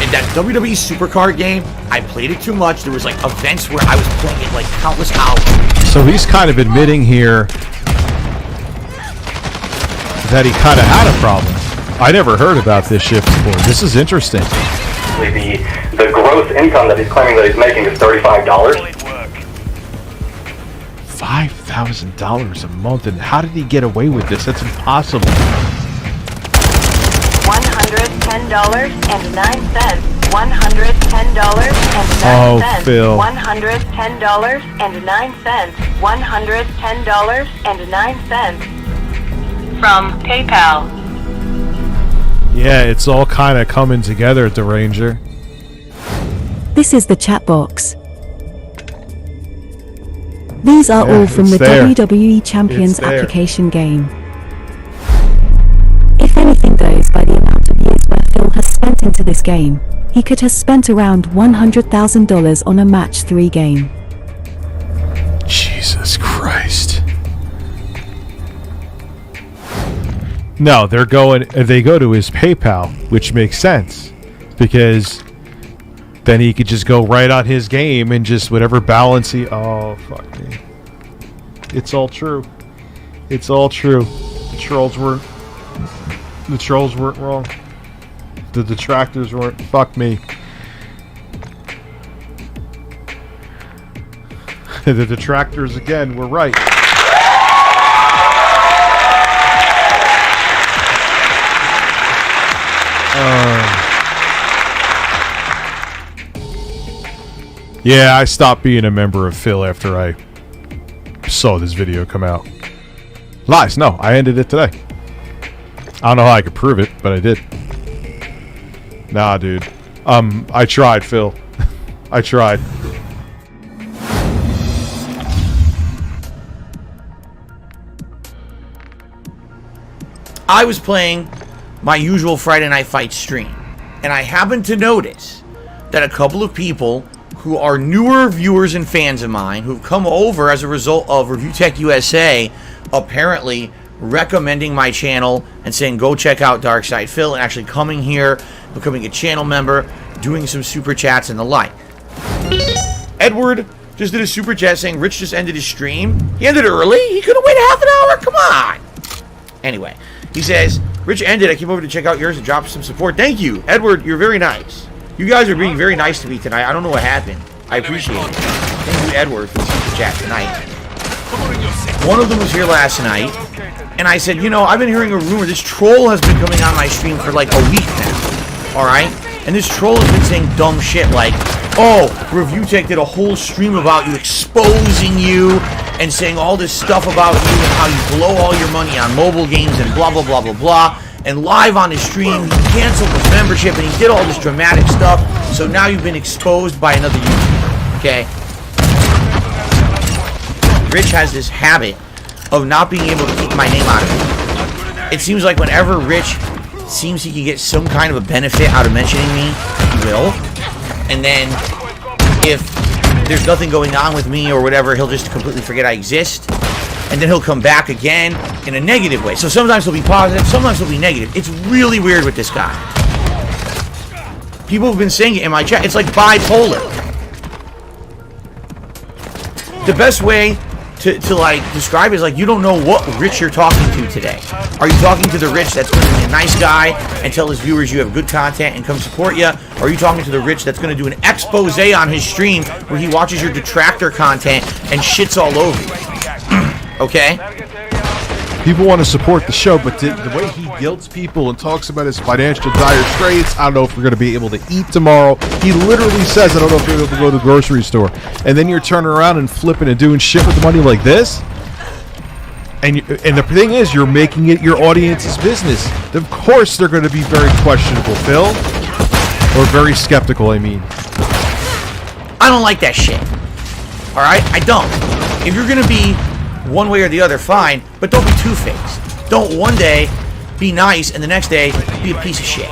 In that WWE Supercard game, I played it too much. There was like events where I was playing it like countless hours. So he's kind of admitting here that he kind of had a problem. I never heard about this shit before. This is interesting. The gross income that he's claiming that he's making is $35. $5,000 a month, and how did he get away with this? That's impossible. $110.09. $110.09. Oh, Phil. $110.09. $110.09. From PayPal. Yeah, it's all kind of coming together at the Ranger. This is the chat box. These are all from the there. WWE Champions It's there. application game. If anything goes by the amount of years where Phil has spent into this game, he could have spent around $100,000 on a match 3 game. Jesus Christ. No, they go to his PayPal, which makes sense, because then he could just go right on his game and just whatever balance he. Oh fuck me! It's all true. It's all true. The trolls weren't wrong. The detractors weren't. Fuck me. The detractors again were right. Yeah, I stopped being a member of Phil after I saw this video come out. Lies, no, I ended it today. I don't know how I could prove it, but I did. Nah, dude. I tried, Phil. I tried. I was playing my usual Friday Night Fight stream, and I happened to notice that a couple of people who are newer viewers and fans of mine who've come over as a result of Review Tech USA apparently recommending my channel and saying go check out Darkside Phil, and actually coming here, becoming a channel member, doing some super chats and the like. Edward just did a super chat saying Rich just ended his stream. He ended it early? He could have waited half an hour? Come on! Anyway, he says, Rich ended. I came over to check out yours and drop some support. Thank you, Edward. You're very nice. You guys are being very nice to me tonight. I don't know what happened. I appreciate it. Thank you, Edward, for the super chat tonight. One of them was here last night, and I said, you know, I've been hearing a rumor. This troll has been coming on my stream for like a week now. Alright? And this troll has been saying dumb shit like, oh, Review Tech did a whole stream about you, exposing you, and saying all this stuff about you and how you blow all your money on mobile games and blah, blah, blah, blah, blah. And live on his stream, he canceled his membership and he did all this dramatic stuff. So now you've been exposed by another YouTuber. Okay? Rich has this habit of not being able to keep my name out of it. It seems like whenever Rich seems he can get some kind of a benefit out of mentioning me, he will. And then if there's nothing going on with me or whatever, he'll just completely forget I exist. And then he'll come back again in a negative way. So sometimes he'll be positive, sometimes he'll be negative. It's really weird with this guy. People have been saying it in my chat. It's like bipolar. The best way to like describe it is like you don't know what Rich you're talking to today. Are you talking to the Rich that's going to be a nice guy and tell his viewers you have good content and come support you? Or are you talking to the Rich that's going to do an expose on his stream where he watches your detractor content and shits all over you? Okay? People want to support the show, but the way he guilts people and talks about his financial dire straits, I don't know if we're going to be able to eat tomorrow. He literally says, I don't know if we're able to go to the grocery store. And then you're turning around and flipping and doing shit with the money like this. And the thing is, you're making it your audience's business. Of course they're going to be very questionable, Phil. Or very skeptical, I mean. I don't like that shit. Alright? I don't. If you're going to be one way or the other, fine, but don't be two-faced. Don't one day be nice and the next day be a piece of shit.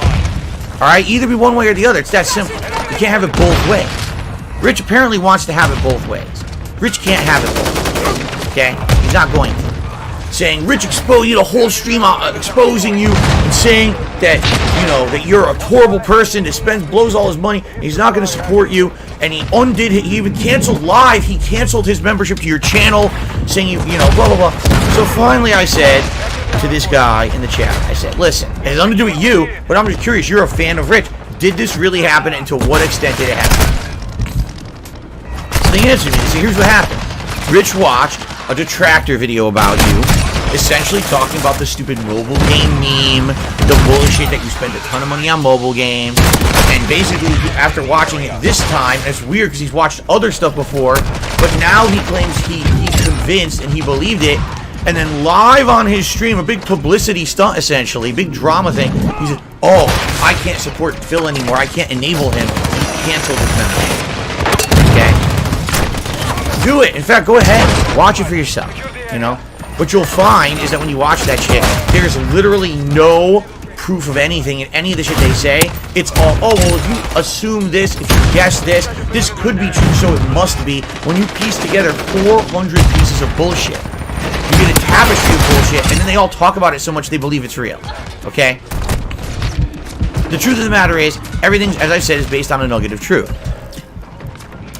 Alright? Either be one way or the other. It's that simple. You can't have it both ways. Rich apparently wants to have it both ways. Rich can't have it both ways. Okay? He's not going to. Saying, Rich exposed you, the whole stream exposing you and saying that, you know, that you're a horrible person that blows all his money, and he's not going to support you, and he undid it, he even canceled live, he canceled his membership to your channel, saying, you know, blah, blah, blah. So finally I said to this guy in the chat, I said, listen, it has nothing to do with you, but I'm just curious, you're a fan of Rich. Did this really happen, and to what extent did it happen? So they answered me, so here's what happened. Rich watched a detractor video about you, essentially talking about the stupid mobile game meme, the bullshit that you spend a ton of money on mobile games, and basically after watching it this time, and it's weird because he's watched other stuff before, but now he claims he's convinced and he believed it, and then live on his stream, a big publicity stunt essentially, big drama thing, he said, oh, I can't support Phil anymore, I can't enable him, he canceled his membership. Okay? Do it. In fact, go ahead. Watch it for yourself. You know? What you'll find is that when you watch that shit, there's literally no proof of anything in any of the shit they say. It's all, oh, well, if you assume this, if you guess this could be true, so it must be. When you piece together 400 pieces of bullshit, you get a tapestry of bullshit, and then they all talk about it so much they believe it's real. Okay? The truth of the matter is, everything, as I said, is based on a nugget of truth.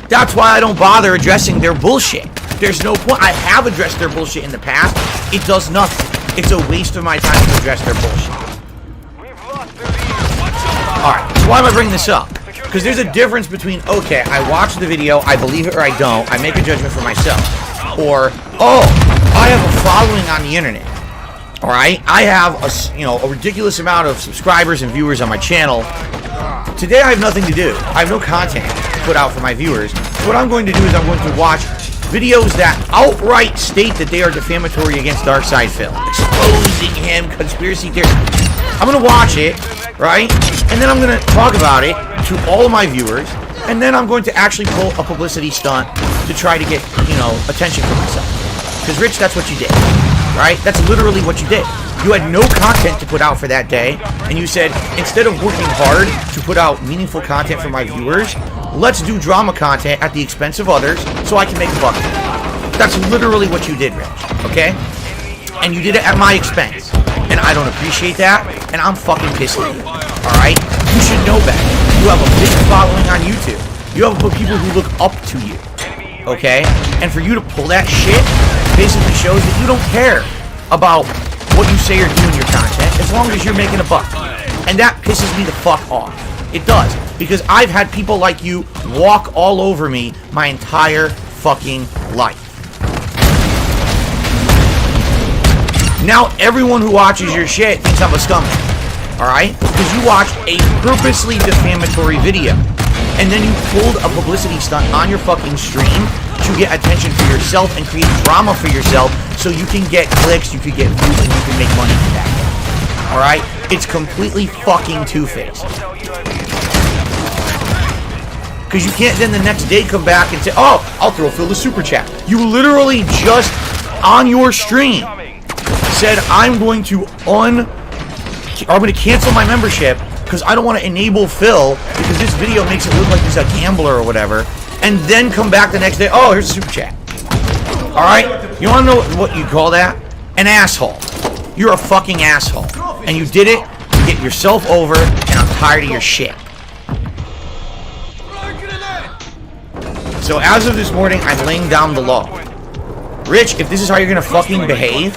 That's why I don't bother addressing their bullshit. There's no point. I have addressed their bullshit in the past. It does nothing. It's a waste of my time to address their bullshit. Alright, so why am I bringing this up? Because there's a difference between, okay, I watch the video, I believe it or I don't, I make a judgment for myself. Or, oh, I have a following on the internet. Alright? I have a ridiculous amount of subscribers and viewers on my channel. Today I have nothing to do. I have no content to put out for my viewers. So what I'm going to do is I'm going to watch videos that outright state that they are defamatory against Darkside Phil. Exposing him, conspiracy theory. I'm going to watch it, right? And then I'm going to talk about it to all of my viewers. And then I'm going to actually pull a publicity stunt to try to get, you know, attention for myself. Because, Rich, that's what you did, right? That's literally what you did. You had no content to put out for that day, and you said, instead of working hard to put out meaningful content for my viewers, let's do drama content at the expense of others so I can make a buck. That's literally what you did, Rich, okay? And you did it at my expense. And I don't appreciate that, and I'm fucking pissed at you, alright? You should know better. You have a big following on YouTube. You have people who look up to you, okay? And for you to pull that shit basically shows that you don't care about what you say or do in your content, as long as you're making a buck. And that pisses me the fuck off. It does. Because I've had people like you walk all over me my entire fucking life. Now everyone who watches your shit thinks I'm a scumbag. Alright? Because you watched a purposely defamatory video. And then you pulled a publicity stunt on your fucking stream to get attention for yourself and create drama for yourself so you can get clicks, you can get views, and you can make money from that. Alright? It's completely fucking two-faced. Because you can't then the next day come back and say, oh, I'll throw Phil the super chat. You literally just, on your stream, said, I'm going to cancel my membership because I don't want to enable Phil because this video makes it look like he's a gambler or whatever, and then come back the next day, oh, here's a super chat. Alright? You want to know what you call that? An asshole. You're a fucking asshole. And you did it to get yourself over, and I'm tired of your shit. So as of this morning, I'm laying down the law. Rich, if this is how you're gonna fucking behave,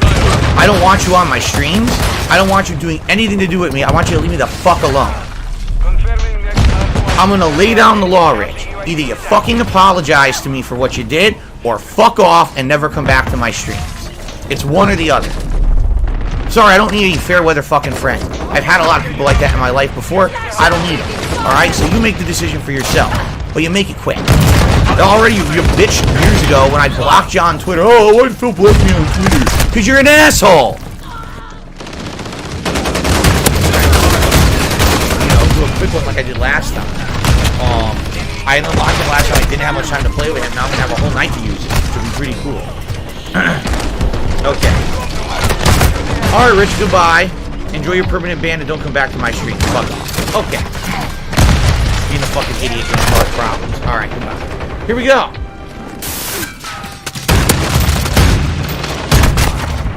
I don't want you on my streams. I don't want you doing anything to do with me. I want you to leave me the fuck alone. I'm gonna lay down the law, Rich. Either you fucking apologize to me for what you did, or fuck off and never come back to my streams. It's one or the other. sorry, I don't need any fair weather fucking friends. I've had a lot of people like that in my life before. I don't need them. Alright, so you make the decision for yourself. But you make it quick. Already, you bitched years ago when I blocked you on Twitter. Oh, why did Phil block me on Twitter? Because you're an asshole. Do a quick one like I did last time. I unlocked him last time. I didn't have much time to play with him. Now I'm going to have a whole night to use it, which will be pretty cool. Okay. Alright, Rich, goodbye. Enjoy your permanent ban and don't come back to my stream. Fuck off. Okay. Being a fucking idiot can cause problems. Alright, goodbye. Here we go.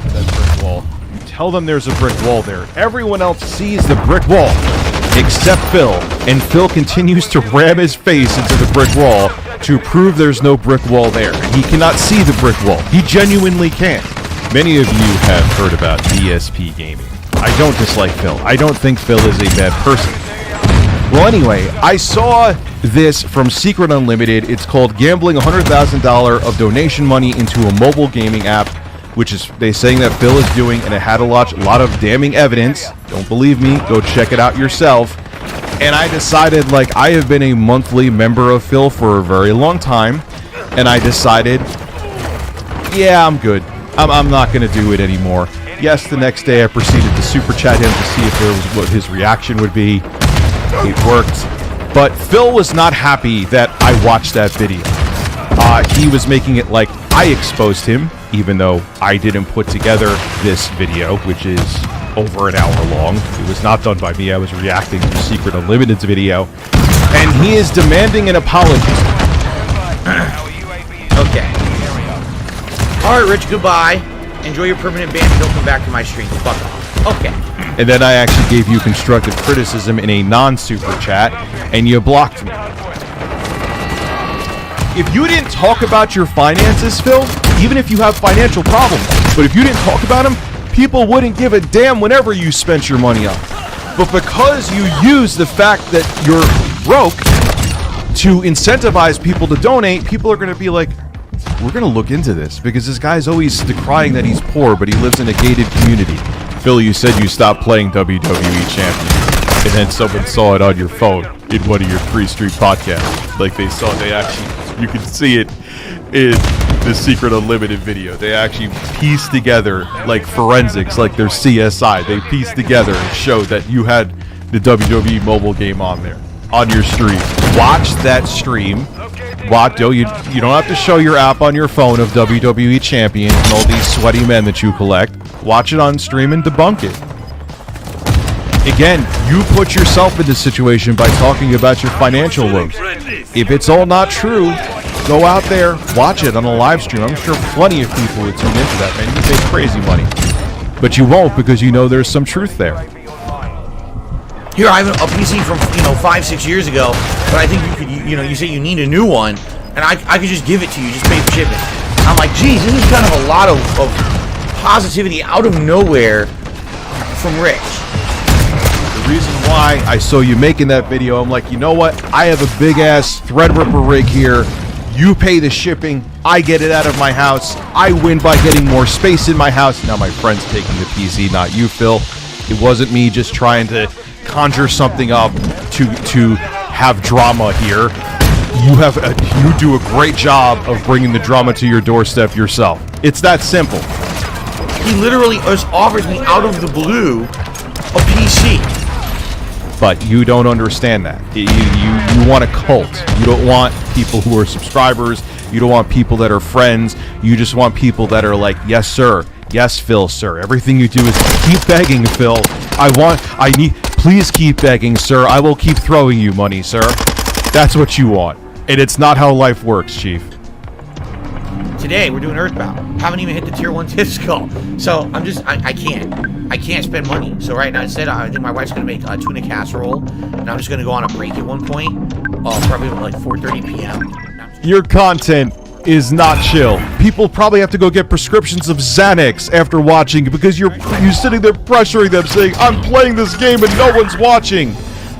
That brick wall. You tell them there's a brick wall there. Everyone else sees the brick wall. Except Phil. And Phil continues to ram his face into the brick wall to prove there's no brick wall there. He cannot see the brick wall. He genuinely can't. Many of you have heard about DSP gaming. I don't dislike Phil. I don't think Phil is a bad person. Well, anyway, I saw this from Secret Unlimited. It's called Gambling $100,000 of donation money into a mobile gaming app, which is they saying that Phil is doing, and it had a lot of damning evidence. Don't believe me? Go check it out yourself. And I decided, like, I have been a monthly member of Phil for a very long time, and I decided, yeah, I'm good. I'm not going to do it anymore. Yes, the next day I proceeded to super chat him to see if there was what his reaction would be. It worked. But Phil was not happy that I watched that video. He was making it like I exposed him, even though I didn't put together this video, which is over an hour long. It was not done by me. I was reacting to Secret Unlimited's video. And he is demanding an apology. Okay. Alright, Rich, goodbye. Enjoy your permanent ban and don't come back to my stream. Fuck off. Okay. And then I actually gave you constructive criticism in a non-super chat, and you blocked me. If you didn't talk about your finances, Phil, even if you have financial problems, but if you didn't talk about them, people wouldn't give a damn whenever you spent your money on. But because you use the fact that you're broke to incentivize people to donate, people are going to be like, we're going to look into this, because this guy's always decrying that he's poor, but he lives in a gated community. Phil, you said you stopped playing WWE Champion, and then someone saw it on your phone in one of your pre-stream podcasts. Like they actually, you can see it in the Secret Unlimited video. They actually pieced together, like forensics, like their CSI. They pieced together and showed that you had the WWE mobile game on there, on your stream. Watch that stream. You don't have to show your app on your phone of WWE Champions and all these sweaty men that you collect. Watch it on stream and debunk it. Again, you put yourself in this situation by talking about your financial woes. If it's all not true, go out there, watch it on a live stream. I'm sure plenty of people would tune into that, man. You make crazy money. But you won't, because you know there's some truth there. Here, I have a PC from 5-6 years ago, but I think you could, you say you need a new one, and I could just give it to you, just pay for shipping. I'm like, geez, this is kind of a lot of positivity out of nowhere from Rich. The reason why I saw you making that video, I'm like, you know what? I have a big ass Threadripper rig here. You pay the shipping. I get it out of my house. I win by getting more space in my house. Now my friend's taking the PC, not you, Phil. It wasn't me just trying to conjure something up to have drama here. You do a great job of bringing the drama to your doorstep yourself. It's that simple. He literally just offers me out of the blue a PC. But you don't understand that. You want a cult. You don't want people who are subscribers. You don't want people that are friends. You just want people that are like, yes, sir. Yes, Phil, sir. Everything you do is keep begging, Phil. Please keep begging, sir. I will keep throwing you money, sir. That's what you want. And it's not how life works, Chief. Today, we're doing Earthbound. Haven't even hit the tier 1 tip skull. So, I can't spend money. So right now, instead, I think my wife's going to make a tuna casserole. And I'm just going to go on a break at one point. Probably like 4:30 p.m. Your content is not chill. People probably have to go get prescriptions of Xanax after watching, because you're sitting there pressuring them, saying, I'm playing this game and no one's watching.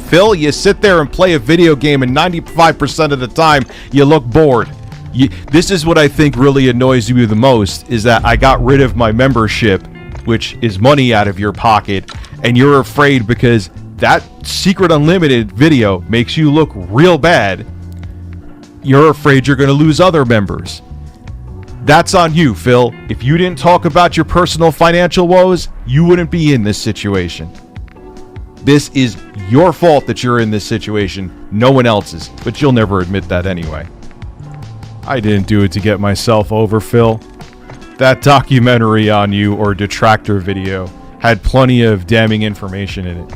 Phil, you sit there and play a video game, and 95% of the time, you look bored. This is what I think really annoys you the most, is that I got rid of my membership which is money out of your pocket, and you're afraid because that Secret Unlimited video makes you look real bad, you're afraid you're going to lose other members. That's on you, Phil. If you didn't talk about your personal financial woes, you wouldn't be in this situation. This is your fault that you're in this situation, no one else's, but you'll never admit that anyway. I didn't do it to get myself over, Phil. That documentary on you or detractor video had plenty of damning information in it,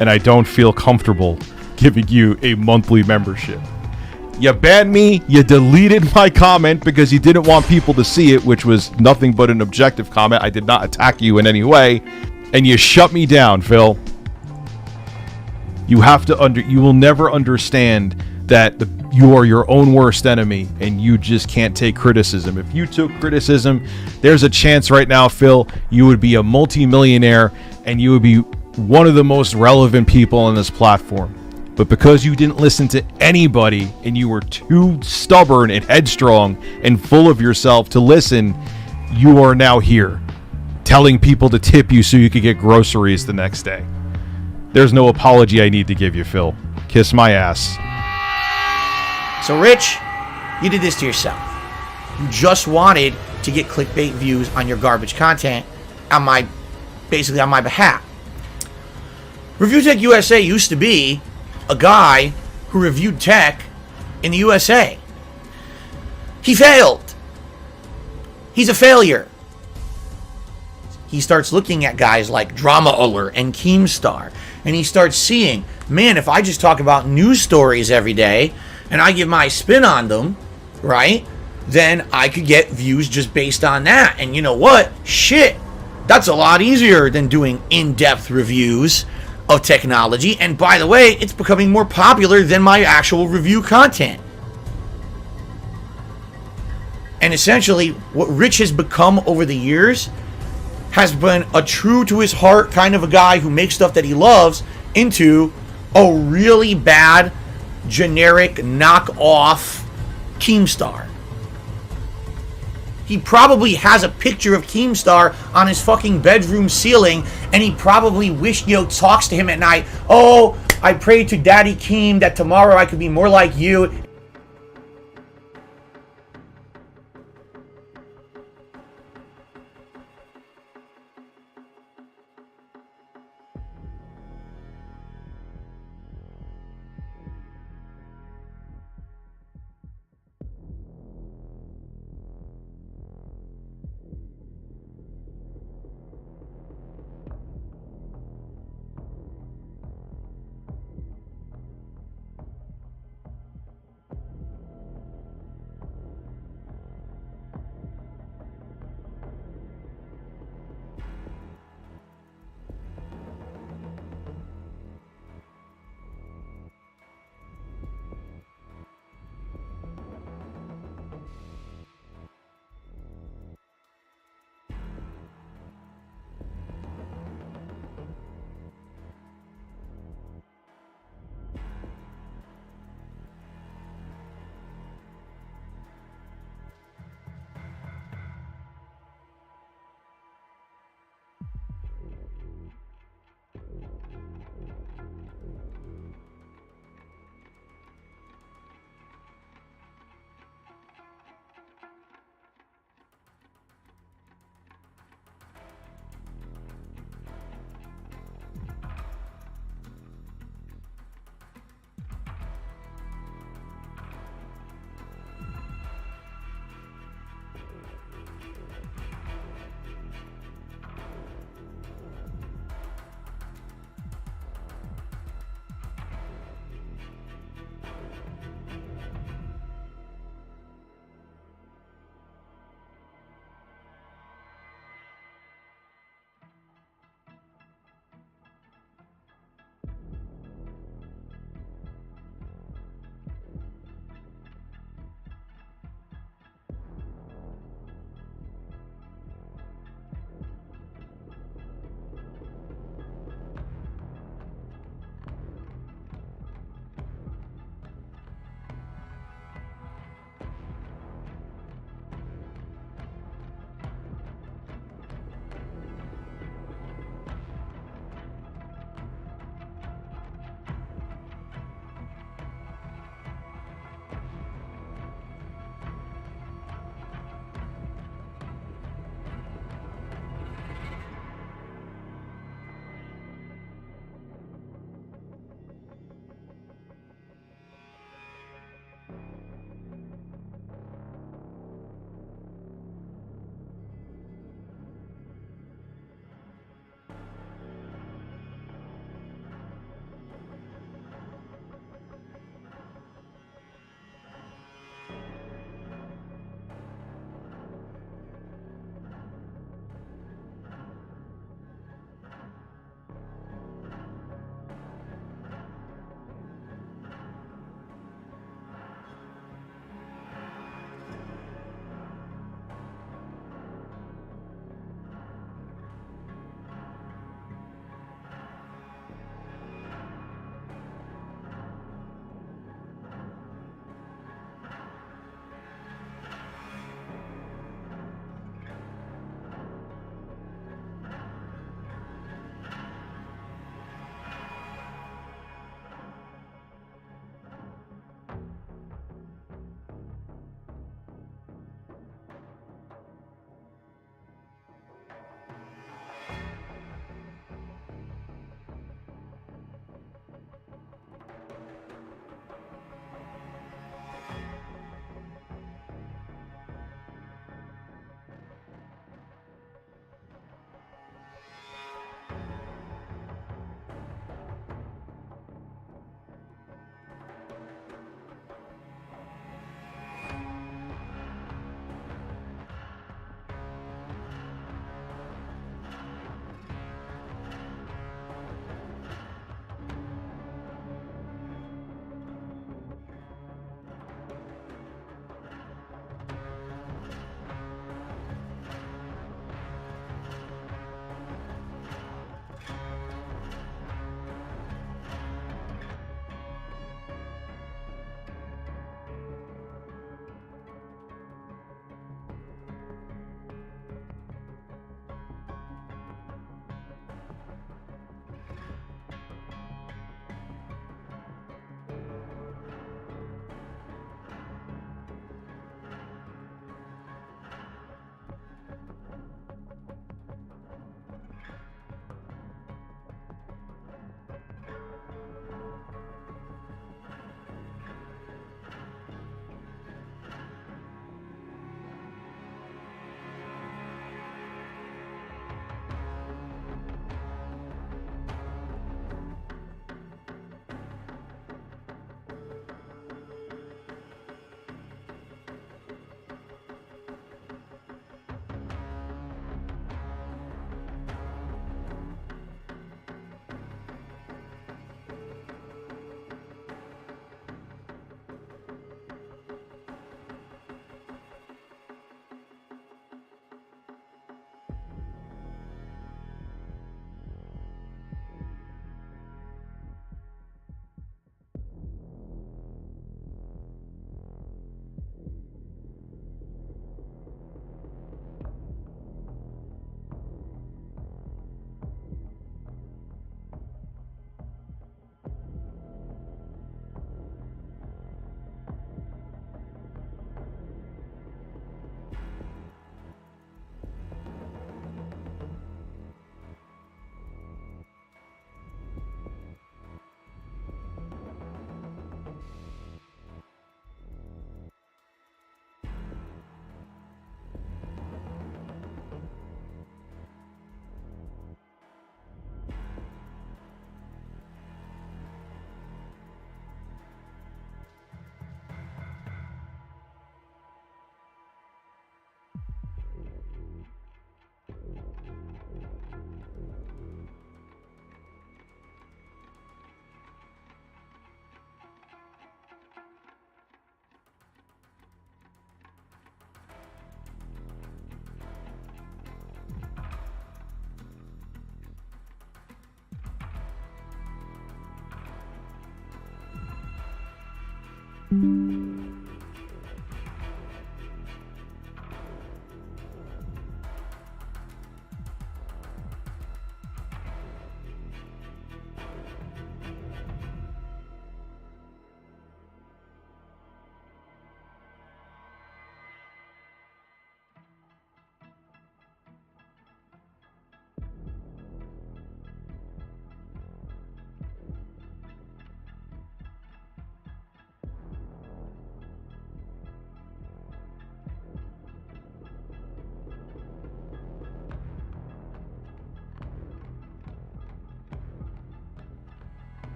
and I don't feel comfortable giving you a monthly membership. You banned me, you deleted my comment because you didn't want people to see it, which was nothing but an objective comment. I did not attack you in any way, and you shut me down, Phil. You will never understand that you are your own worst enemy and you just can't take criticism. If you took criticism, there's a chance right now, Phil, you would be a multi-millionaire and you would be one of the most relevant people on this platform. But because you didn't listen to anybody and you were too stubborn and headstrong and full of yourself to listen, you are now here telling people to tip you so you could get groceries the next day. There's no apology I need to give you, Phil. Kiss my ass. So, Rich, you did this to yourself. You just wanted to get clickbait views on your garbage content basically on my behalf. Review Tech USA used to be a guy who reviewed tech in the USA. He failed. He's a failure. He starts looking at guys like Drama Alert and Keemstar, and he starts seeing, man, if I just talk about news stories every day and I give my spin on them, right, then I could get views just based on that. And you know what? Shit, that's a lot easier than doing in-depth reviews of technology. And by the way, it's becoming more popular than my actual review content. And essentially, what Rich has become over the years has been a true to his heart kind of a guy who makes stuff that he loves into a really bad, generic, knockoff Keemstar. He probably has a picture of Keemstar on his fucking bedroom ceiling, and he probably talks to him at night. Oh, I pray to Daddy Keem that tomorrow I could be more like you.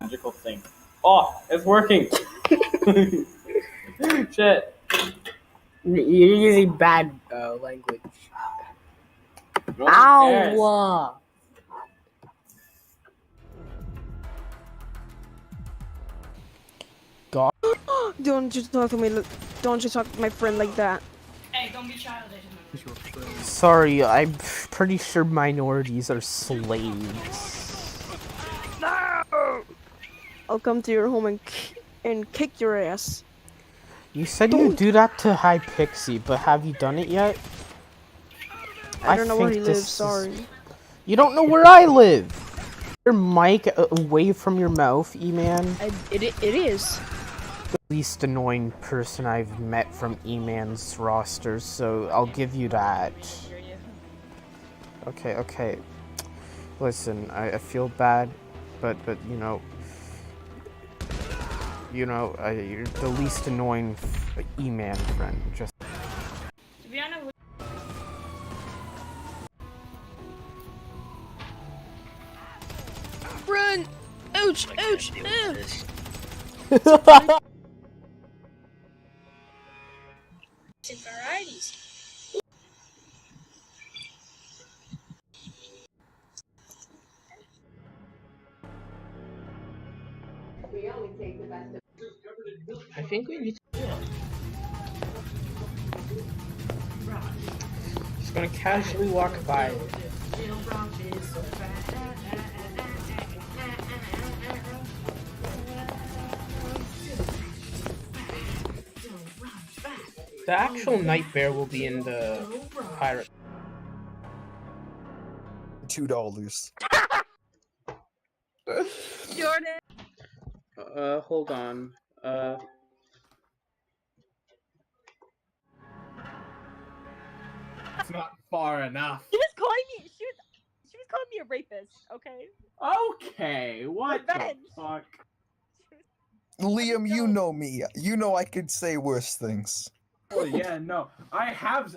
magical thing. Oh, it's working. Shit. You're using bad language. Ow! God. Don't you talk to me. Don't you talk to my friend like that. Hey, don't be childish. Sorry, I'm pretty sure minorities are slaves. No! I'll come to your home and kick your ass. You said you'd do that to Hypixie, but have you done it yet? I don't know where he this lives, is- sorry. You don't know where I live! Your mic away from your mouth, E-Man. It is. The least annoying person I've met from E-Man's roster, so I'll give you that. Okay. Listen, I feel bad, but you're the least annoying E-Man friend. Just. To be honest. Run! Ouch! Ouch! Ouch! Varieties. I think we need to. Just gonna casually walk by. The actual Night Bear will be in the pirate. $2. Jordan! Hold on. It's not far enough. She was calling me a rapist, okay? Okay, what the fuck? Liam, you know me. You know I could say worse things. Oh yeah, no. I have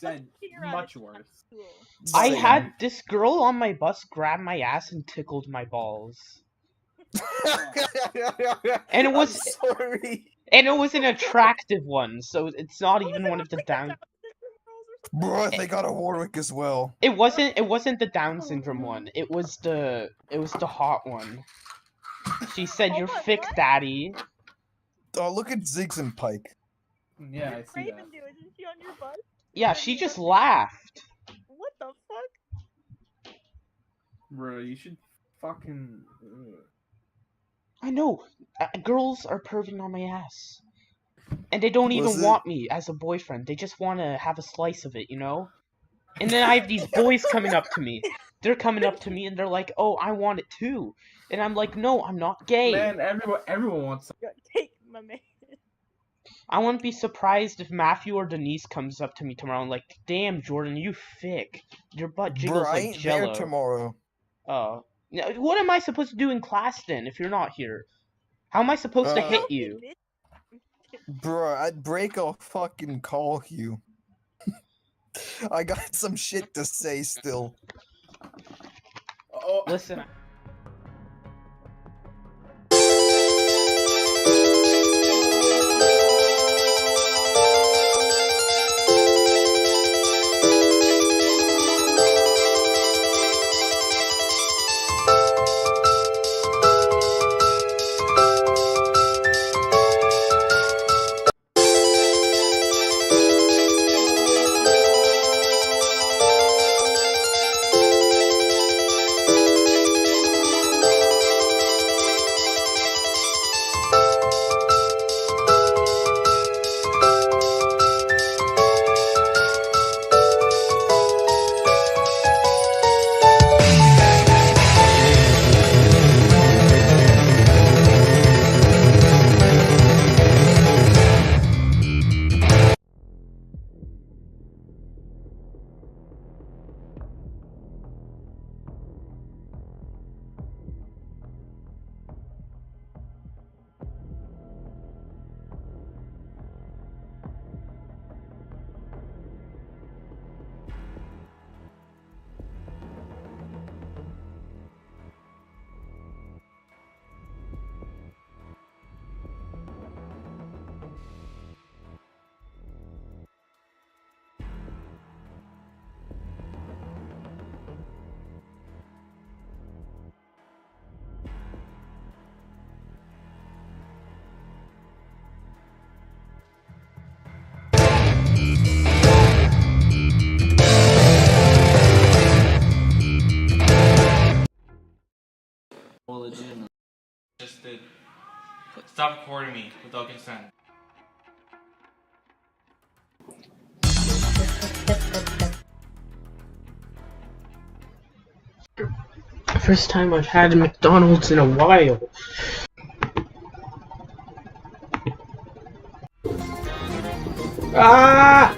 said much worse. I had this girl on my bus grab my ass and tickled my balls. And it was sorry. And it was an attractive one, so it's not even one of the down. Bro, they got a Warwick as well. It wasn't the Down syndrome one. It was the hot one. She said, "You're thick, daddy." Oh, look at Ziggs and Pike. Yeah, I see that. Isn't she on your bus? Yeah, she just laughed. What the fuck? Bro, you should fucking. I know. Girls are perving on my ass. And they don't even want me as a boyfriend. They just want to have a slice of it, you know? And then I have these boys coming up to me. They're coming up to me and they're like, "Oh, I want it too." And I'm like, "No, I'm not gay." Man, everyone wants. Take my man. I wouldn't be surprised if Matthew or Denise comes up to me tomorrow and like, "Damn, Jordan, you thick. Your butt jiggles Bro, I like ain't jello." there tomorrow. Oh. Now, what am I supposed to do in class then if you're not here? How am I supposed to hit you? Bro, I'd break a fucking call you. I got some shit to say still. Oh, listen. Well, legitimately. Just did. Stop recording me without consent. First time I've had McDonald's in a while. Ah!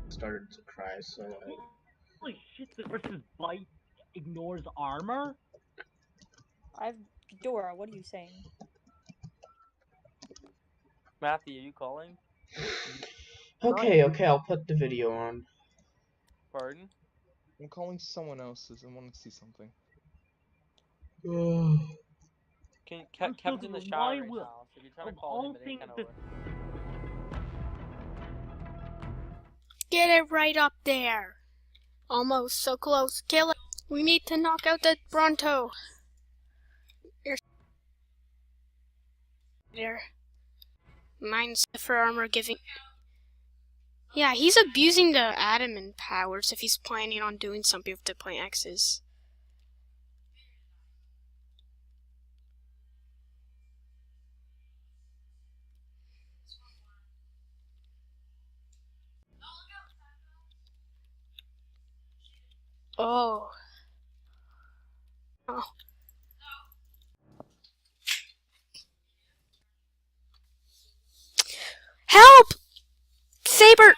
Started to cry, so Holy shit, the versus bite ignores armor? Dora, what are you saying? Matthew, are you calling? Okay, I'll put the video on. Pardon? I'm calling someone else's. I want to see something. Kevin's in the shower right now, so if you're trying to call him, it ain't gonna work. Get it right up there. Almost so close. Kill it. We need to knock out the Bronto. There. Mine's for armor giving. Yeah, he's abusing the adamant powers if he's planning on doing something with the point X's. Oh. Oh. Help! Saber!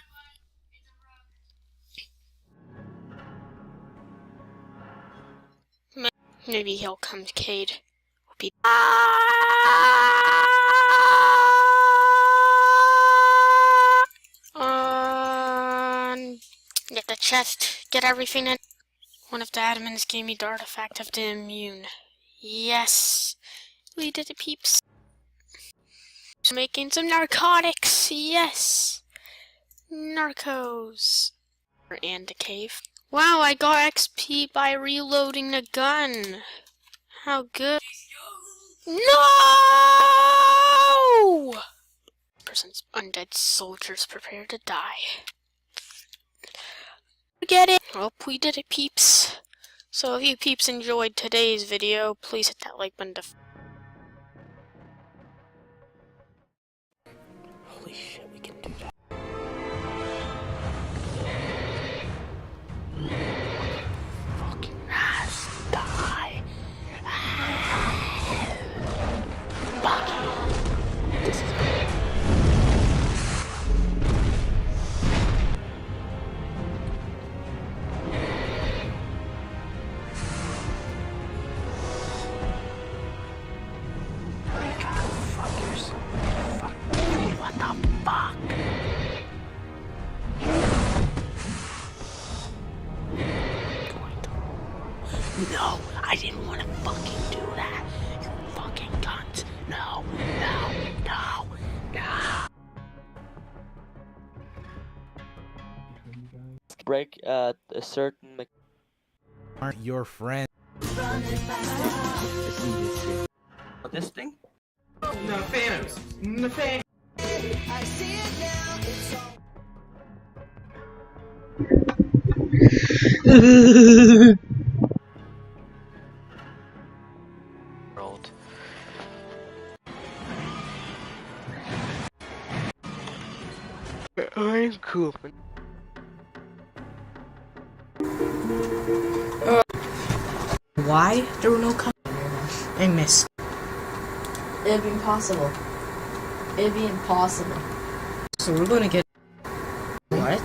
Maybe he'll come to Cade. Get the chest. Get everything in. One of the admins gave me the artifact of the immune. Yes. We did it, peeps. Making some narcotics. Yes. Narcos. And a cave. Wow, I got XP by reloading the gun. How good. No! Person's undead soldiers prepare to die. Get it? Well, we did it, peeps. So if you peeps enjoyed today's video, please hit that like button to... Holy shit, we can do that. Fucking ass, die. Bucky. This is... What the fuck? No, I didn't want to fucking do that. You fucking cunt. No, no, no, no. Break a certain... Aren't your friends? This thing? No, Phantoms. No, Phantoms. World. I'm cool. Why? There were no I missed. It'd be impossible. It'd be impossible. So we're gonna get... What?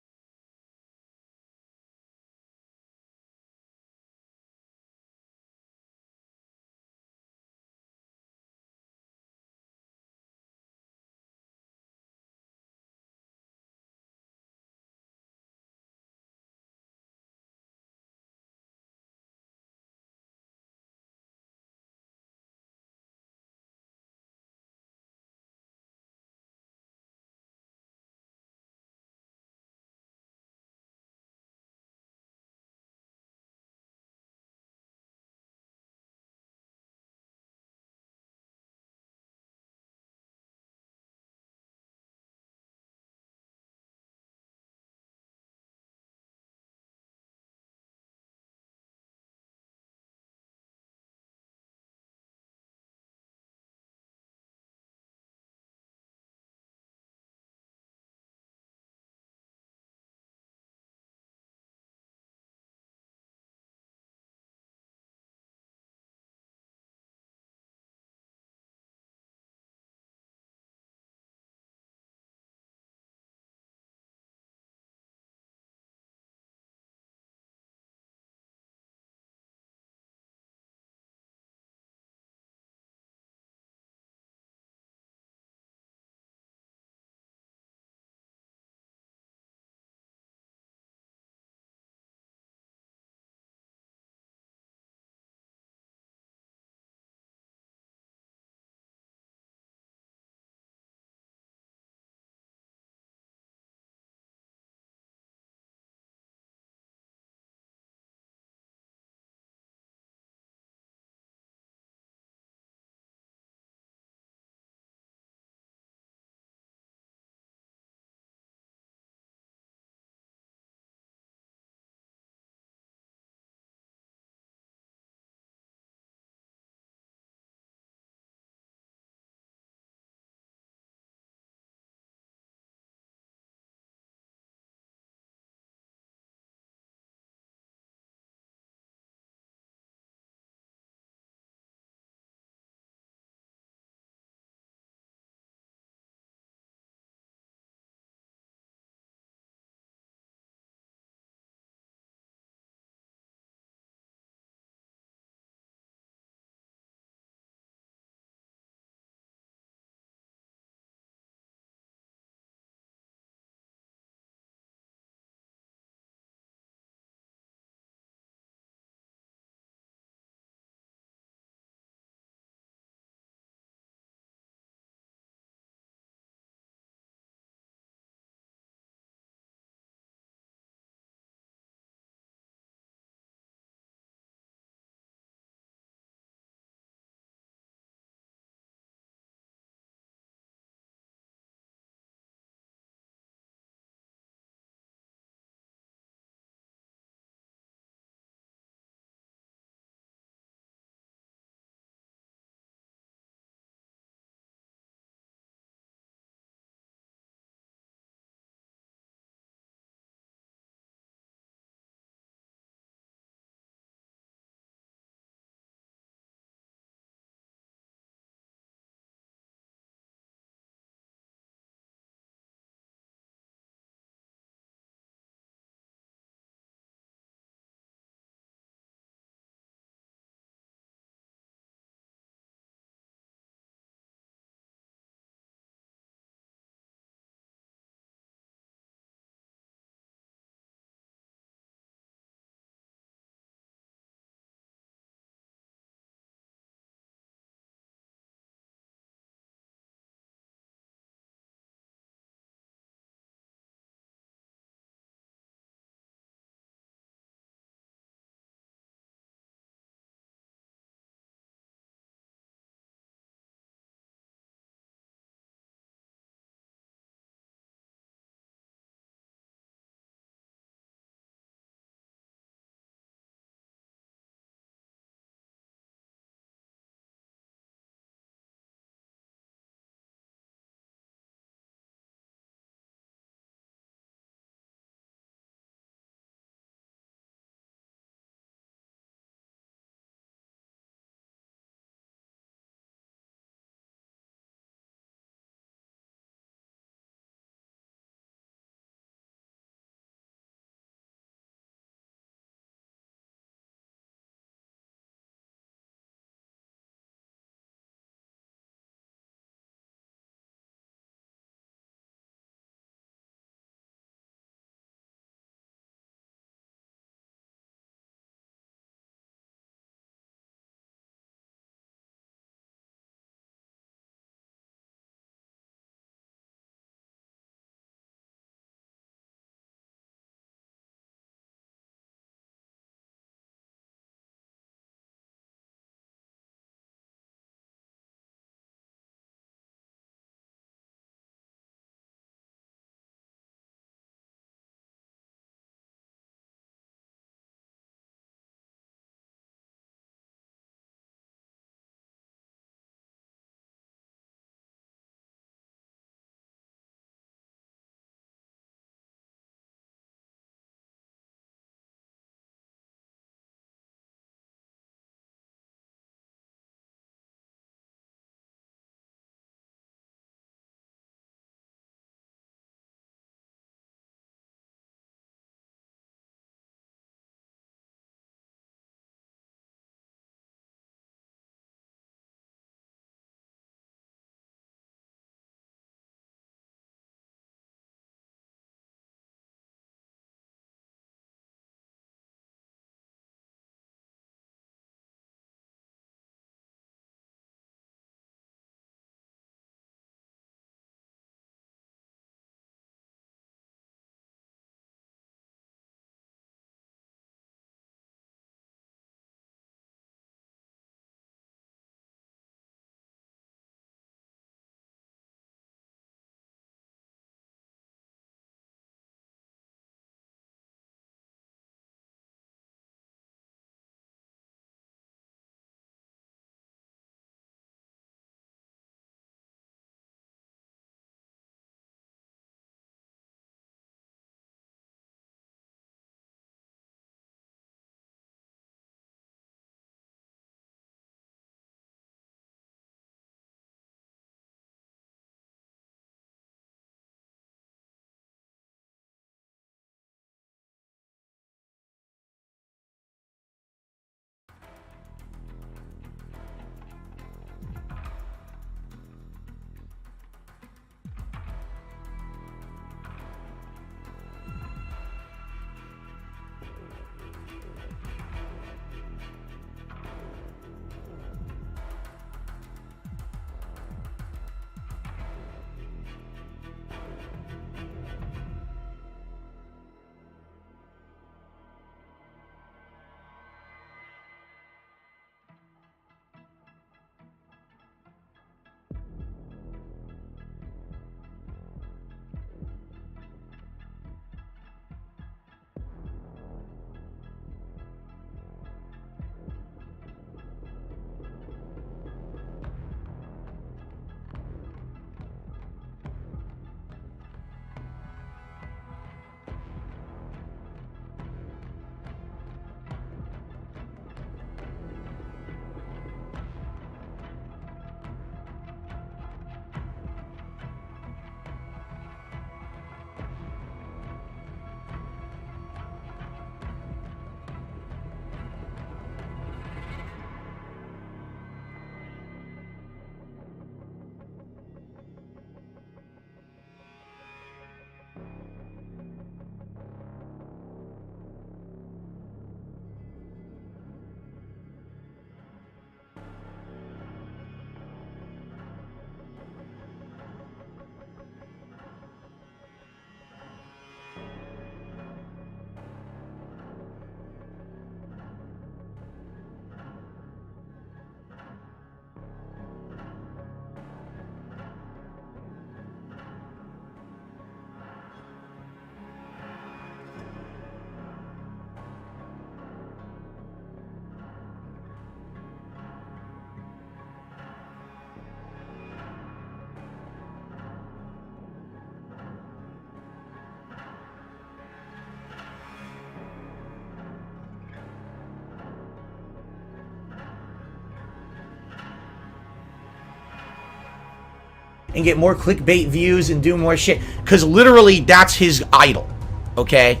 and get more clickbait views and do more shit. Because literally, that's his idol. Okay?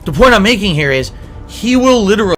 The point I'm making here is, he will literally...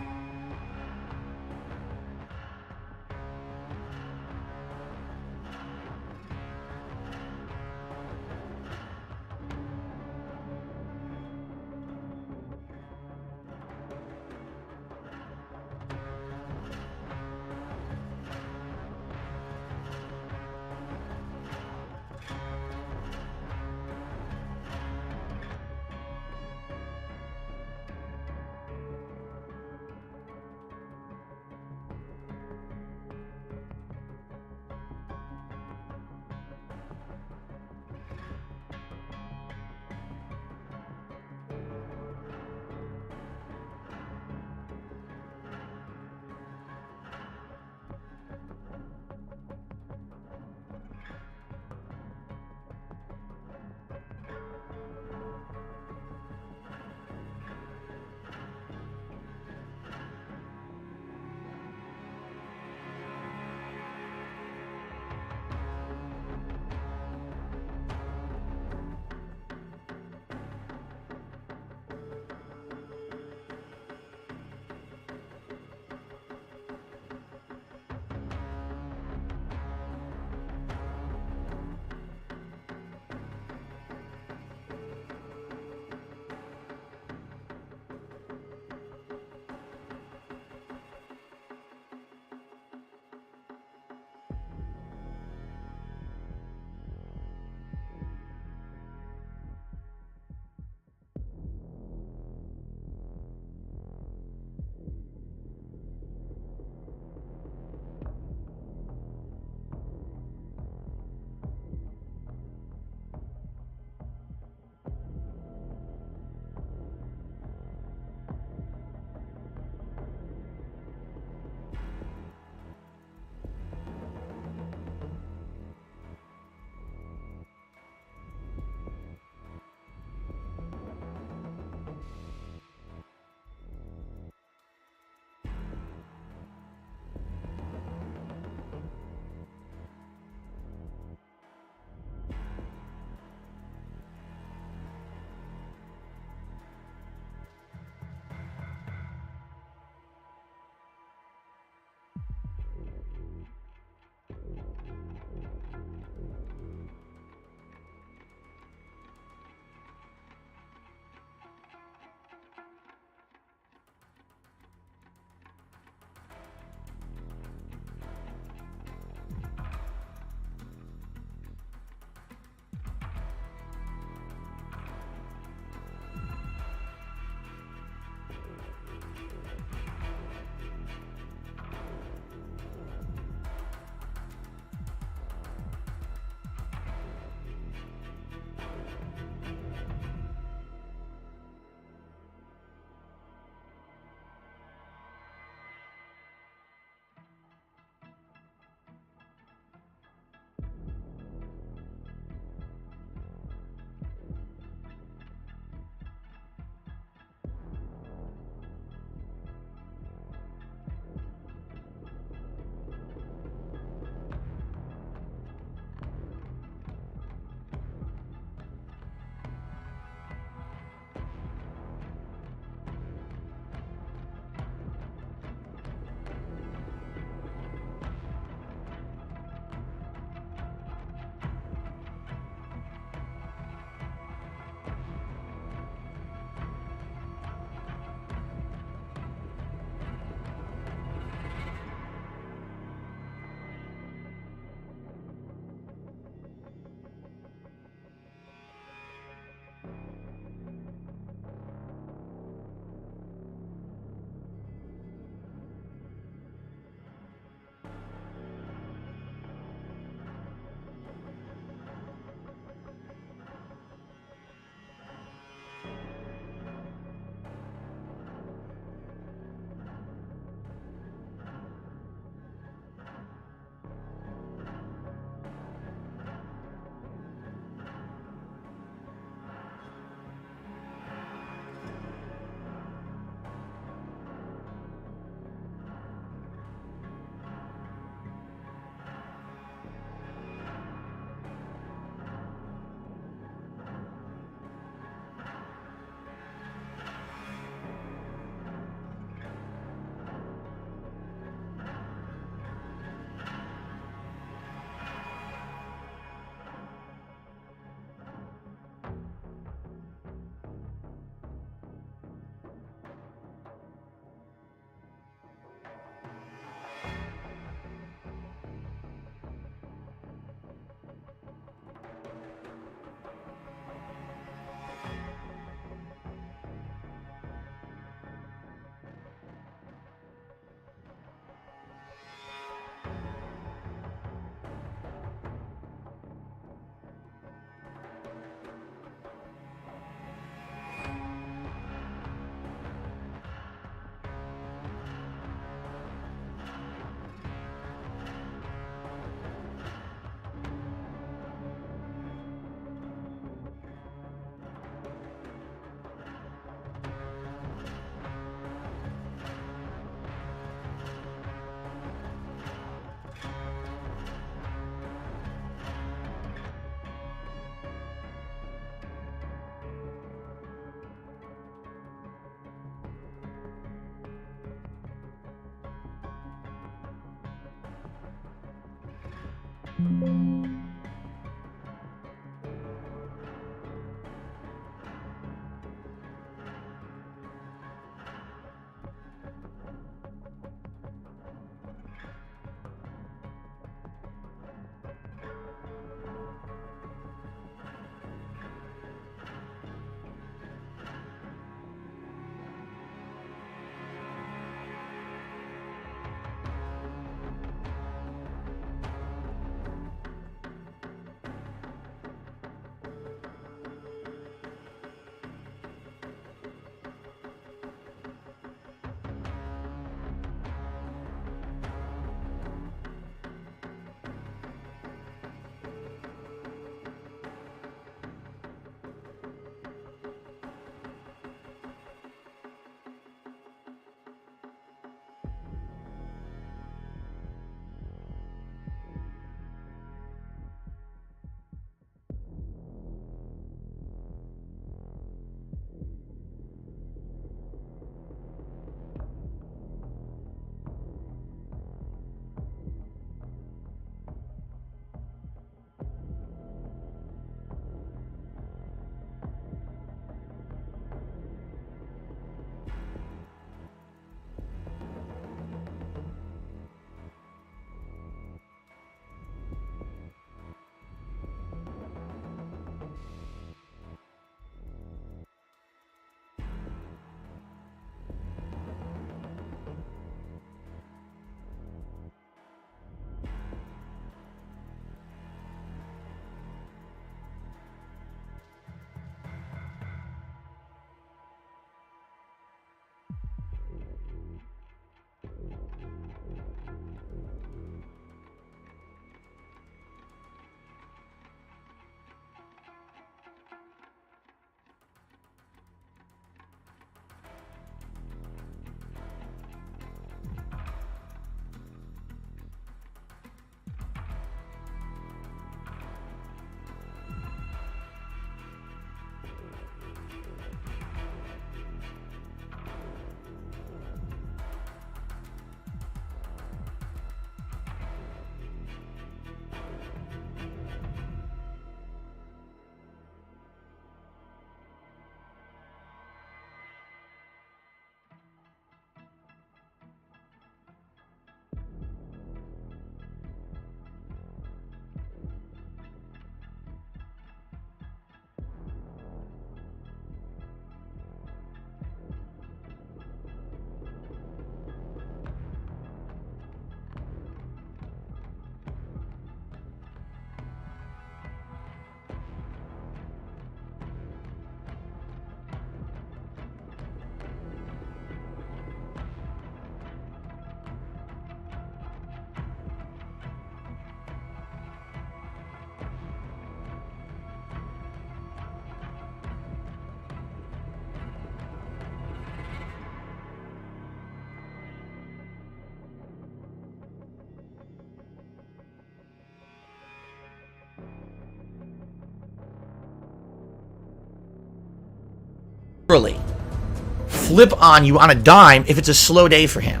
flip on you on a dime if it's a slow day for him.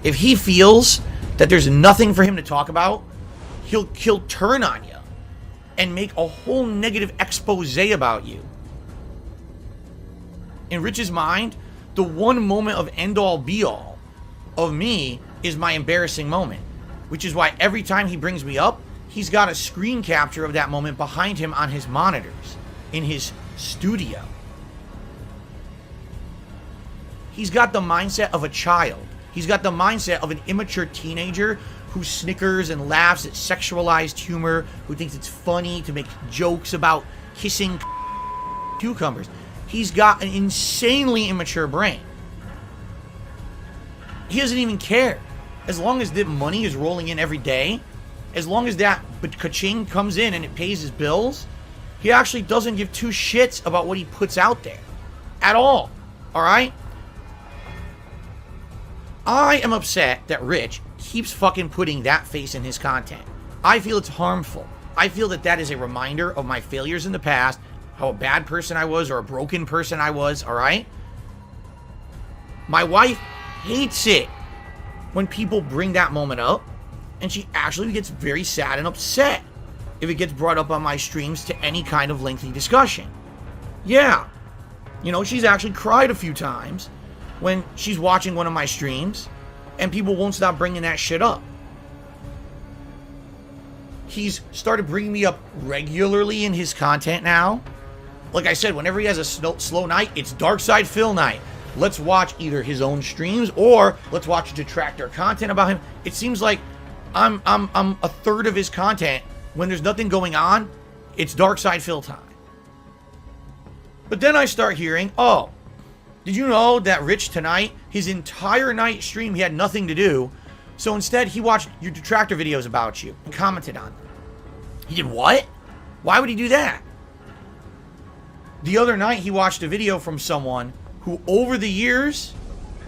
If he feels that there's nothing for him to talk about, he'll turn on you and make a whole negative expose about you. In Rich's mind, the one moment of end-all be-all of me is my embarrassing moment, which is why every time he brings me up, he's got a screen capture of that moment behind him on his monitors in his studio. He's got the mindset of a child. He's got the mindset of an immature teenager who snickers and laughs at sexualized humor, who thinks it's funny to make jokes about kissing cucumbers. He's got an insanely immature brain. He doesn't even care. As long as the money is rolling in every day, as long as that ka-ching comes in and it pays his bills, he actually doesn't give two shits about what he puts out there. At all. Alright? I am upset that Rich keeps fucking putting that face in his content. I feel it's harmful. I feel that that is a reminder of my failures in the past, how a bad person I was or a broken person I was, alright? My wife hates it when people bring that moment up And she actually gets very sad and upset if it gets brought up on my streams to any kind of lengthy discussion. Yeah. You know, she's actually cried a few times when she's watching one of my streams and people won't stop bringing that shit up. He's started bringing me up regularly in his content now. Like I said, whenever he has a slow night, it's Dark Side Phil night. Let's watch either his own streams or let's watch detractor content about him. It seems like I'm a third of his content. When there's nothing going on, it's Dark Side Phil time. But then I start hearing, oh, did you know that Rich tonight, his entire night stream, he had nothing to do. So instead, he watched your detractor videos about you and commented on them. He did what? Why would he do that? The other night, he watched a video from someone who, over the years,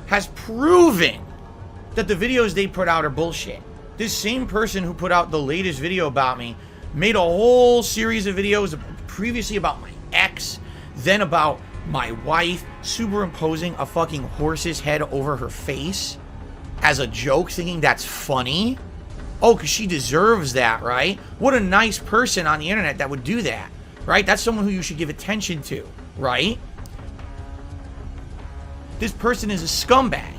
has proven that the videos they put out are bullshit. This same person who put out the latest video about me made a whole series of videos previously about my ex, then about my wife, superimposing a fucking horse's head over her face as a joke, thinking that's funny. Oh, because she deserves that, right? What a nice person on the internet that would do that, right? That's someone who you should give attention to, right? This person is a scumbag.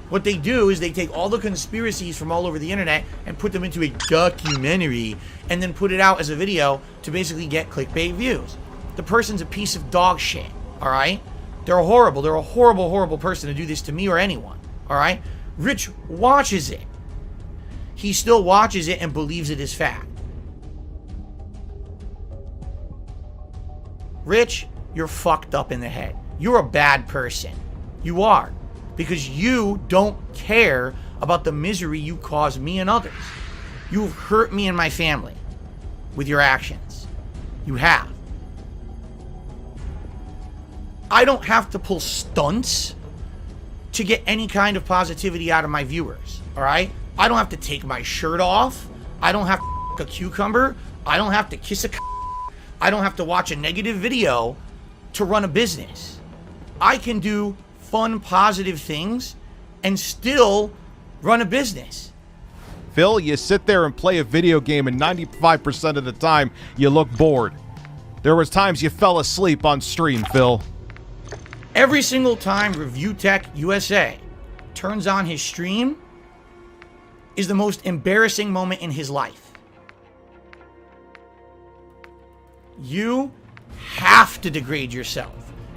What they do is they take all the conspiracies from all over the internet and put them into a documentary and then put it out as a video to basically get clickbait views. The person's a piece of dog shit, all right? They're horrible. They're a horrible, horrible person to do this to me or anyone, all right? Rich watches it. He still watches it and believes it is fact. Rich, you're fucked up in the head. You're a bad person. You are. Because you don't care about the misery you cause me and others. You've hurt me and my family with your actions. You have. I don't have to pull stunts to get any kind of positivity out of my viewers, all right? I don't have to take my shirt off. I don't have to a cucumber. I don't have to kiss a I don't have to watch a negative video to run a business. I can do fun, positive things and still run a business. Phil, you sit there and play a video game and 95% of the time you look bored. There was times you fell asleep on stream, Phil. Every single time Review Tech USA turns on his stream is the most embarrassing moment in his life. You have to degrade yourself.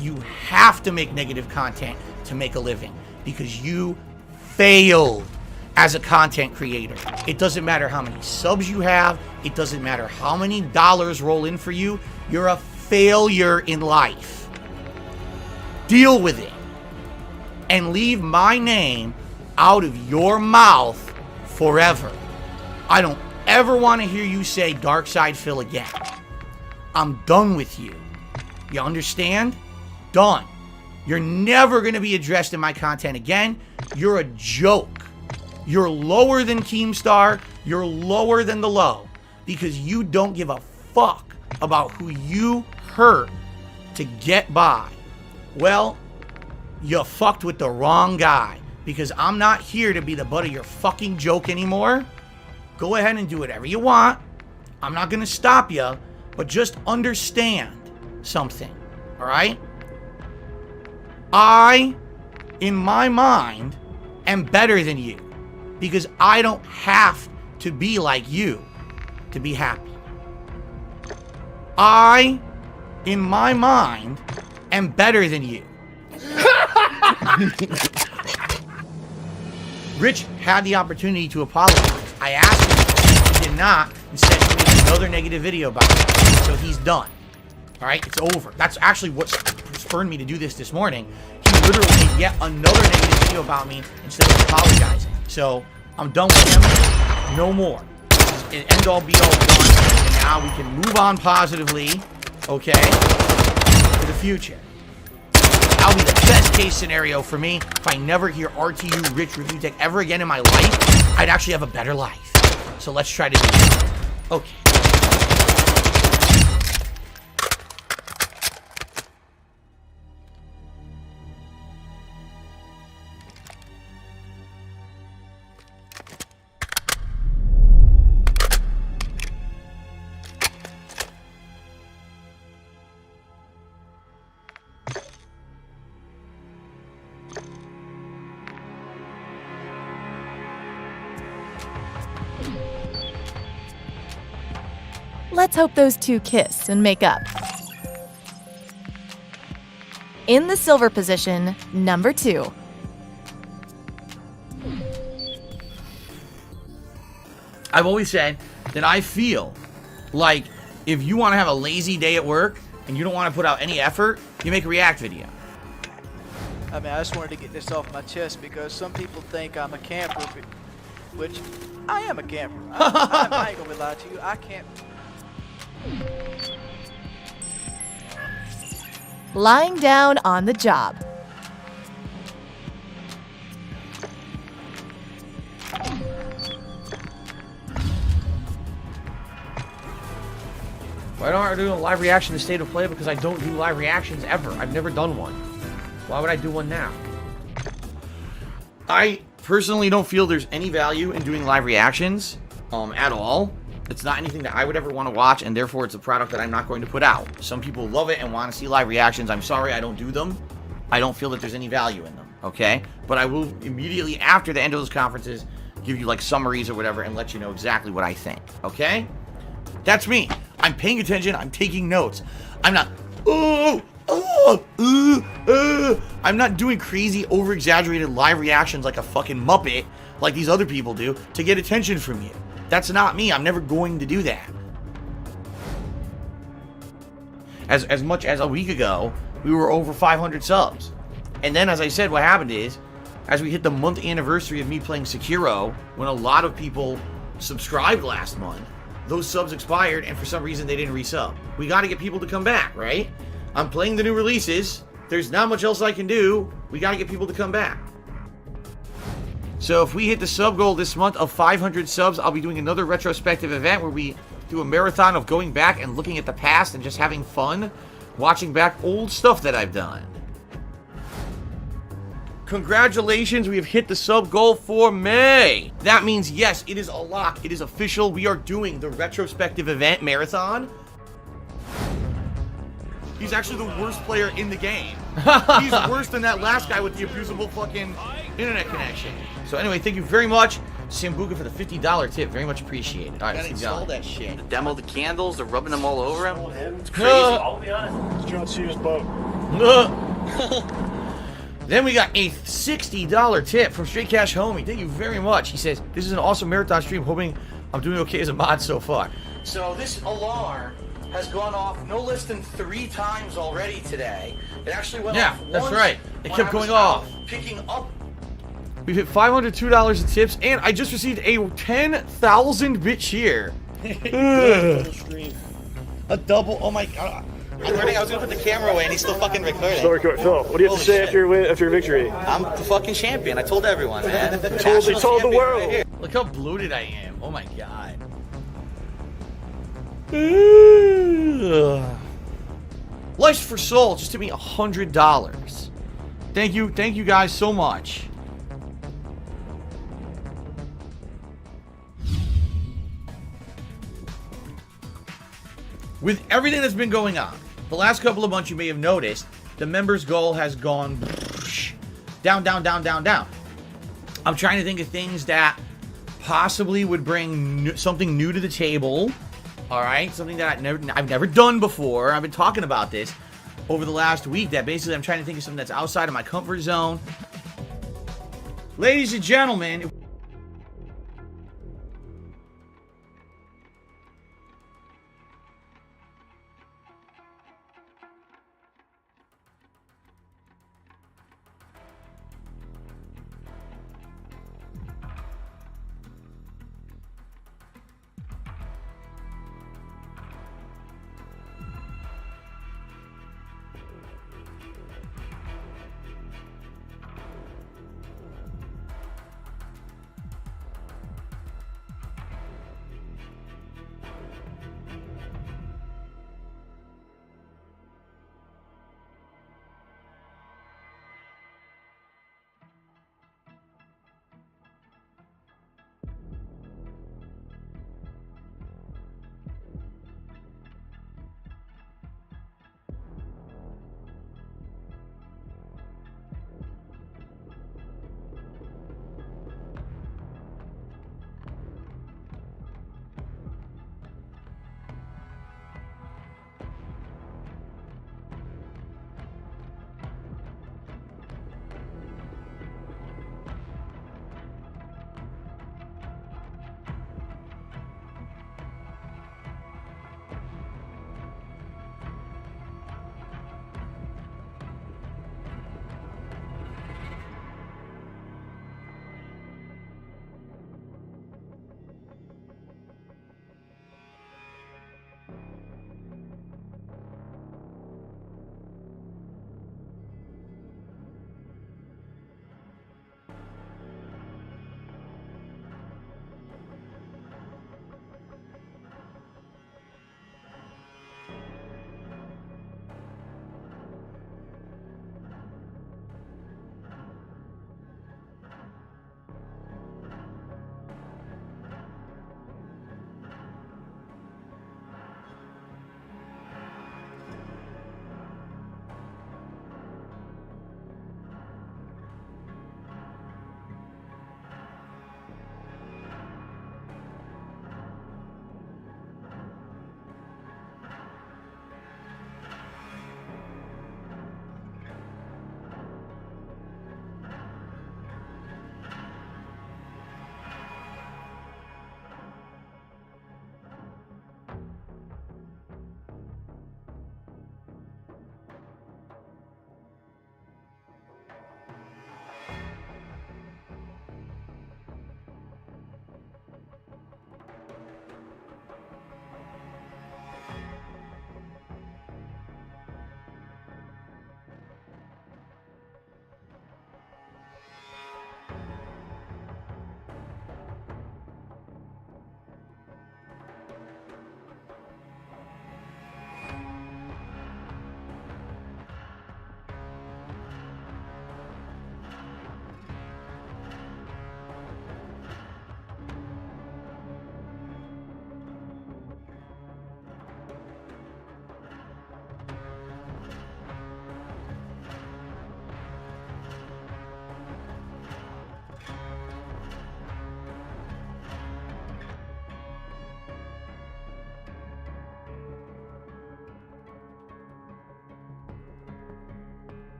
You have to make negative content to make a living because you failed as a content creator. It doesn't matter how many subs you have. It doesn't matter how many dollars roll in for you. You're a failure in life. Deal with it and leave my name out of your mouth forever. I don't ever want to hear you say Dark Side Phil again. I'm done with you. You understand? Done. You're never going to be addressed in my content again. You're a joke. You're lower than Keemstar. You're lower than the low because you don't give a fuck about who you hurt to get by. Well, you fucked with the wrong guy because I'm not here to be the butt of your fucking joke anymore. Go ahead and do whatever you want. I'm not going to stop you, but just understand something, all right? I, in my mind, am better than you because I don't have to be like you to be happy. I, in my mind, am better than you. Rich had the opportunity to apologize. I asked him, he did not. Instead, he made another negative video about it. So he's done. All right, it's over. That's actually what spurred me to do this morning. He literally made yet another negative video about me instead of apologizing. So I'm done with him. No more. It's end all be all done. And now we can move on positively, okay, to the future. That'll be the best case scenario for me. If I never hear RTU Rich Review Tech ever again in my life, I'd actually have a better life. So let's try to do it. Okay. Let's hope those two kiss and make up. In the silver position, number 2. I've always said that I feel like if you want to have a lazy day at work and you don't want to put out any effort, you make a react video. I mean, I just wanted to get this off my chest because some people think I'm a camper, which I am a camper. I ain't gonna lie to you. I can't. Lying down on the job. Why don't I do a live reaction to State of Play? Because I don't do live reactions ever. I've never done one. Why would I do one now? I personally don't feel there's any value in doing live reactions at all. It's not anything that I would ever want to watch, and therefore it's a product that I'm not going to put out. Some people love it and want to see live reactions. I'm sorry, I don't do them. I don't feel that there's any value in them, okay? But I will immediately after the end of those conferences give you like summaries or whatever and let you know exactly what I think, okay? That's me. I'm paying attention. I'm taking notes. I'm not, I'm not doing crazy, over-exaggerated live reactions like a fucking Muppet like these other people do to get attention from you. That's not me. I'm never going to do that. As much as a week ago, we were over 500 subs. And then, as I said, what happened is, as we hit the month anniversary of me playing Sekiro, when a lot of people subscribed last month, those subs expired, and for some reason they didn't resub. We got to get people to come back, right? I'm playing the new releases. There's not much else I can do. We got to get people to come back. So if we hit the sub goal this month of 500 subs, I'll be doing another retrospective event where we do a marathon of going back and looking at the past and just having fun, watching back old stuff that I've done. Congratulations, we have hit the sub goal for May. That means, yes, it is a lock. It is official. We are doing the retrospective event marathon. He's actually the worst player in the game. He's worse than that last guy with the abusable fucking internet connection. So anyway, thank you very much, Sambuca, for the $50 tip. Very much appreciated. All right, let's install that shit. To demo the candles, they're rubbing them all over him. It's crazy. I'll be honest, it's John Cena's boat. Then we got a $60 tip from Straight Cash Homie. Thank you very much. He says, this is an awesome marathon stream. Hoping I'm doing okay as a mod so far. So this alarm has gone off no less than 3 times already today. It actually went off once. Yeah, that's right. It kept going off. Picking up. We've hit $502 in tips, and I just received a 10,000-bit cheer. A double. Oh my god. I was gonna put the camera away, and he's still fucking recording. Phil, what do you have to say after your victory? I'm the fucking champion. I told everyone, man. told the world. Right. Look how bloated I am. Oh my god. Lust for Soul just took me $100. Thank you guys so much. With everything that's been going on, the last couple of months you may have noticed, the members goal has gone down, down, down, down, down. I'm trying to think of things that possibly would bring something new to the table. All right, something that I've never done before. I've been talking about this over the last week, that basically I'm trying to think of something that's outside of my comfort zone. Ladies and gentlemen,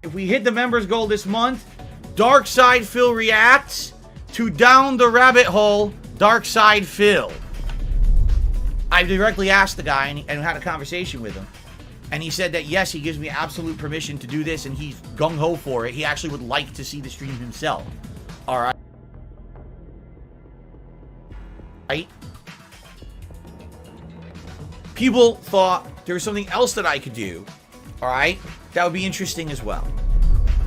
if we hit the members goal this month, Dark Side Phil reacts to Down the Rabbit Hole, Dark Side Phil. I directly asked the guy and had a conversation with him. And he said that, yes, he gives me absolute permission to do this, and he's gung-ho for it. He actually would like to see the stream himself. All right. Right? People thought there was something else that I could do. All right? That would be interesting as well.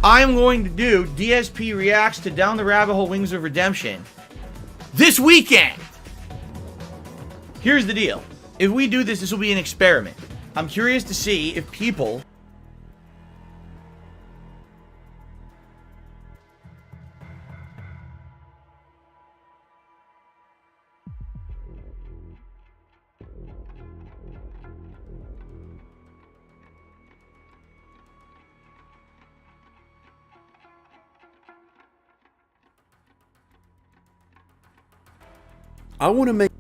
I'm going to do DSP Reacts to Down the Rabbit Hole Wings of Redemption this weekend. Here's the deal. If we do this, this will be an experiment. I'm curious to see if people... I want to make...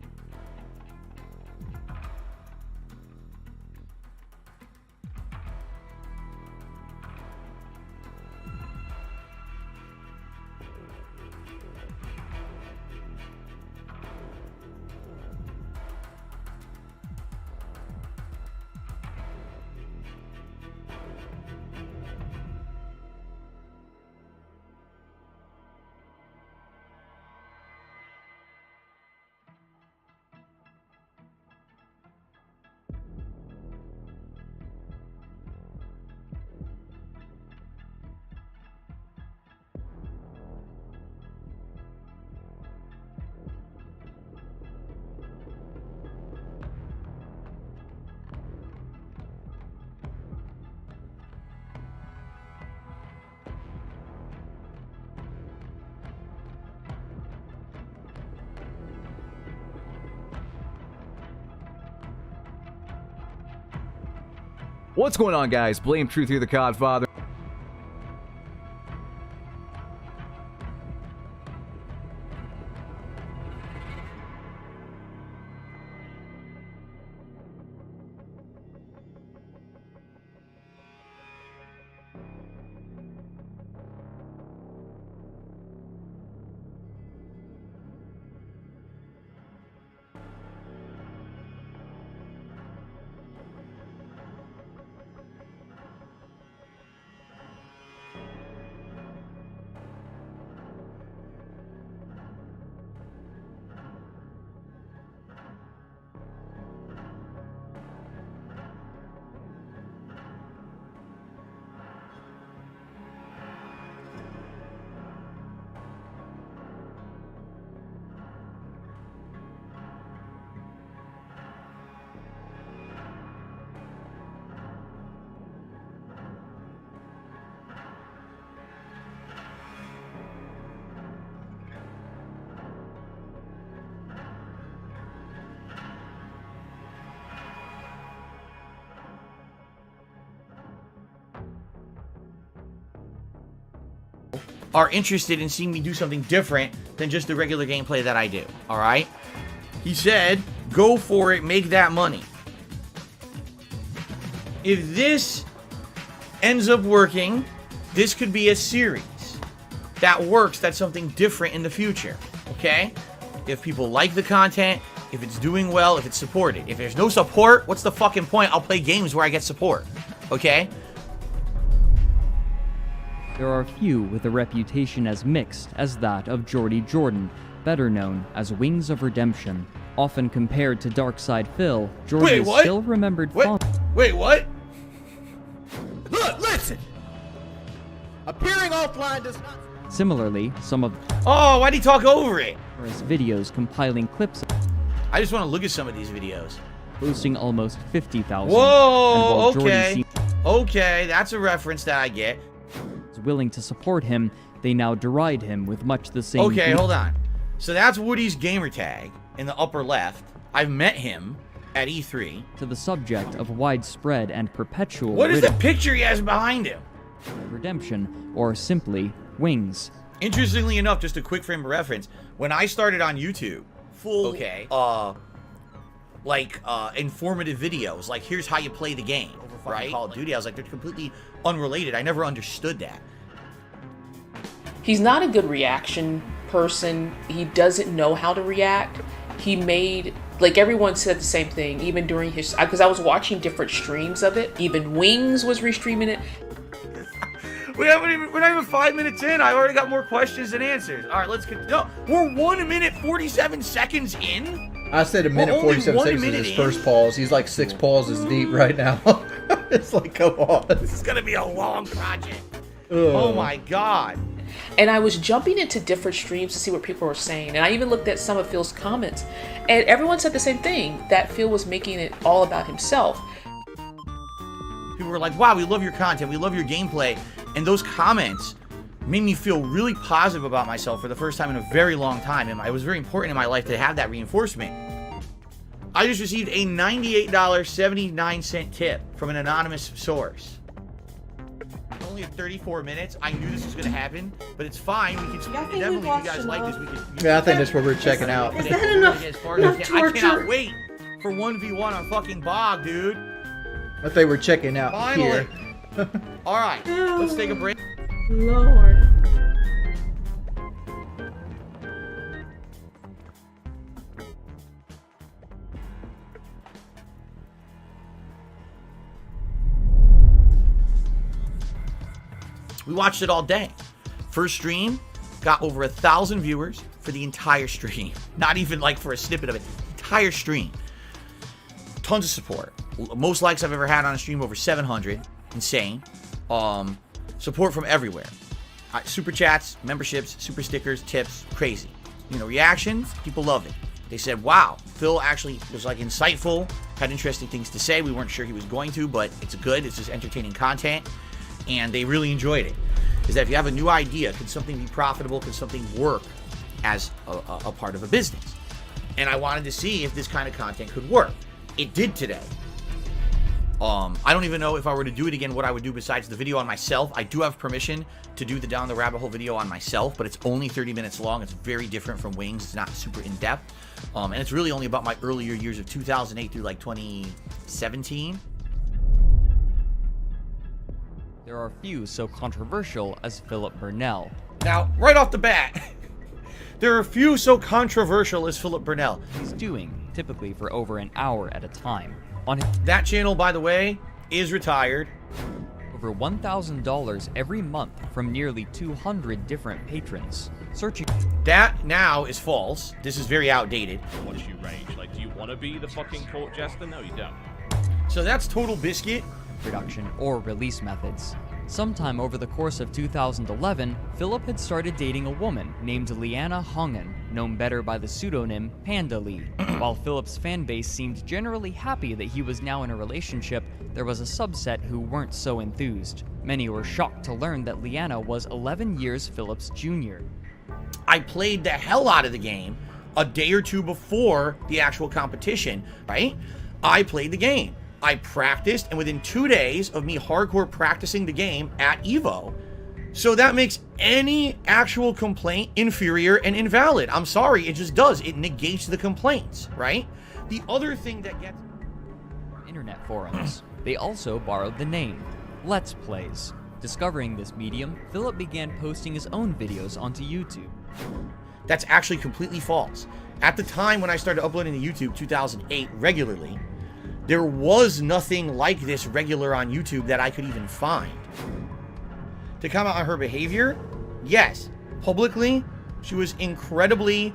What's going on, guys? Blame Truth here, the Codfather. are interested in seeing me do something different than just the regular gameplay that I do. All right? He said, go for it, make that money. If this ends up working, this could be a series that works, that's something different in the future. Okay? If people like the content, if it's doing well, if it's supported. If there's no support, what's the fucking point? I'll play games where I get support. Okay? There are few with a reputation as mixed as that of Jordy Jordan, better known as Wings of Redemption. Often compared to Darkside Phil, Jordy is still remembered fondly. Wait, what? Look, listen! Appearing offline does not... Similarly, some of Oh, why'd he talk over it? his videos compiling clips I just want to look at some of these videos. boasting almost 50,000. Whoa, and while Jordy okay. seems Okay, that's a reference that I get. willing to support him, they now deride him with much the same... Okay, hold on. So that's Woody's gamer tag in the upper left. I've met him at E3. To the subject of widespread and perpetual... What is the picture he has behind him? Redemption, or simply, Wings. Interestingly enough, just a quick frame of reference, when I started on YouTube, informative videos, like here's how you play the game. fucking Call of Duty. I was like, they're completely unrelated. I never understood that. He's not a good reaction person. He doesn't know how to react. He made, like, everyone said the same thing, even during his, because I was watching different streams of it. Even Wings was restreaming it. We're not even 5 minutes in. I already got more questions than answers. All right, let's get. No, we're 1 minute 47 seconds in. I said a minute 47 seconds is his first pause. He's like 6 pauses deep right now. It's like, come on. This is gonna be a long project. Oh my god. And I was jumping into different streams to see what people were saying. And I even looked at some of Phil's comments. And everyone said the same thing, that Phil was making it all about himself. People were like, wow, we love your content. We love your gameplay. And those comments made me feel really positive about myself for the first time in a very long time. And it was very important in my life to have that reinforcement. I just received a $98.79 tip from an anonymous source. Only 34 minutes. I knew this was going to happen, but it's fine. We can definitely, if you guys like this, we can. Yeah, I think that's what we're checking out. Is that enough I cannot wait for 1v1 on fucking Bog, dude. I think we're checking out Finally. here. All right, let's take a break. Lord. We watched it all day. First stream got over 1,000 viewers for the entire stream. Not even like for a snippet of it. Entire stream. Tons of support. Most likes I've ever had on a stream, over 700. Insane. Support from everywhere. Super chats, memberships, super stickers, tips, crazy. You know, reactions, people loved it. They said, wow, Phil actually was like insightful, had interesting things to say. We weren't sure he was going to, but it's good. It's just entertaining content. And they really enjoyed it. Is that if you have a new idea, can something be profitable? Can something work as a part of a business? And I wanted to see if this kind of content could work. It did today. I don't even know if I were to do it again, what I would do besides the video on myself. I do have permission to do the Down the Rabbit Hole video on myself, but it's only 30 minutes long. It's very different from Wings. It's not super in-depth. And it's really only about my earlier years of 2008 through like 2017. There are few so controversial as Philip Burnell. Now, right off the bat, there are few so controversial as Philip Burnell. He's doing, typically for over an hour at a time. On that channel, by the way, is retired. Over $1,000 every month from nearly 200 different patrons. Searching. That now is false. This is very outdated. What's your range? Like, do you want to be the fucking court jester? No, you don't. So that's Total Biscuit. Production or release methods. Sometime over the course of 2011, Philip had started dating a woman named Liana Hongen, known better by the pseudonym Panda Lee. While Philip's fanbase seemed generally happy that he was now in a relationship, there was a subset who weren't so enthused. Many were shocked to learn that Liana was 11 years Philip's junior. I played the hell out of the game a day or two before the actual competition, right? I played the game. I practiced, and within 2 days of me hardcore practicing the game at EVO, so that makes any actual complaint inferior and invalid. I'm sorry, it just does. It negates the complaints, right? The other thing that gets... Internet forums. They also borrowed the name, Let's Plays. Discovering this medium, Philip began posting his own videos onto YouTube. That's actually completely false. At the time when I started uploading to YouTube, 2008, regularly, there was nothing like this regular on YouTube that I could even find. To comment on her behavior, yes, publicly, she was incredibly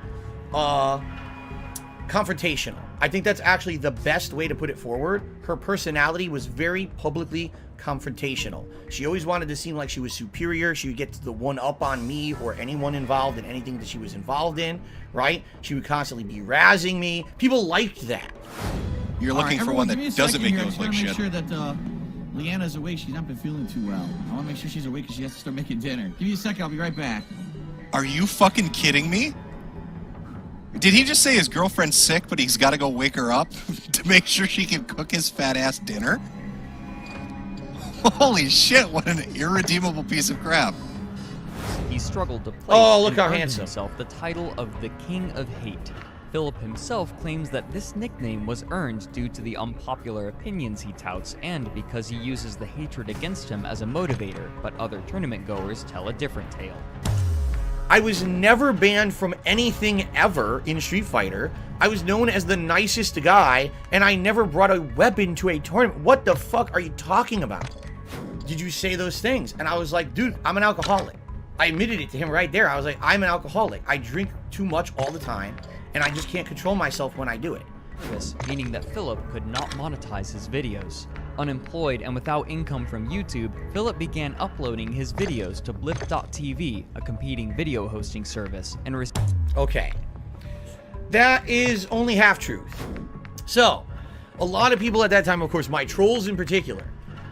confrontational. I think that's actually the best way to put it forward. Her personality was very publicly confrontational. She always wanted to seem like she was superior. She would get the one up on me or anyone involved in anything that she was involved in, right? She would constantly be razzing me. People liked that. You're looking for one that doesn't make you look like shit. I want to make sure that Leanna's awake. She's not been feeling too well. I want to make sure she's awake because she has to start making dinner. Give me a second. I'll be right back. Are you fucking kidding me? Did he just say his girlfriend's sick, but he's got to go wake her up to make sure she can cook his fat ass dinner? Holy shit, what an irredeemable piece of crap. He struggled to place look how and earn handsome. himself the title of the King of Hate. Philip himself claims that this nickname was earned due to the unpopular opinions he touts and because he uses the hatred against him as a motivator, but other tournament goers tell a different tale. I was never banned from anything ever in Street Fighter. I was known as the nicest guy, and I never brought a weapon to a tournament. What the fuck are you talking about? Did you say those things? And I was like, dude, I'm an alcoholic. I admitted it to him right there. I was like, I'm an alcoholic. I drink too much all the time, and I just can't control myself when I do it. This meaning that Philip could not monetize his videos. Unemployed and without income from YouTube, Philip began uploading his videos to Blip.tv, a competing video hosting service, and okay. That is only half truth. So, a lot of people at that time, of course, my trolls in particular,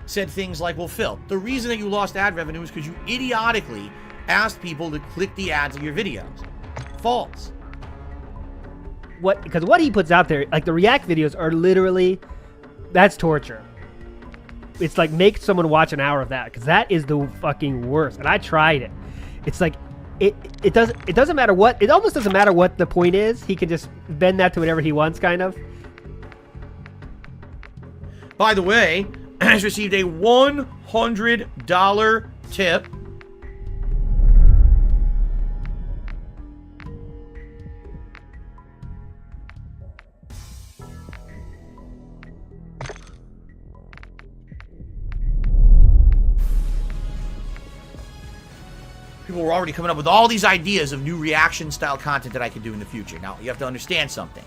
said things like, well, Phil, the reason that you lost ad revenue is because you idiotically asked people to click the ads of your videos. False. Because what he puts out there, like the react videos are literally, that's torture. It's like make someone watch an hour of that, because that is the fucking worst. And I tried it. It's like it doesn't matter what, it almost doesn't matter what the point is. He can just bend that to whatever he wants, kind of. By the way, has received a $100 tip. People were already coming up with all these ideas of new reaction style content that I could do in the future. Now, you have to understand something.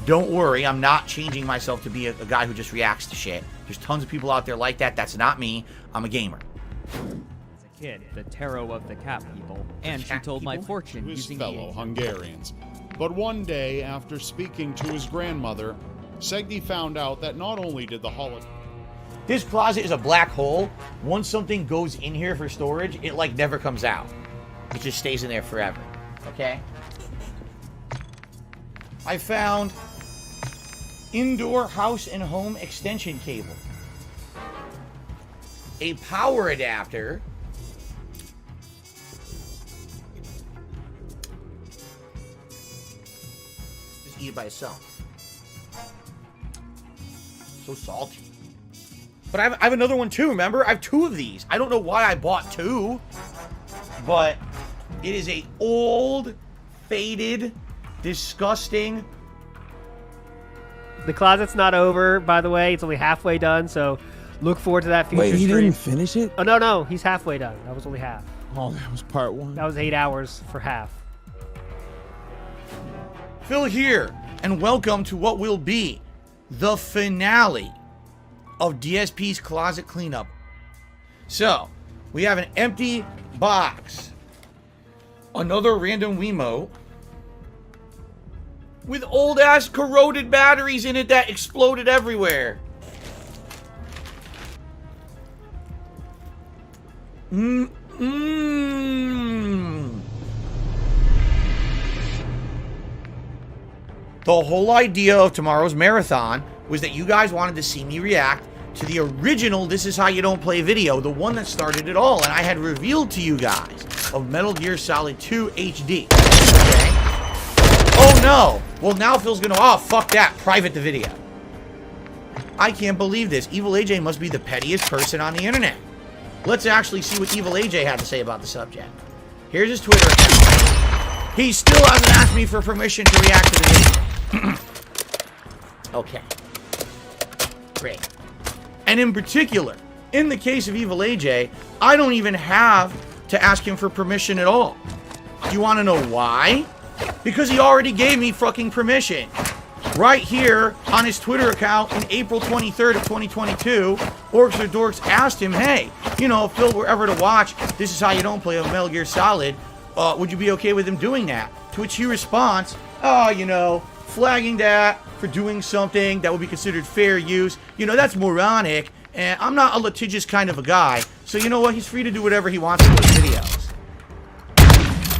Don't worry, I'm not changing myself to be a guy who just reacts to shit. There's tons of people out there like that. That's not me. I'm a gamer. As a kid, the tarot of the cat people, and she told my fortune his using fellow Hungarians. But one day, after speaking to his grandmother, Segdi found out that not only did the holiday... This closet is a black hole. Once something goes in here for storage, it like never comes out. It just stays in there forever. Okay? I found indoor house and home extension cable. A power adapter. Just eat it by itself. So salty. But I have another one too, remember? I have two of these. I don't know why I bought two. But it is a old, faded, disgusting... The closet's not over, by the way. It's only halfway done, so look forward to that future Wait, he stream. didn't finish it? Oh, no. He's halfway done. That was only half. Oh, that was part one. That was 8 hours for half. Phil here, and welcome to what will be the finale of DSP's closet cleanup. So, we have an empty box. Another random Wiimote with old ass corroded batteries in it that exploded everywhere. The whole idea of tomorrow's marathon was that you guys wanted to see me react to the original This Is How You Don't Play video, the one that started it all, and I had revealed to you guys of Metal Gear Solid 2 HD. Okay? Oh no! Well, now Phil's gonna, oh, fuck that, private the video. I can't believe this. Evil AJ must be the pettiest person on the internet. Let's actually see what Evil AJ had to say about the subject. Here's his Twitter account. He still hasn't asked me for permission to react to the video. Okay. Great. And in particular, in the case of Evil AJ, I don't even have to ask him for permission at all. Do you want to know why? Because he already gave me fucking permission. Right here on his Twitter account in April 23rd of 2022, Orcs or Dorks asked him, hey, you know, if Phil were ever to watch This Is How You Don't Play on Metal Gear Solid, would you be okay with him doing that? To which he responds, oh, you know, flagging that for doing something that would be considered fair use, you know, that's moronic, and I'm not a litigious kind of a guy, so you know what, he's free to do whatever he wants with his videos.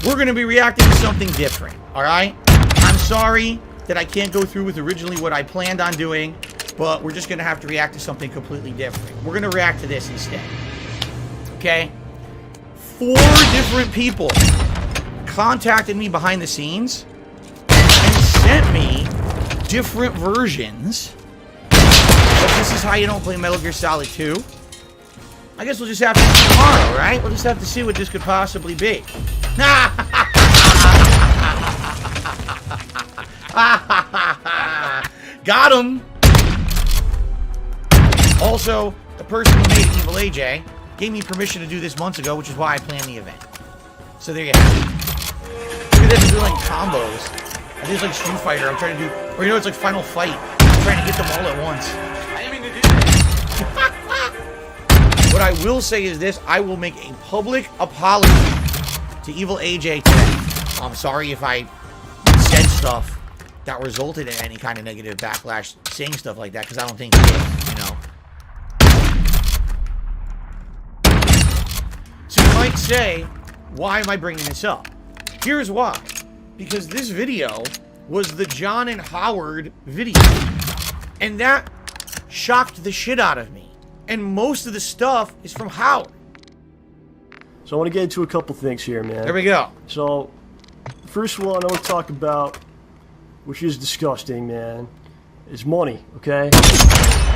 We're going to be reacting to something different, alright? I'm sorry that I can't go through with originally what I planned on doing, but we're just going to have to react to something completely different. We're going to react to this instead. Okay? 4 different people contacted me behind the scenes and sent me different versions. But this is how you don't play Metal Gear Solid 2. I guess we'll just have to see tomorrow, right? We'll just have to see what this could possibly be. Got him! Also, the person who made Evil AJ gave me permission to do this months ago, which is why I planned the event. So there you have it. Look at this, I'm doing like combos. I did like Street Fighter, I'm trying to do, or you know, it's like Final Fight. I'm trying to get them all at once. I didn't mean to do that. What I will say is this, I will make a public apology to Evil AJ today. I'm sorry if I said stuff that resulted in any kind of negative backlash saying stuff like that, because I don't think it did, you know. So you might say, why am I bringing this up? Here's why. Because this video was the John and Howard video. And that shocked the shit out of me. And most of the stuff is from Howard. So I want to get into a couple things here, man. There we go. So, first one I want to talk about, which is disgusting, man, is money, okay?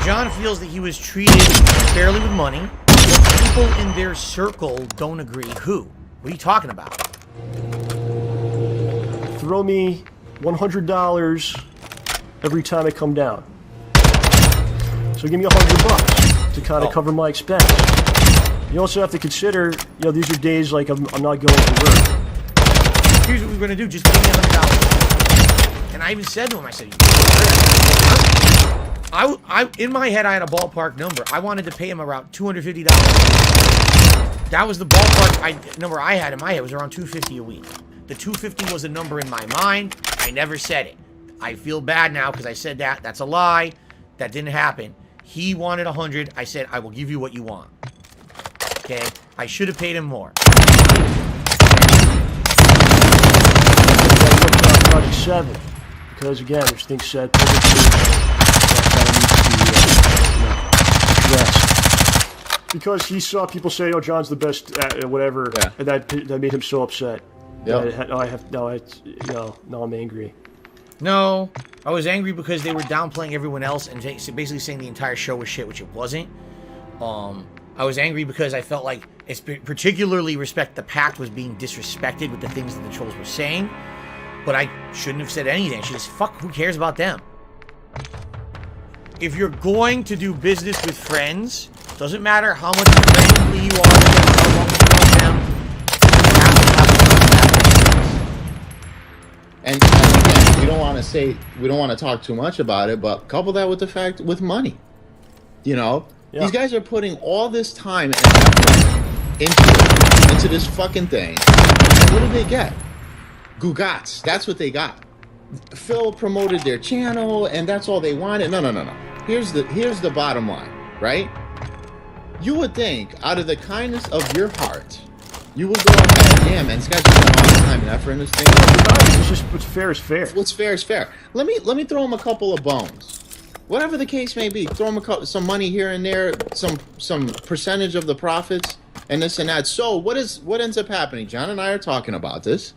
John feels that he was treated fairly with money, but people in their circle don't agree. Who? What are you talking about? Throw me $100 every time I come down. So give me $100 to kind of cover my expense. You also have to consider, you know, these are days like I'm not going to work. Here's what we're going to do. Just give me $100. And I even said to him, I said, in my head, I had a ballpark number. I wanted to pay him around $250. That was the ballpark number I had in my head. It was around $250 a week. The $250 was a number in my mind. I never said it. I feel bad now because I said that. That's a lie. That didn't happen. He wanted $100. I said, I will give you what you want. Okay? I should have paid him more. Project 7. Because again, there's things said publicly that because he saw people say, "Oh, John's the best," at whatever, and that made him so upset. Yeah. Now I'm angry. No, I was angry because they were downplaying everyone else and basically saying the entire show was shit, which it wasn't. I was angry because I felt like, particularly Respect the Pact was being disrespected with the things that the trolls were saying. But I shouldn't have said anything. She just, fuck, who cares about them? If you're going to do business with friends, doesn't matter how much friendly you are with them, how long you know them, you have to have and again, we don't want to talk too much about it, but couple that with the fact, with money. You know? Yeah. These guys are putting all this time and effort into this fucking thing. And what do they get? Gugats. That's what they got. Phil promoted their channel, and that's all they wanted. No. Here's the bottom line, right? You would think, out of the kindness of your heart, you would go ahead, damn, man, this guy's putting all this time and effort in this thing. It's just what's fair is fair. What's fair is fair. Let me throw him a couple of bones. Whatever the case may be, throw him some money here and there, some percentage of the profits, and this and that. So what ends up happening? John and I are talking about this.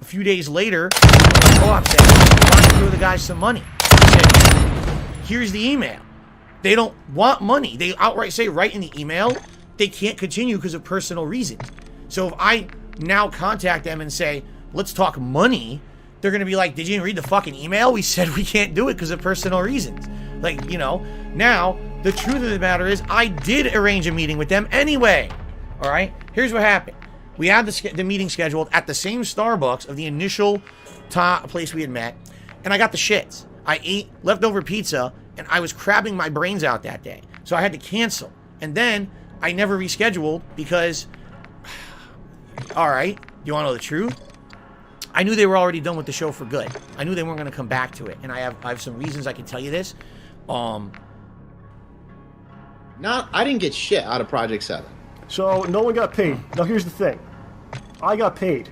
A few days later, the co-op said, "I want to throw the guys some money." I said, here's the email. They don't want money. They outright say right in the email, they can't continue because of personal reasons. So if I now contact them and say, let's talk money, they're going to be like, did you even read the fucking email? We said we can't do it because of personal reasons. Like, you know, now, the truth of the matter is, I did arrange a meeting with them anyway. All right? Here's what happened. We had the meeting scheduled at the same Starbucks of the initial place we had met, and I got the shits. I ate leftover pizza, and I was crabbing my brains out that day. So I had to cancel. And then I never rescheduled because, all right, you want to know the truth? I knew they were already done with the show for good. I knew they weren't going to come back to it. And I have some reasons I can tell you this. I didn't get shit out of Project 7. So no one got paid. Now here's the thing. I got paid.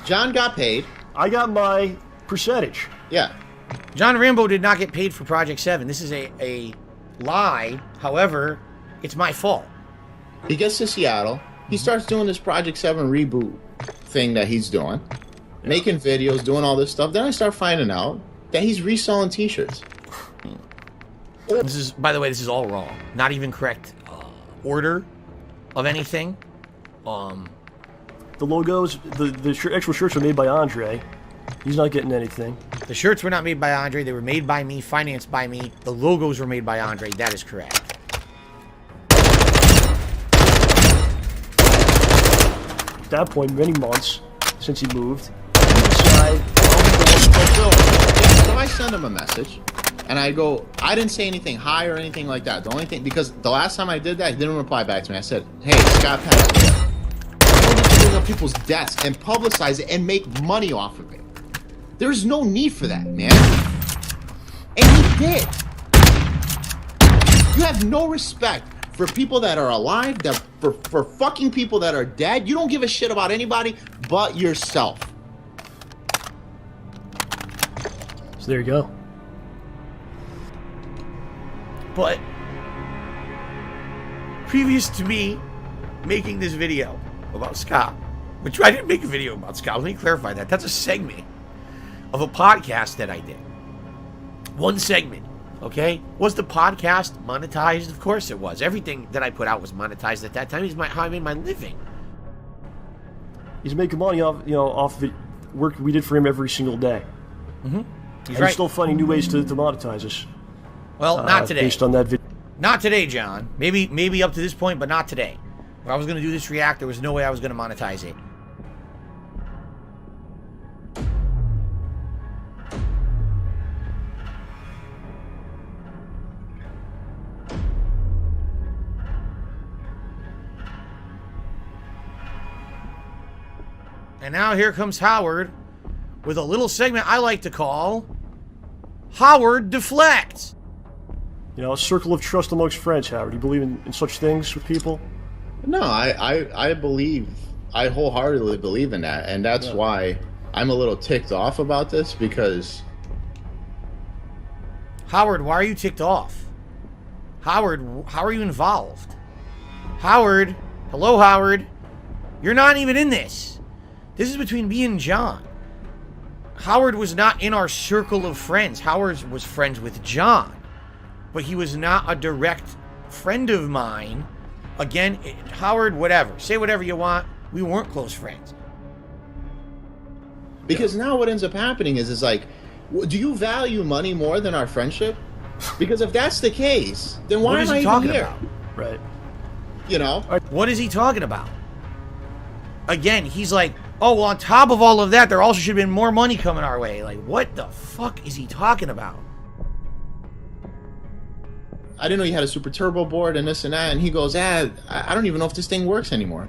John got paid. I got my percentage. Yeah. John Rambo did not get paid for Project 7. This is a lie. However, it's my fault. He gets to Seattle. He starts doing this Project 7 reboot thing that he's doing. making videos, doing all this stuff. Then I start finding out that he's reselling T-shirts. This is, by the way, this is all wrong. Not even correct order of anything. The logos, the actual shirts are made by Andre. He's not getting anything. The shirts were not made by Andre. They were made by me, financed by me. The logos were made by Andre. That is correct. At that point, many months since he moved, he decided, So I send him a message, and I go, I didn't say anything hi or anything like that. The only thing, because the last time I did that, he didn't reply back to me. I said, hey, Scott passed away. I don't need to bring up people's deaths and publicize it and make money off of it. There's no need for that, man. And he did. You have no respect for people that are alive, that for fucking people that are dead. You don't give a shit about anybody but yourself. So there you go. But previous to me making this video about Scott, which I didn't make a video about Scott, let me clarify that. That's a segment of a podcast that I did. One segment, okay? Was the podcast monetized? Of course it was. Everything that I put out was monetized at that time. It's how I made my living. He's making money off, off the work we did for him every single day. Mm-hmm. He's still finding new ways to monetize us. Well, not today. Based on that video. Not today, John. Maybe up to this point, but not today. When I was going to do this react, there was no way I was going to monetize it. And now here comes Howard with a little segment I like to call Howard Deflects. A circle of trust amongst friends, Howard. Do you believe in such things with people? No, I wholeheartedly believe in that. And that's why I'm a little ticked off about this, because... Howard, why are you ticked off? Howard, how are you involved? Howard, hello, Howard. You're not even in this. This is between me and John. Howard was not in our circle of friends. Howard was friends with John. But he was not a direct friend of mine. Again, Howard, whatever. Say whatever you want. We weren't close friends. Because now what ends up happening is like, do you value money more than our friendship? Because if that's the case, then why am I even here? Right. What is he talking about? Again, he's like, oh, well, on top of all of that, there also should have been more money coming our way. Like, what the fuck is he talking about? I didn't know you had a super turbo board and this and that. And he goes, I don't even know if this thing works anymore.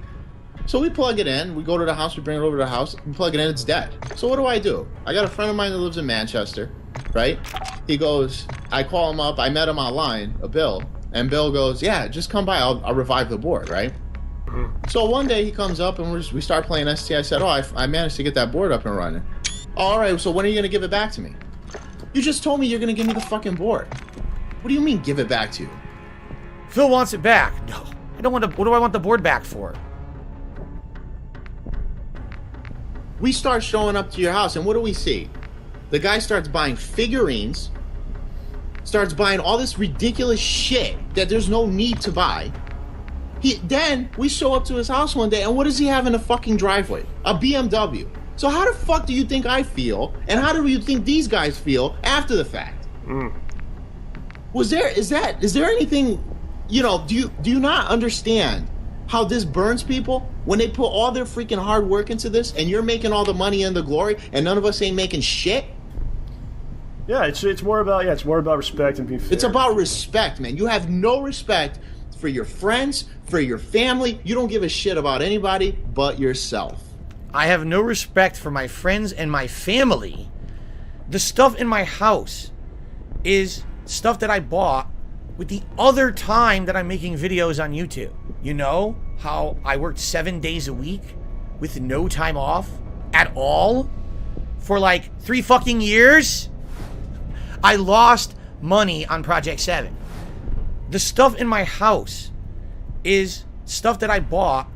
So we plug it in. We go to the house. We bring it over to the house. We plug it in. It's dead. So what do? I got a friend of mine that lives in Manchester, right? He goes, I call him up. I met him online, Bill. And Bill goes, yeah, just come by. I'll revive the board, right? So one day he comes up and we start playing ST. I said, I managed to get that board up and running. All right, so when are you going to give it back to me? You just told me you're going to give me the fucking board. What do you mean, give it back to you? Phil wants it back. No, I don't want to. What do I want the board back for? We start showing up to your house, and what do we see? The guy starts buying figurines, starts buying all this ridiculous shit that there's no need to buy. Then we show up to his house one day, and what does he have in the fucking driveway? A BMW. So how the fuck do you think I feel, and how do you think these guys feel after the fact? Is there anything, do you not understand how this burns people when they put all their freaking hard work into this, and you're making all the money and the glory, and none of us ain't making shit? Yeah, it's more about respect and being fair. It's about respect, man. You have no respect for your friends, for your family. You don't give a shit about anybody but yourself. I have no respect for my friends and my family. The stuff in my house is stuff that I bought with the other time that I'm making videos on YouTube. You know how I worked 7 days a week with no time off at all for like 3 fucking years? I lost money on Project 7. The stuff in my house is stuff that I bought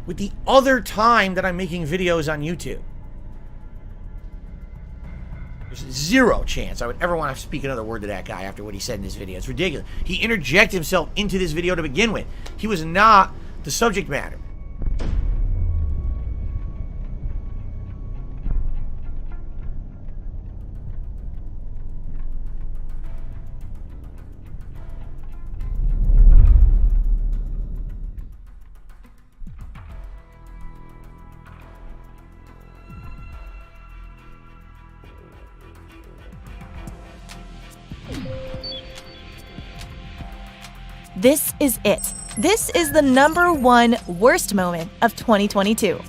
with the other time that I'm making videos on YouTube. There's zero chance I would ever want to speak another word to that guy after what he said in this video. It's ridiculous. He interjected himself into this video to begin with. He was not the subject matter. This is it. This is the #1 worst moment of 2022.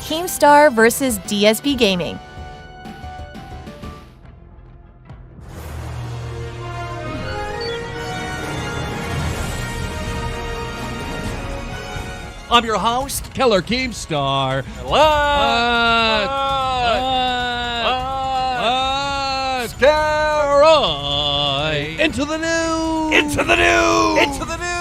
Keemstar versus DSP Gaming. I'm your host, Killer Keemstar. Let's get right into the news. Into the news. Into the news.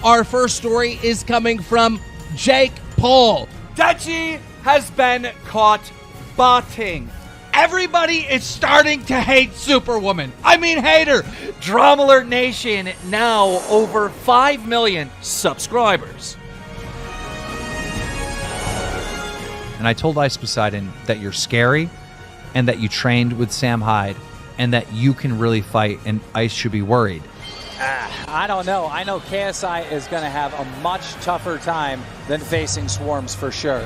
Our first story is coming from Jake Paul. Duce has been caught botting. Everybody is starting to hate Superwoman. I mean, hate her. Drama Alert Nation now over 5 million subscribers. And I told Ice Poseidon that you're scary and that you trained with Sam Hyde and that you can really fight and Ice should be worried. I don't know. I know KSI is going to have a much tougher time than facing Swarms for sure.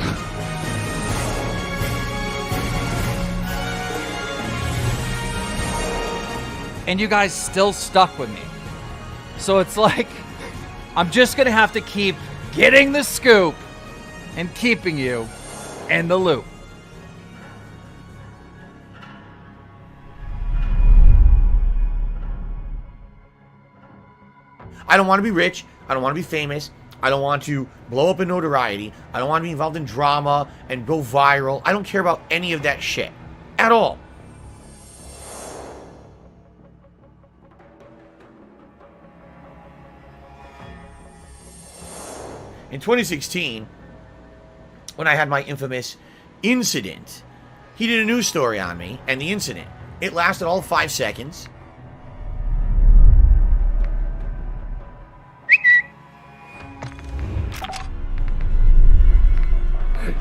And you guys still stuck with me. So it's like, I'm just going to have to keep getting the scoop and keeping you in the loop. I don't want to be rich. I don't want to be famous. I don't want to blow up in notoriety. I don't want to be involved in drama and go viral. I don't care about any of that shit at all. In 2016, when I had my infamous incident, he did a news story on me and the incident. It lasted all 5 seconds.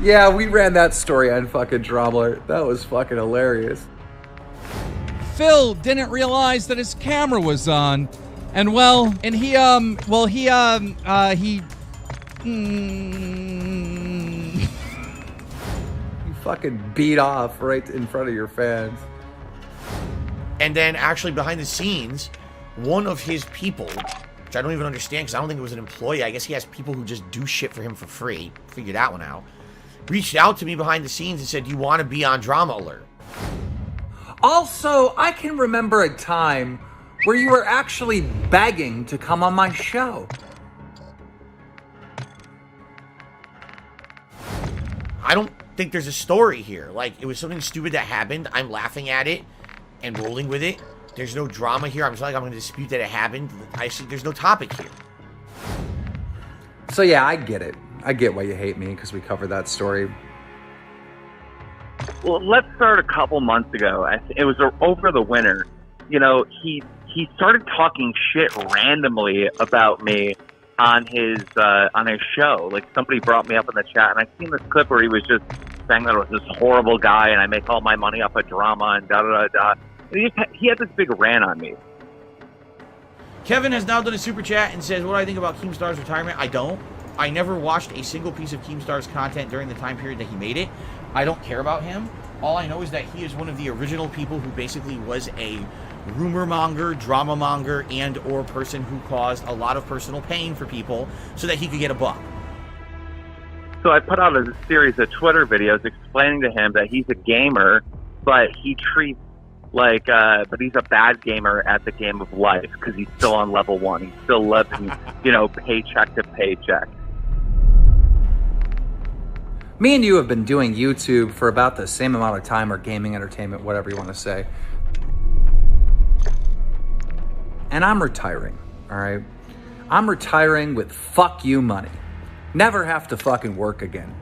Yeah, we ran that story on fucking Drama Alert. That was fucking hilarious. Phil didn't realize that his camera was on, and he You fucking beat off right in front of your fans. And then actually behind the scenes, one of his people, which I don't even understand because I don't think it was an employee. I guess he has people who just do shit for him for free. Figured that one out. Reached out to me behind the scenes and said, "Do you want to be on Drama Alert?" Also, I can remember a time where you were actually begging to come on my show. I don't think there's a story here. Like, it was something stupid that happened. I'm laughing at it and rolling with it. There's no drama here. I'm just like, I'm going to dispute that it happened. I see there's no topic here. So yeah, I get it. I get why you hate me, because we covered that story. Well, let's start a couple months ago. It was over the winter. You know, he started talking shit randomly about me on his show. Like, somebody brought me up in the chat, and I seen this clip where he was just saying that I was this horrible guy, and I make all my money off of drama, and da da da da. And he had this big rant on me. Kevin has now done a super chat and says, "What do I think about Keemstar's retirement?" I don't. I never watched a single piece of Keemstar's content during the time period that he made it. I don't care about him. All I know is that he is one of the original people who basically was a rumor monger, drama monger, and or person who caused a lot of personal pain for people so that he could get a buck. So I put out a series of Twitter videos explaining to him that he's a gamer, but he treats but he's a bad gamer at the game of life because he's still on level 1. He's still living, paycheck to paycheck. Me and you have been doing YouTube for about the same amount of time, or gaming, entertainment, whatever you want to say. And I'm retiring, all right? I'm retiring with fuck you money. Never have to fucking work again.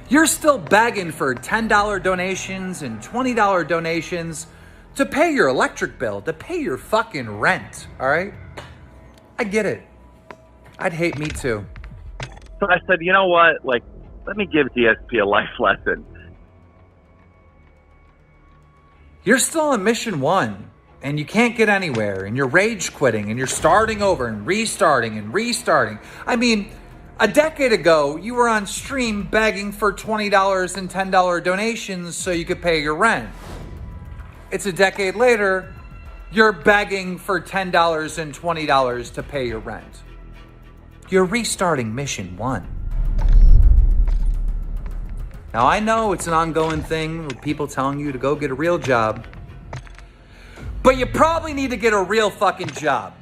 You're still begging for $10 donations and $20 donations to pay your electric bill, to pay your fucking rent, all right? I get it. I'd hate me too. So I said, you know what? Let me give DSP a life lesson. You're still on mission 1, and you can't get anywhere, and you're rage quitting, and you're starting over and restarting and restarting. I mean, a decade ago, you were on stream begging for $20 and $10 donations so you could pay your rent. It's a decade later, you're begging for $10 and $20 to pay your rent. You're restarting mission 1. Now, I know it's an ongoing thing with people telling you to go get a real job, but you probably need to get a real fucking job.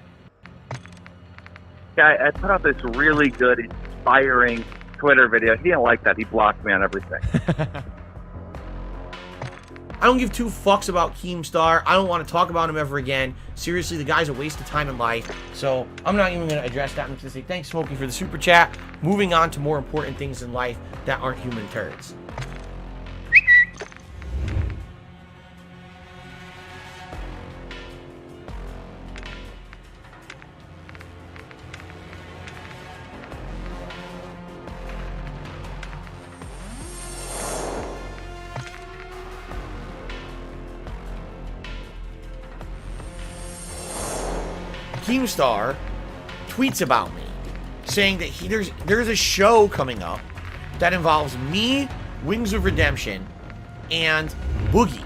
Yeah, I put out this really good, inspiring Twitter video. He didn't like that. He blocked me on everything. I don't give two fucks about Keemstar. I don't want to talk about him ever again. Seriously, the guy's a waste of time in life. So I'm not even going to address that. I'm just going to say thanks, Smokey, for the super chat. Moving on to more important things in life that aren't human turds. Keemstar tweets about me, saying that there's a show coming up that involves me, Wings of Redemption, and Boogie.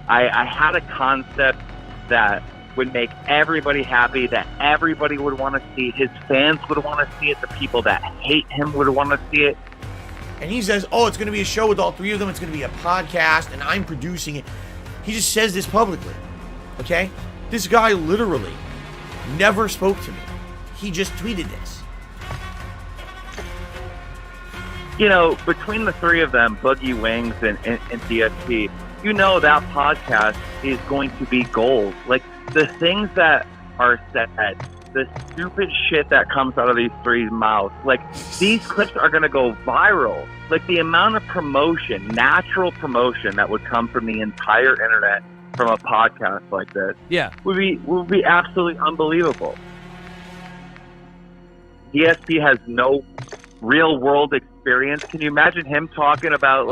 I had a concept that would make everybody happy, that everybody would want to see. His fans would want to see it. The people that hate him would want to see it. And he says, oh, it's going to be a show with all three of them. It's going to be a podcast, and I'm producing it. He just says this publicly, okay? This guy literally never spoke to me. He just tweeted this. Between the three of them, Boogie, Wings, and DSP, that podcast is going to be gold. The things that are said, the stupid shit that comes out of these three's mouths, these clips are going to go viral. The amount of promotion, natural promotion that would come from the entire internet from a podcast like this, would be absolutely unbelievable. DSP has no real world experience. Can you imagine him talking about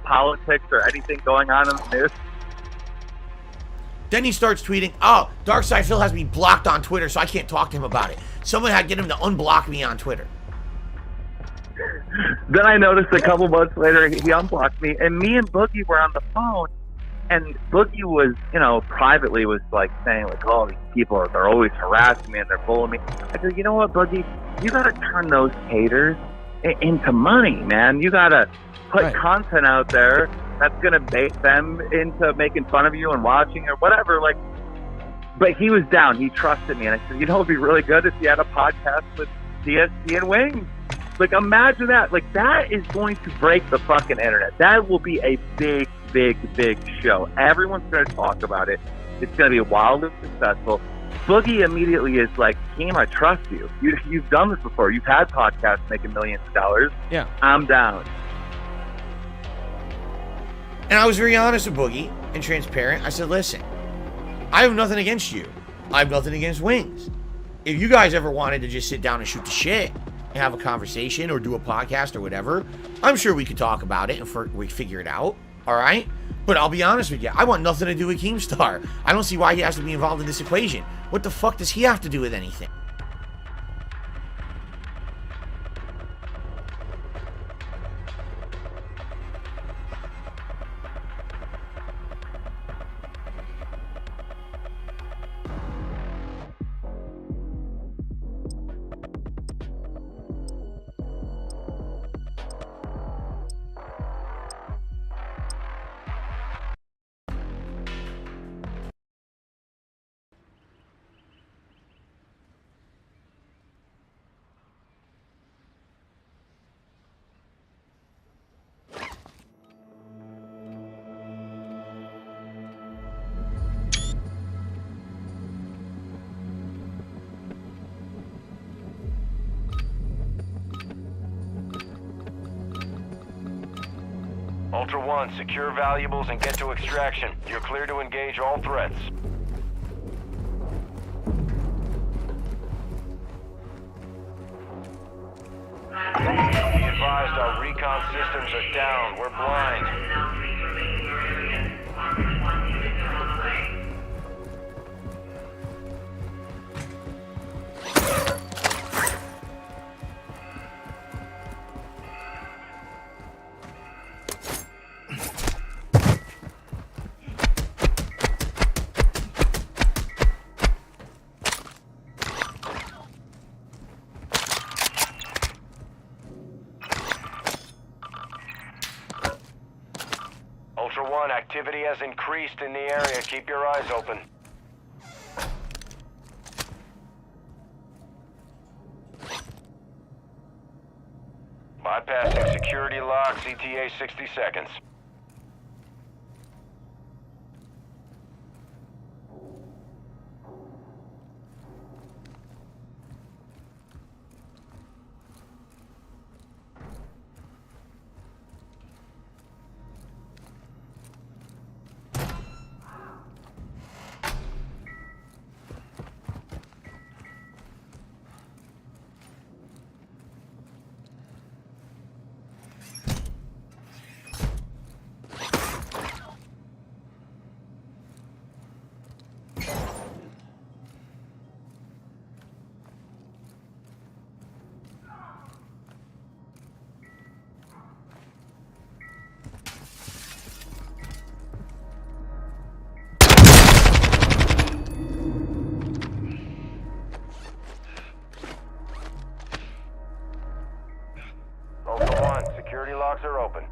politics or anything going on in the news? Then he starts tweeting, oh, Darkside Phil has me blocked on Twitter, so I can't talk to him about it. Someone had to get him to unblock me on Twitter. Then I noticed a couple months later he unblocked me, and me and Boogie were on the phone. And Boogie was, privately was saying oh, these people they're always harassing me and they're bullying me. I said, you know what, Boogie, you got to turn those haters into money, man. You got to put content out there that's going to bait them into making fun of you and watching or whatever. But he was down. He trusted me, and I said, it'd be really good if you had a podcast with DSP and Wings. Imagine that. That is going to break the fucking internet. That will be a big, big, big show. Everyone's going to talk about it. It's going to be wildly successful. Boogie immediately is Keem, I trust you. You've done this before. You've had podcasts making millions of dollars. Yeah. I'm down. And I was very honest with Boogie and transparent. I said, listen, I have nothing against you. I have nothing against Wings. If you guys ever wanted to just sit down and shoot the shit and have a conversation or do a podcast or whatever, I'm sure we could talk about it and we figure it out. All right? But I'll be honest with you, I want nothing to do with Keemstar. I don't see why he has to be involved in this equation. What the fuck does he have to do with anything? Ultra One, secure valuables and get to extraction. You're clear to engage all threats. Be advised, our recon systems are down. We're blind. Ultra One, activity has increased in the area. Keep your eyes open. Bypassing security locks, ETA 60 seconds. Ultra One, security locks are open.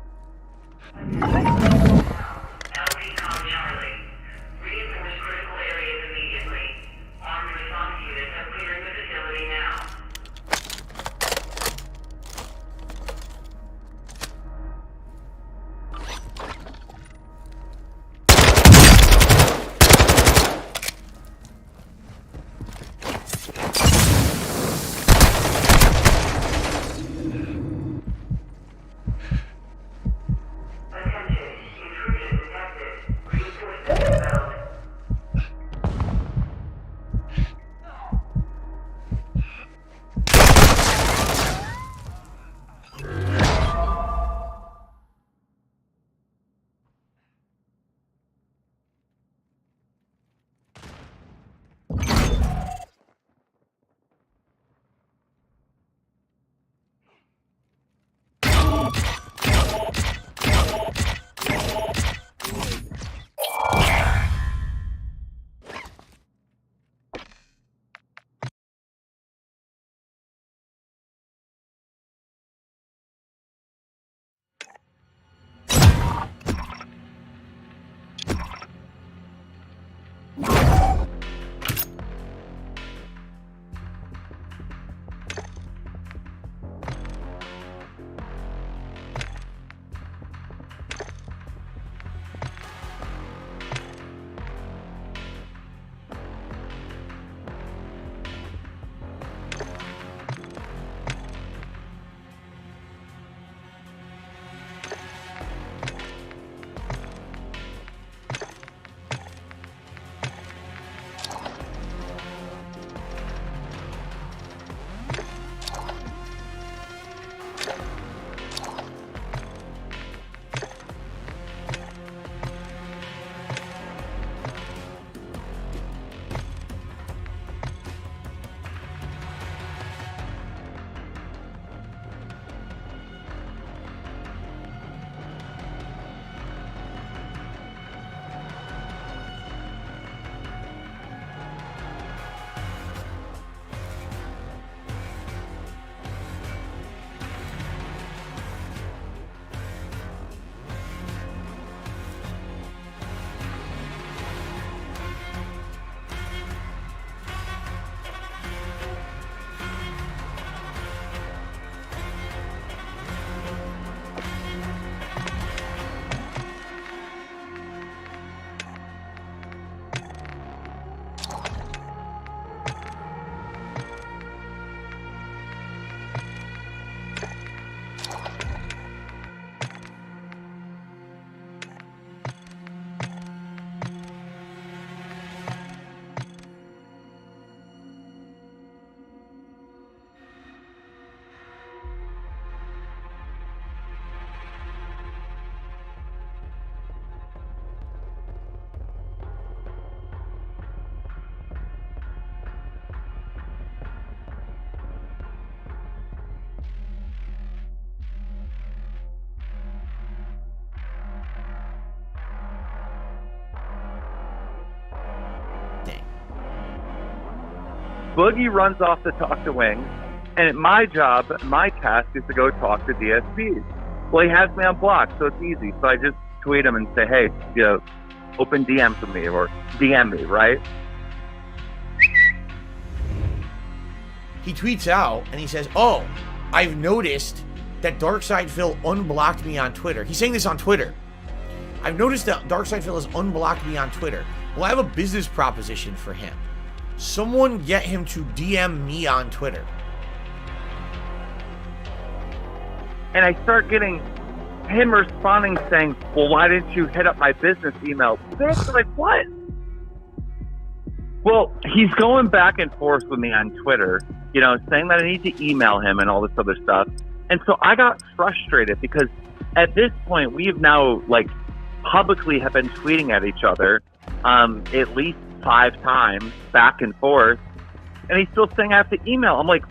Boogie runs off to talk to Wings, and my job, my task is to go talk to DSPs. Well, he has me on block, so it's easy. So I just tweet him and say, hey, you know, open DM for me or DM me, right? He tweets out and he says, oh, I've noticed that Darkside Phil unblocked me on Twitter. He's saying this on Twitter. I've noticed that Darkside Phil has unblocked me on Twitter. Well, I have a business proposition for him. Someone get him to DM me on Twitter. And I start getting him responding saying, well, why didn't you hit up my business email? Bitch, like, what? Well, he's going back and forth with me on Twitter, you know, saying that I need to email him and all this other stuff. And so I got frustrated because at this point, we've now, like, publicly have been tweeting at each other at least 5 times back and forth. And he's still saying I have to email. I'm like,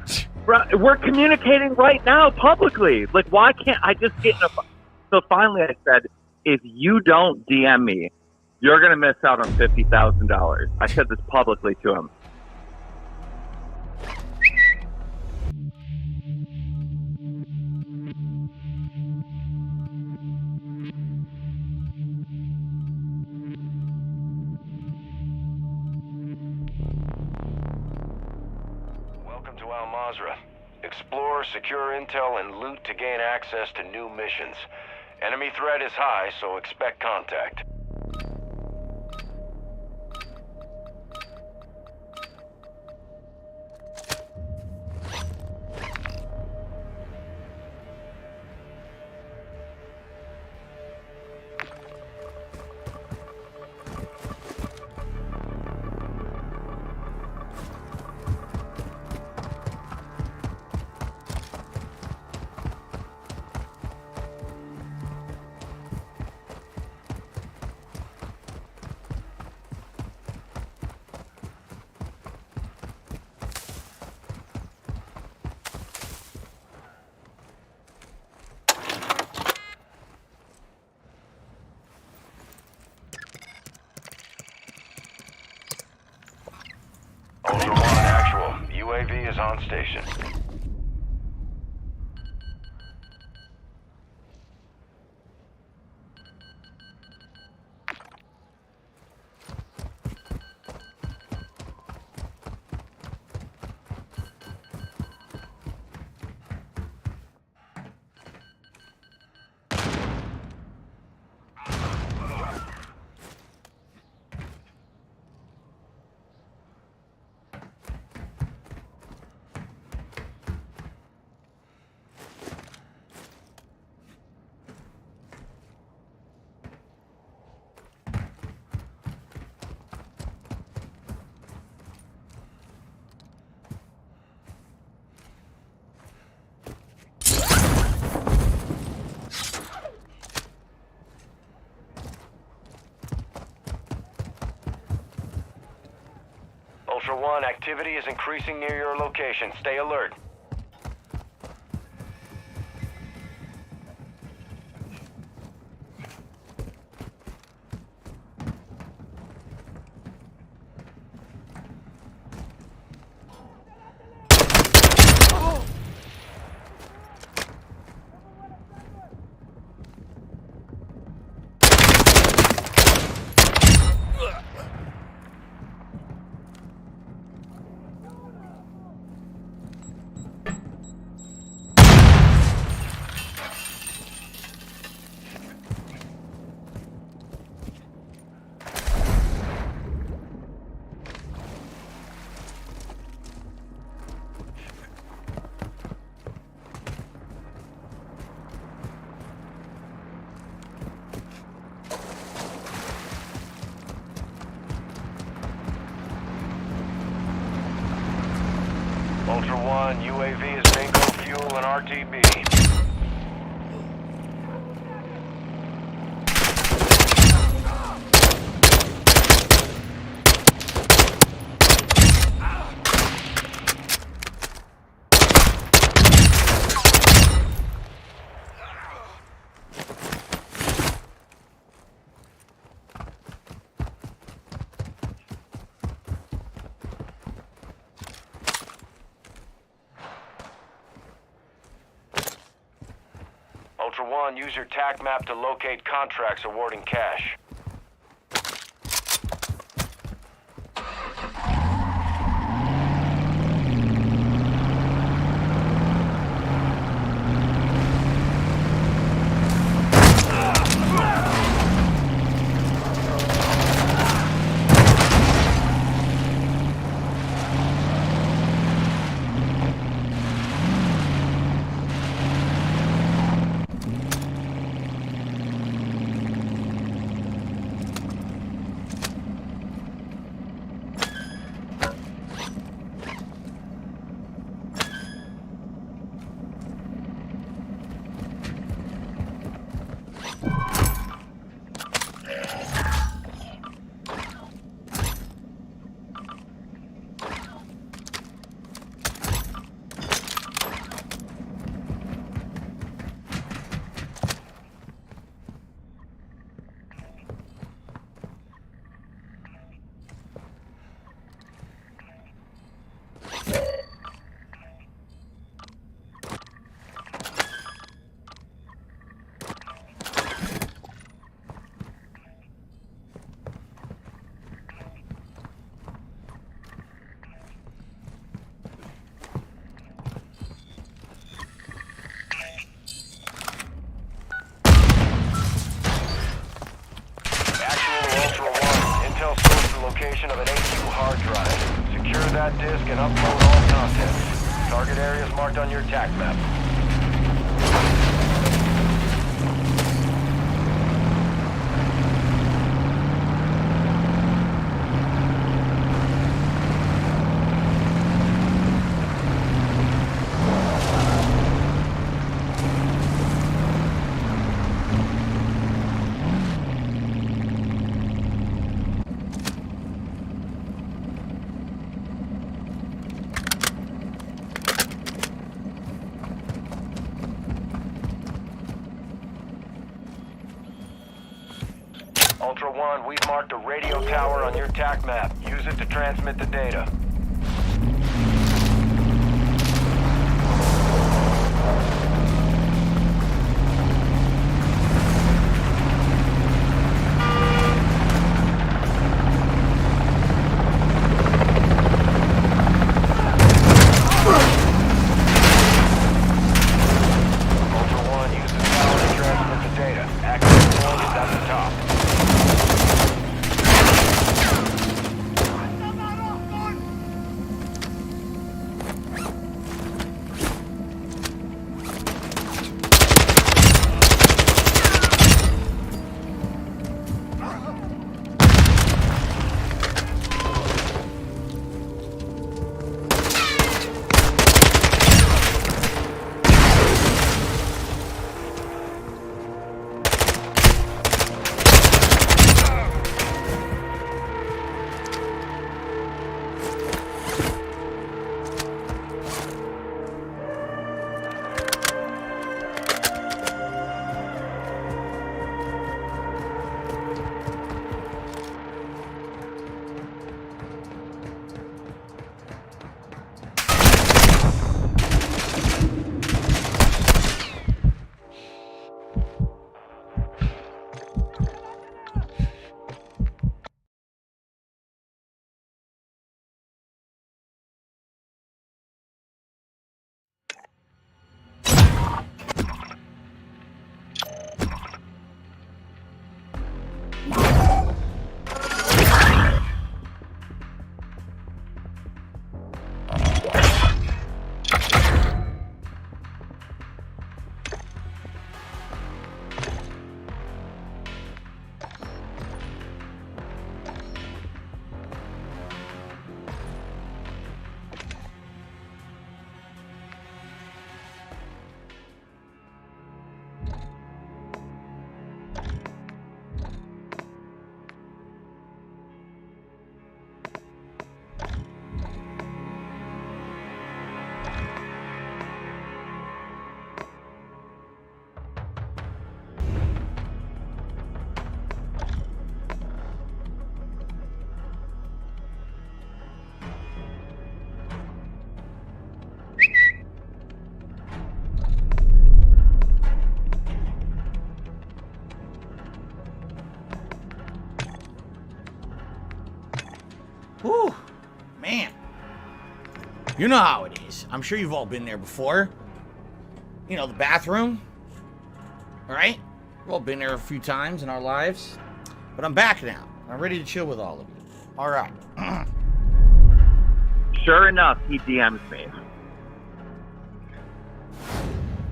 bro, we're communicating right now publicly. Like, why can't I just get in a... So finally I said, if you don't DM me, you're going to miss out on $50,000. I said this publicly to him. Welcome to Al Mazrah. Explore, secure intel, and loot to gain access to new missions. Enemy threat is high, so expect contact. Ultra One, actual. UAV is on station. Ultra One, activity is increasing near your location. Stay alert. Ultra One, UAV is bingo fuel and RTB. Ultra One, use your TAC map to locate contracts awarding cash. Of an AQ hard drive. Secure that disk and upload all contents. Target areas marked on your TAC map. Ultra One, we've marked a radio tower on your TAC map. Use it to transmit the data. Ultra One, use the tower to transmit the data. Active one is at the top. You know how it is. I'm sure you've all been there before. You know, the bathroom. Right? We've all been there a few times in our lives. But I'm back now. I'm ready to chill with all of you. All right. Sure enough, he DMs me.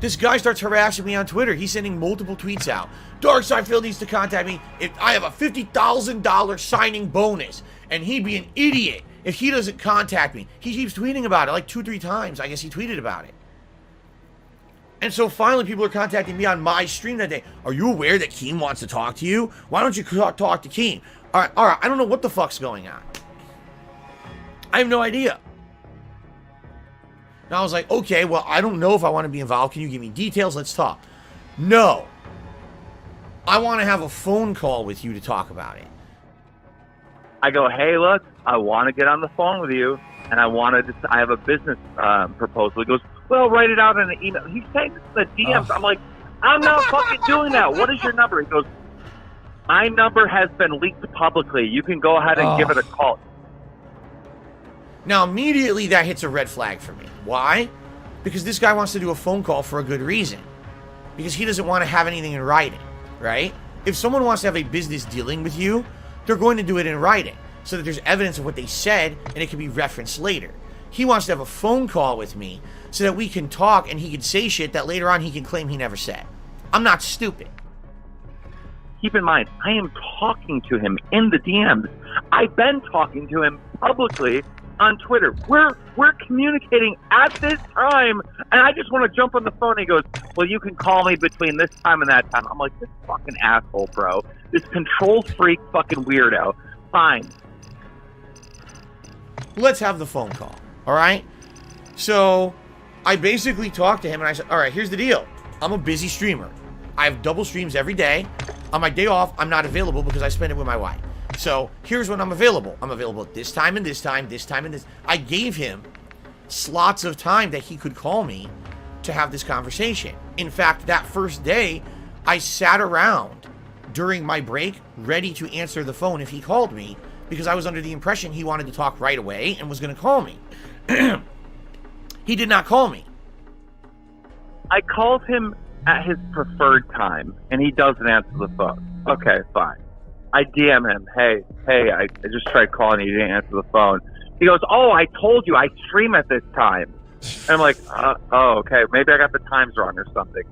This guy starts harassing me on Twitter. He's sending multiple tweets out. Darkside Phil needs to contact me if I have a $50,000 signing bonus. And he'd be an idiot if he doesn't contact me. He keeps tweeting about it like 2-3 times. I guess he tweeted about it. And so finally people are contacting me on my stream that day. Are you aware that Keem wants to talk to you? Why don't you talk to Keem? All right. I don't know what the fuck's going on. I have no idea. And I was like, okay, well, I don't know if I want to be involved. Can you give me details? Let's talk. No. I want to have a phone call with you to talk about it. I go, hey, look, I want to get on the phone with you, and I have a business proposal. He goes, well, write it out in an email. He's saying this in the DMs. I'm like, I'm not fucking doing that. What is your number? He goes, my number has been leaked publicly. You can go ahead and give it a call. Now, immediately that hits a red flag for me. Why? Because this guy wants to do a phone call for a good reason. Because he doesn't want to have anything in writing, right? If someone wants to have a business dealing with you, they're going to do it in writing so that there's evidence of what they said and it can be referenced later. He wants to have a phone call with me so that we can talk and he can say shit that later on he can claim he never said. I'm not stupid. Keep in mind, I am talking to him in the DMs. I've been talking to him publicly on Twitter. We're communicating at this time, and I just want to jump on the phone. And he goes, well, you can call me between this time and that time. I'm like, this fucking asshole, bro. This control freak fucking weirdo. Fine. Let's have the phone call, all right? So I basically talked to him, and I said, all right, here's the deal. I'm a busy streamer. I have double streams every day. On my day off, I'm not available because I spend it with my wife. So here's when I'm available. I'm available at this time and this time, this time and this. I gave him slots of time that he could call me to have this conversation. In fact, that first day, I sat around during my break ready to answer the phone if he called me because I was under the impression he wanted to talk right away and was going to call me. He did not call me. I called him at his preferred time, and he doesn't answer the phone. Okay, fine. I DM him, hey, I just tried calling you, didn't answer the phone. He goes, oh, I told you, I stream at this time. And I'm like, oh, okay, maybe I got the times wrong or something.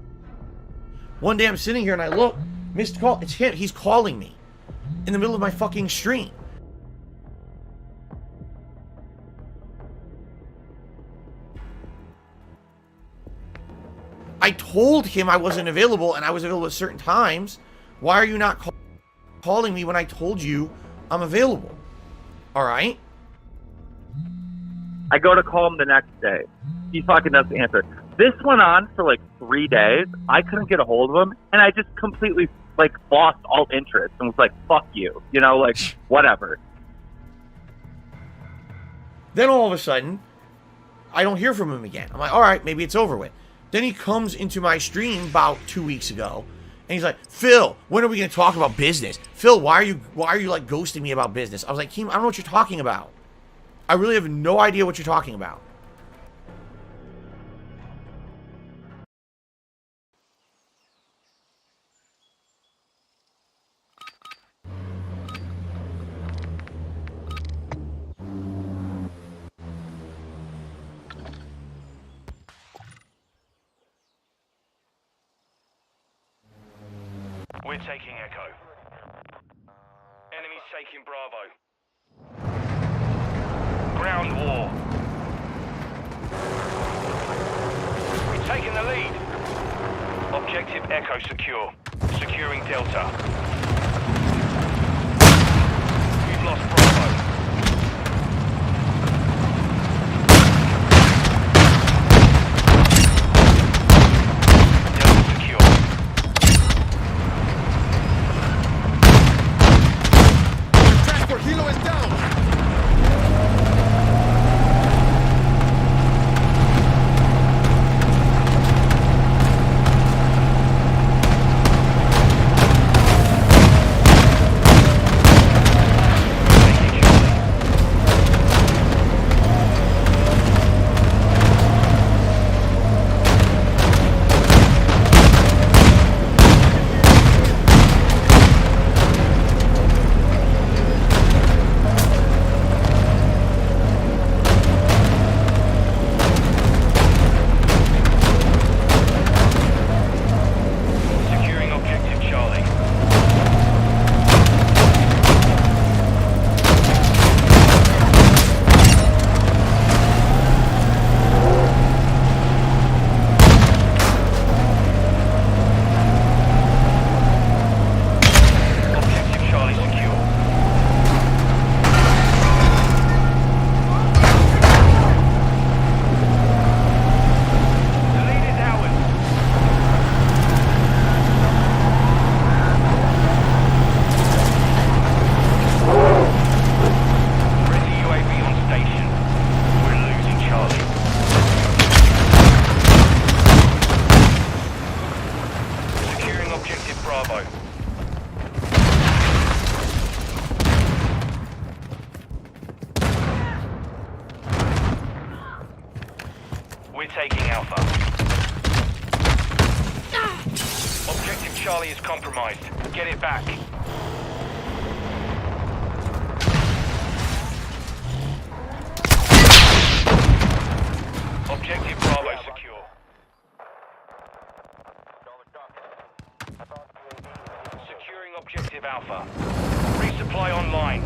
One day I'm sitting here and I look, missed call, it's him, he's calling me in the middle of my fucking stream. I told him I wasn't available and I was available at certain times. Why are you not calling me when I told you I'm available? All right. I go to call him the next day. He fucking doesn't answer. This went on for like 3 days. I couldn't get a hold of him, and I just completely like lost all interest and was like, "Fuck you," you know, like whatever. Then all of a sudden, I don't hear from him again. I'm like, all right, maybe it's over with. Then he comes into my stream about 2 weeks ago. And he's like, Phil, when are we going to talk about business? Phil, why are you like ghosting me about business? I was like, Keem, I don't know what you're talking about. I really have no idea what you're talking about. We're taking Echo. Enemies taking Bravo. Ground war. We're taking the lead. Objective Echo secure. Securing Delta. We've lost Bravo. Kilo is down! Charlie is compromised. Get it back. Objective Bravo secure. Securing Objective Alpha. Resupply online.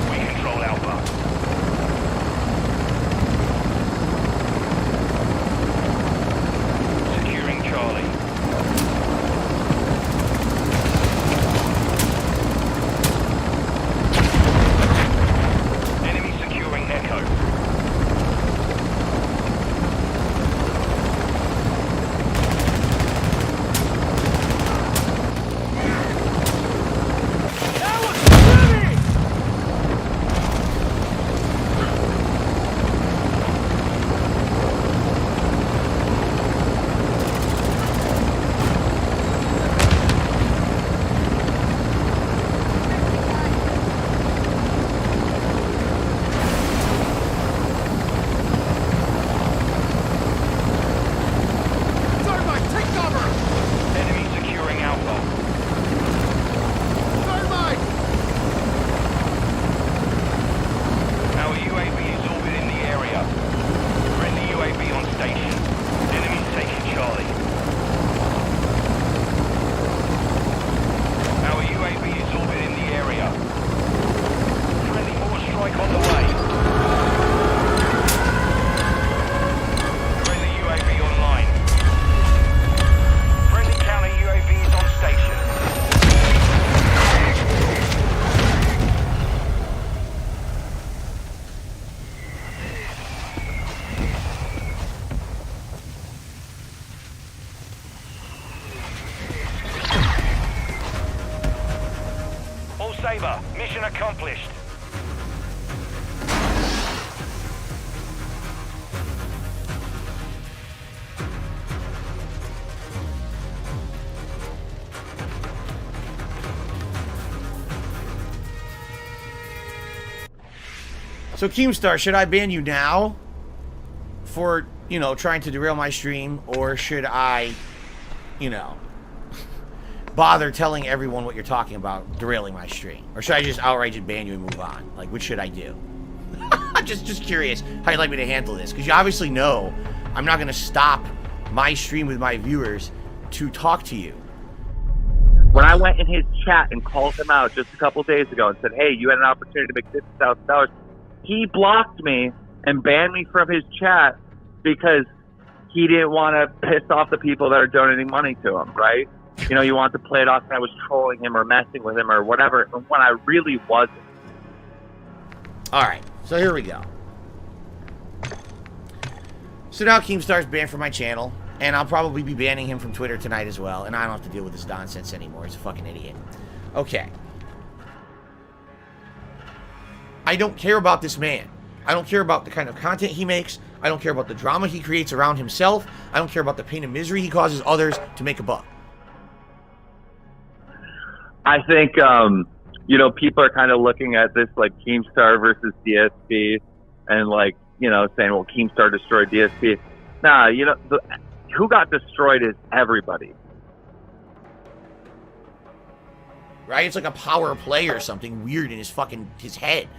We control Alpha. Securing Charlie. Enemy securing Echo. Enemy securing Alpha. Our UAV is orbiting the area. Friendly UAV on station. Enemy taking Charlie. Our UAV is orbiting the area. Friendly mortar strike on the way. Friendly UAV online. Friendly counter UAV is on station. All Saber, mission accomplished. So Keemstar, should I ban you now for, you know, trying to derail my stream, or should I, you know, bother telling everyone what you're talking about derailing my stream? Or should I just outright just ban you and move on? Like, what should I do? I'm just curious how you'd like me to handle this, because you obviously know I'm not going to stop my stream with my viewers to talk to you. When I went in his chat and called him out just a couple days ago and said, hey, you had an opportunity to make $50,000, he blocked me and banned me from his chat because he didn't want to piss off the people that are donating money to him, right? You know, you want to play it off that I was trolling him or messing with him or whatever, when I really wasn't. All right, so here we go. So now Keemstar's banned from my channel, and I'll probably be banning him from Twitter tonight as well, and I don't have to deal with this nonsense anymore. He's a fucking idiot. Okay. I don't care about this man. I don't care about the kind of content he makes. I don't care about the drama he creates around himself. I don't care about the pain and misery he causes others to make a buck. I think, you know, people are kind of looking at this like Keemstar versus DSP and like, you know, saying, well, Keemstar destroyed DSP. Nah, you know, who got destroyed is everybody. Right? It's like a power play or something weird in his head.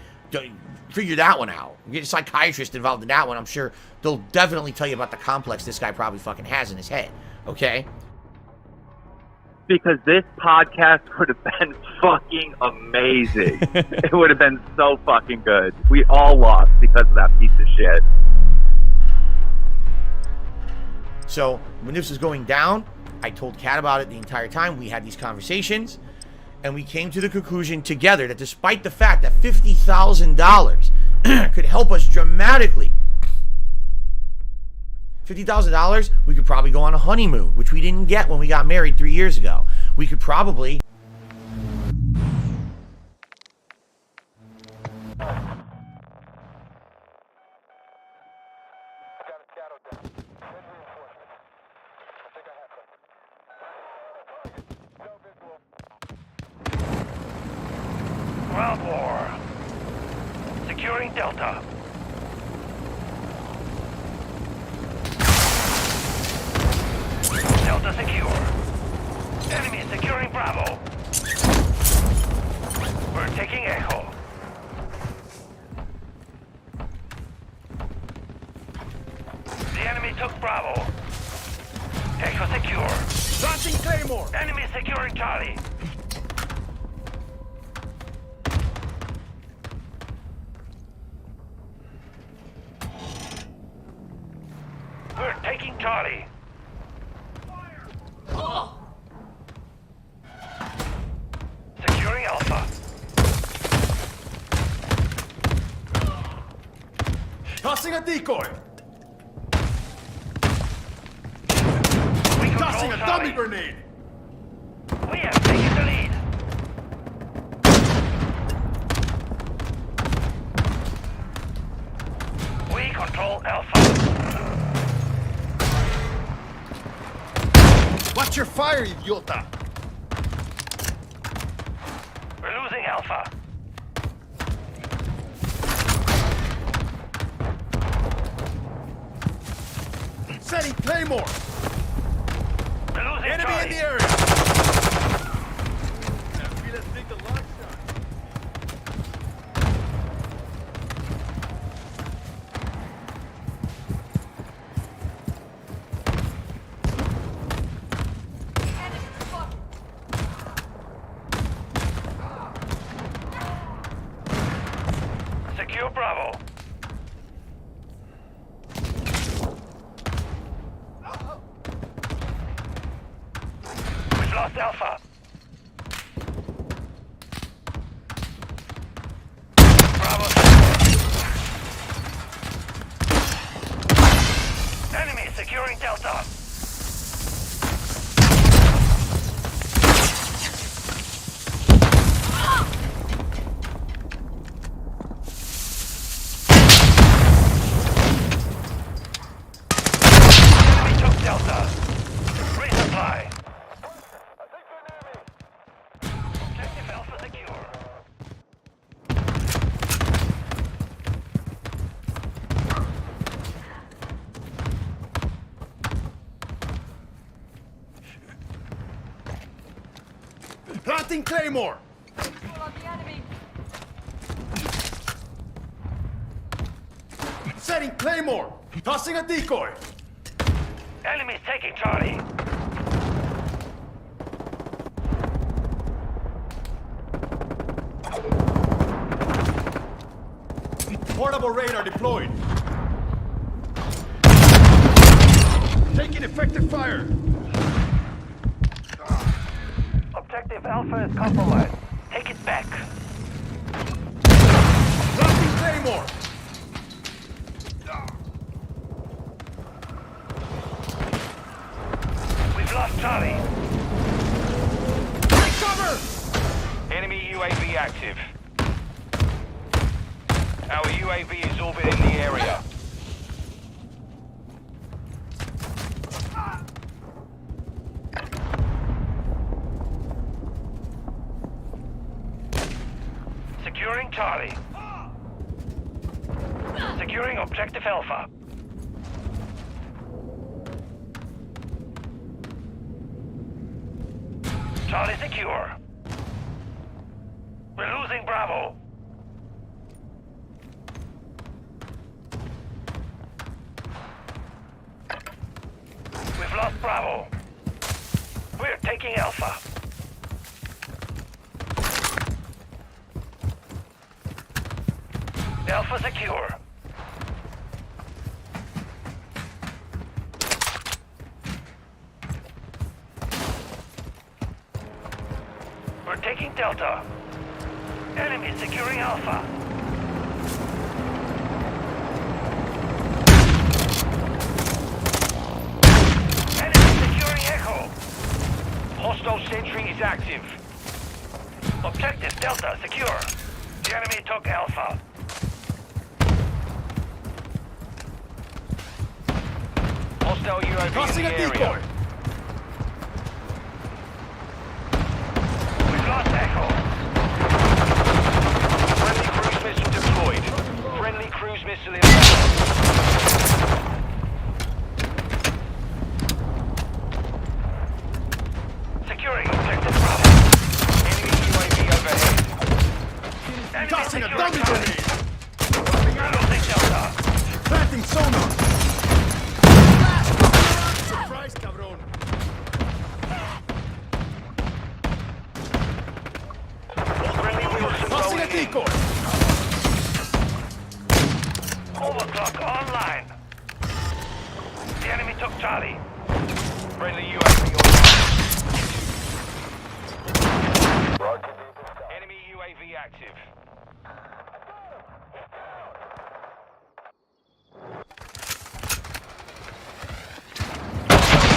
Figure that one out. Get a psychiatrist involved in that one. I'm sure they'll definitely tell you about the complex this guy probably fucking has in his head. Okay? Because this podcast would have been fucking amazing. It would have been so fucking good. We all lost because of that piece of shit. So, when this was going down, I told Kat about it the entire time. We had these conversations, and we came to the conclusion together that despite the fact that $50,000 could help us dramatically, $50,000, we could probably go on a honeymoon, which we didn't get when we got married 3 years ago. We could probably... Ground war. Securing Delta. Delta secure. Enemy securing Bravo. We're taking Echo. The enemy took Bravo. Echo secure. Launching Claymore. Enemy securing Charlie. We're taking Charlie. Securing Alpha. Tossing a decoy. Tossing a dummy grenade. We have taken the lead. We control Alpha. Watch your fire, idiota. We're losing Alpha. Setting Claymore. We're losing Enemy Charlie. in the area. Let's take the long shot. Secure Bravo. We've lost Alpha. Bravo. Enemy securing Delta. Enemy took Delta. Resupply. Objective Alpha secure. Planting Claymore. Setting Claymore. Tossing a decoy. Enemy's taking Charlie. Portable radar deployed. Taking effective fire. Objective Alpha is compromised. Take it back. Planting Claymore. We've lost Charlie. Take cover. Enemy UAV active. Our UAV is orbiting the area. Securing Charlie. Securing Objective Alpha. Charlie secure. We're losing Bravo. We've lost Bravo. We're taking Alpha. Alpha secure. We're taking Delta. Enemy securing Alpha. Enemy securing Echo. Hostile sentry is active. Objective Delta secure. The enemy took Alpha. Hostile UAV Tossing in a the area. decoy. We've lost Echo. Friendly cruise missile deployed. Dummy grenade! Planting sonar! Surprise, cabron! Tossing a decoy! Overclock online. The enemy took Charlie. Friendly UAV online. Enemy UAV active.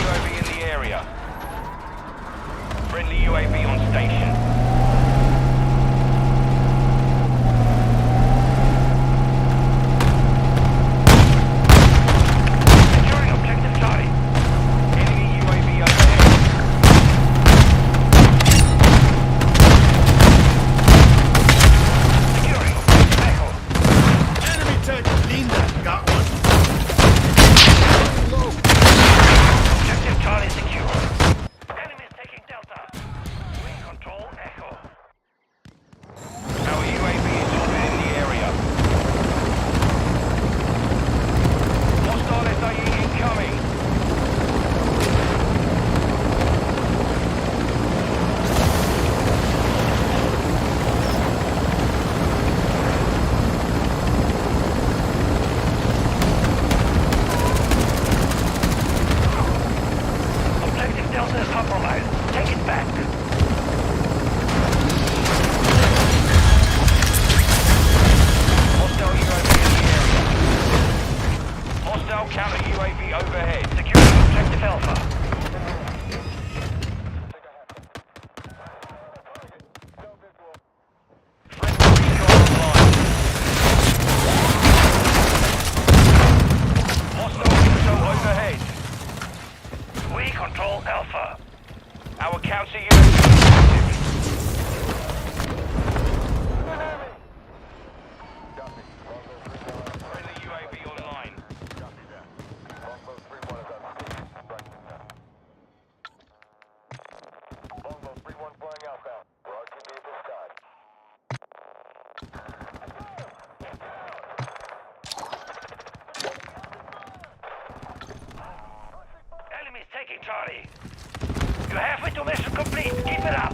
UAV in the area. Friendly UAV on station. Charlie. You're halfway to mission complete. Keep it up.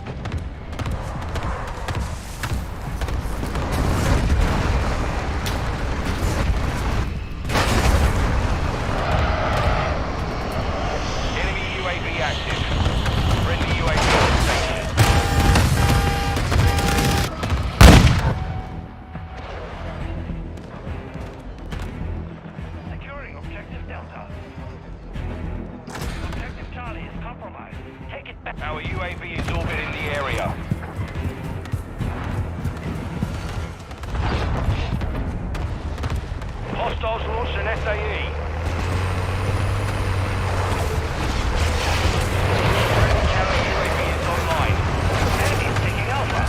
Enemy UAV active. Friendly UAV on station. Securing objective Delta. Charlie is compromised. Take it back. Our UAV is orbiting the area. Hostiles launched an SAE. Friendly UAV is online. Enemy is taking Alpha.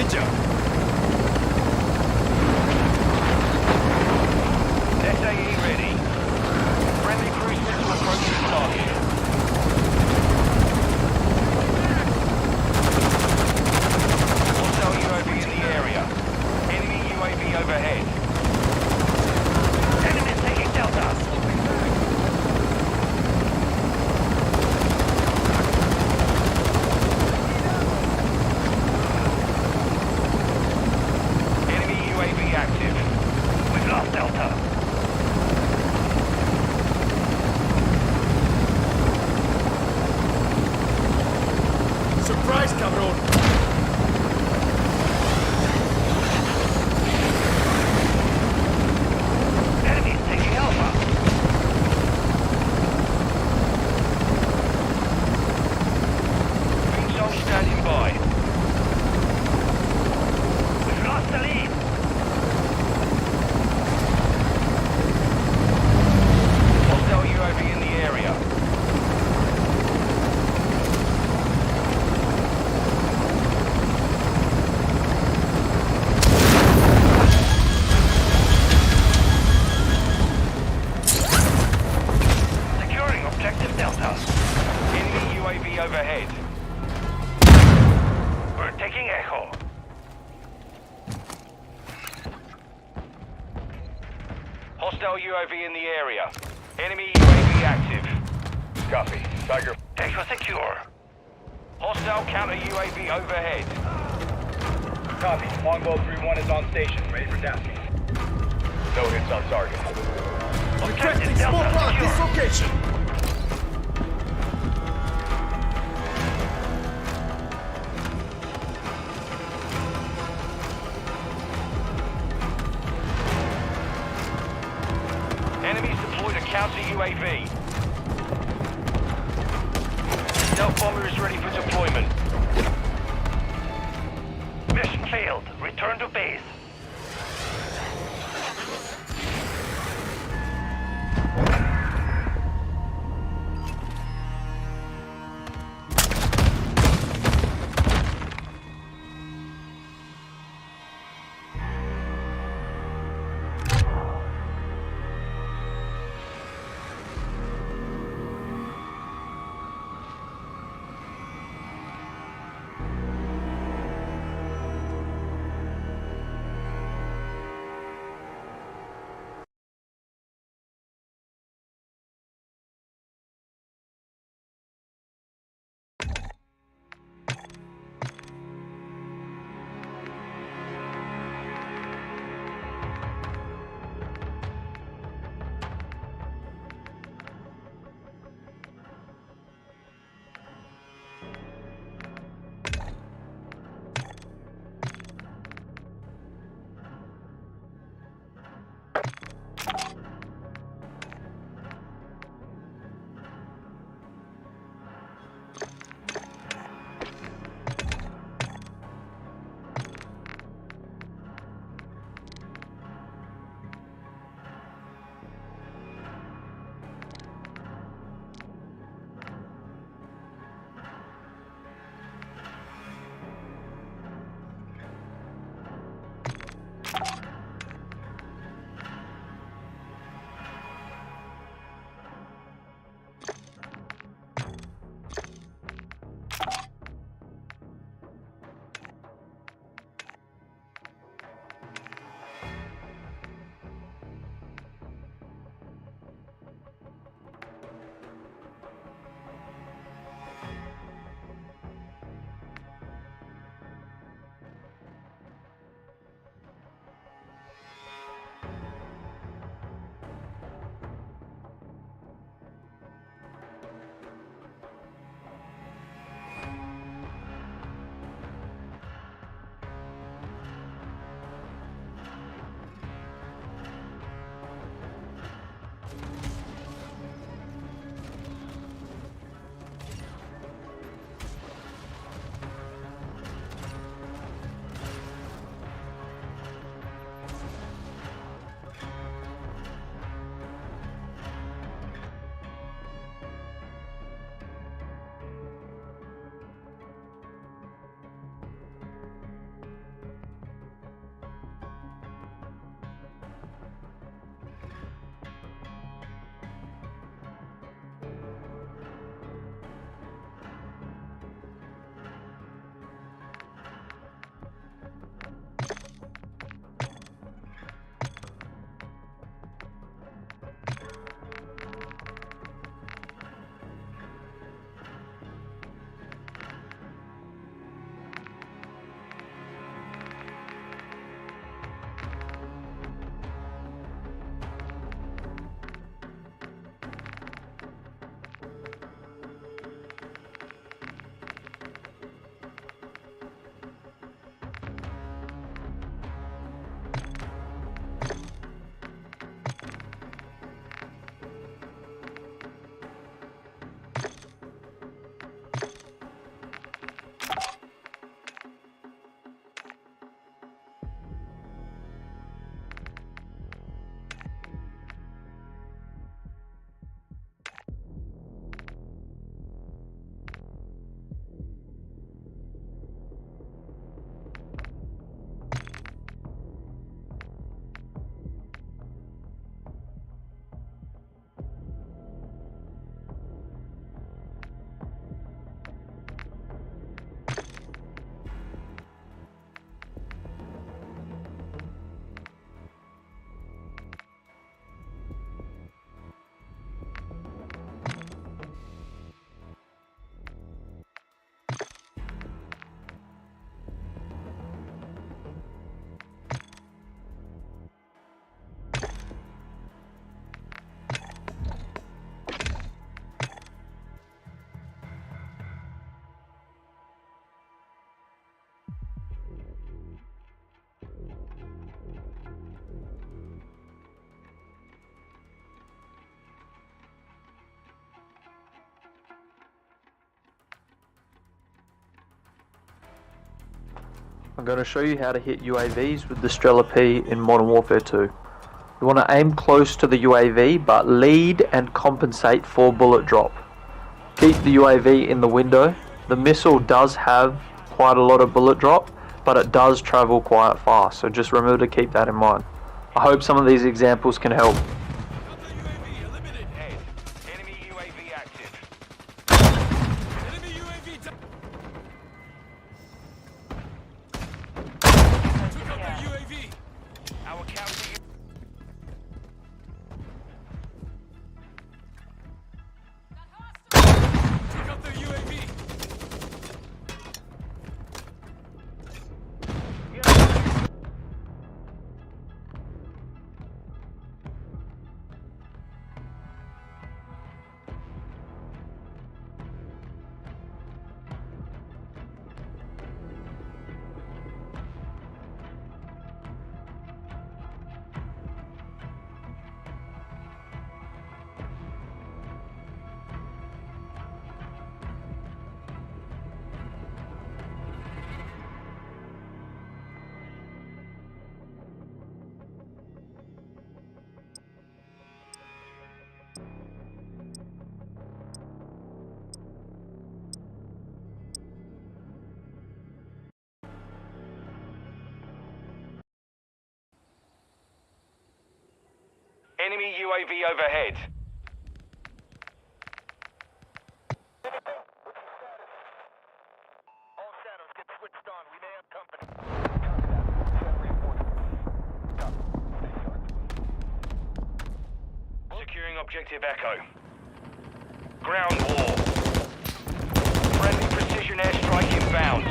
Roger! SAE ready. Friendly cruise missile approaching target. Hostile UAV in the area. Enemy UAV overhead. Enemies taking Delta. Enemy UAV active. We've lost Delta. Surprise, cabron! Enemies taking Alpha. Missile standing by. We've lost the lead. Hostile UAV in the area. Securing objective Delta. Enemy UAV overhead. We're taking Echo. Hostile UAV in the area. Enemy UAV active. Copy. Tiger. Echo secure. Hostile counter UAV overhead. Copy. Longbow 3-1 is on station, ready for tasking. No hits on target. Requesting smoke rock dislocation! Enemies deployed a counter UAV. Stealth bomber is ready for deployment. Mission failed. Return to base. I'm going to show you how to hit UAVs with the Strela P in Modern Warfare 2. You want to aim close to the UAV but lead and compensate for bullet drop. Keep the UAV in the window. The missile does have quite a lot of bullet drop, but it does travel quite fast, so just remember to keep that in mind. I hope some of these examples can help. Enemy UAV overhead. Securing objective Echo. Ground war. Friendly precision airstrike inbound.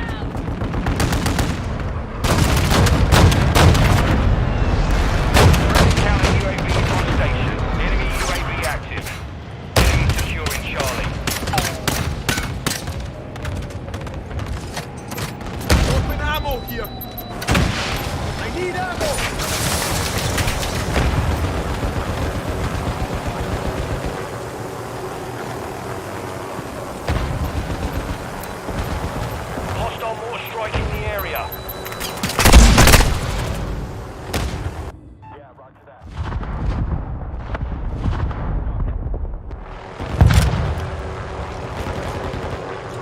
Here. I need ammo! Hostile mortar strike in the area. Yeah, roger that.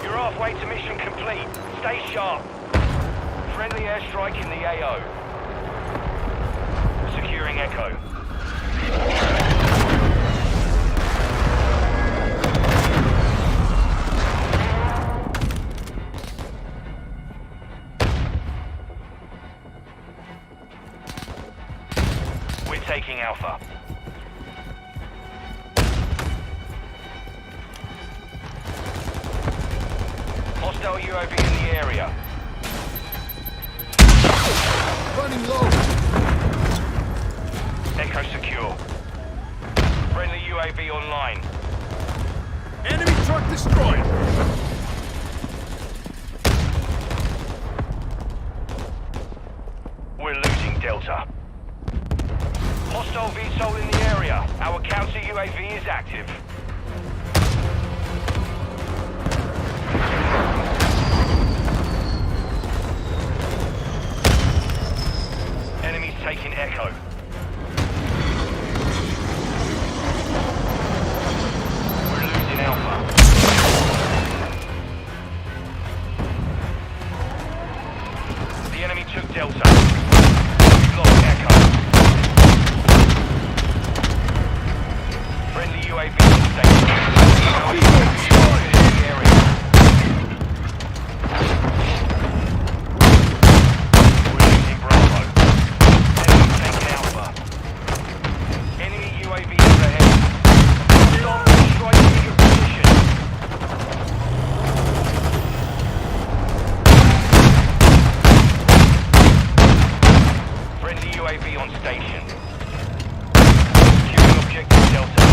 You're halfway to mission complete. Stay sharp. Friendly airstrike in the AO. Securing Echo. We're taking Alpha. Hostile UAV in the area. Running low. Echo secure. Friendly UAV online. Enemy truck destroyed. We're losing Delta. Hostile VSOL in the area. Our counter UAV is active. Enemies taking Echo. We're losing Alpha. The enemy took Delta. We've lost Echo. Friendly UAV on station. Our UAV is in the area. We're losing Bravo. Enemy taking Alpha. Enemy UAV overhead. Stop striking your position. Friendly UAV on station. Securing objective Delta.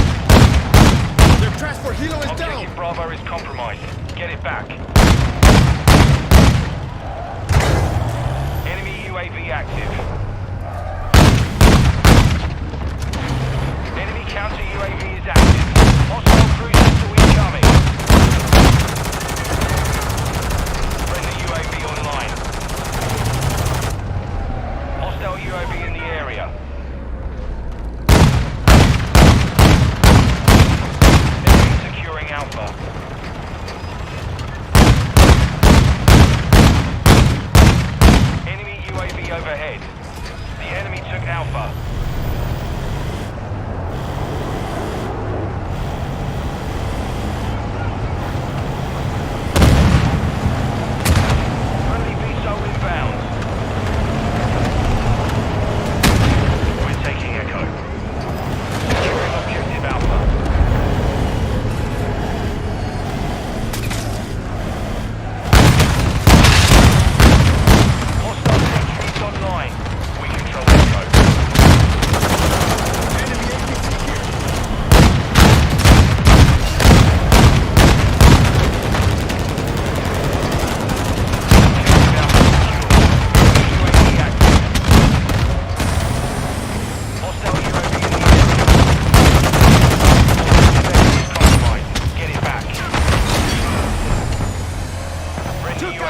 Their transport helo is down. Objective Bravo is compromised. Get it back. Enemy UAV active. Enemy counter UAV is active. Hostile cruise missile incoming. Friendly UAV online.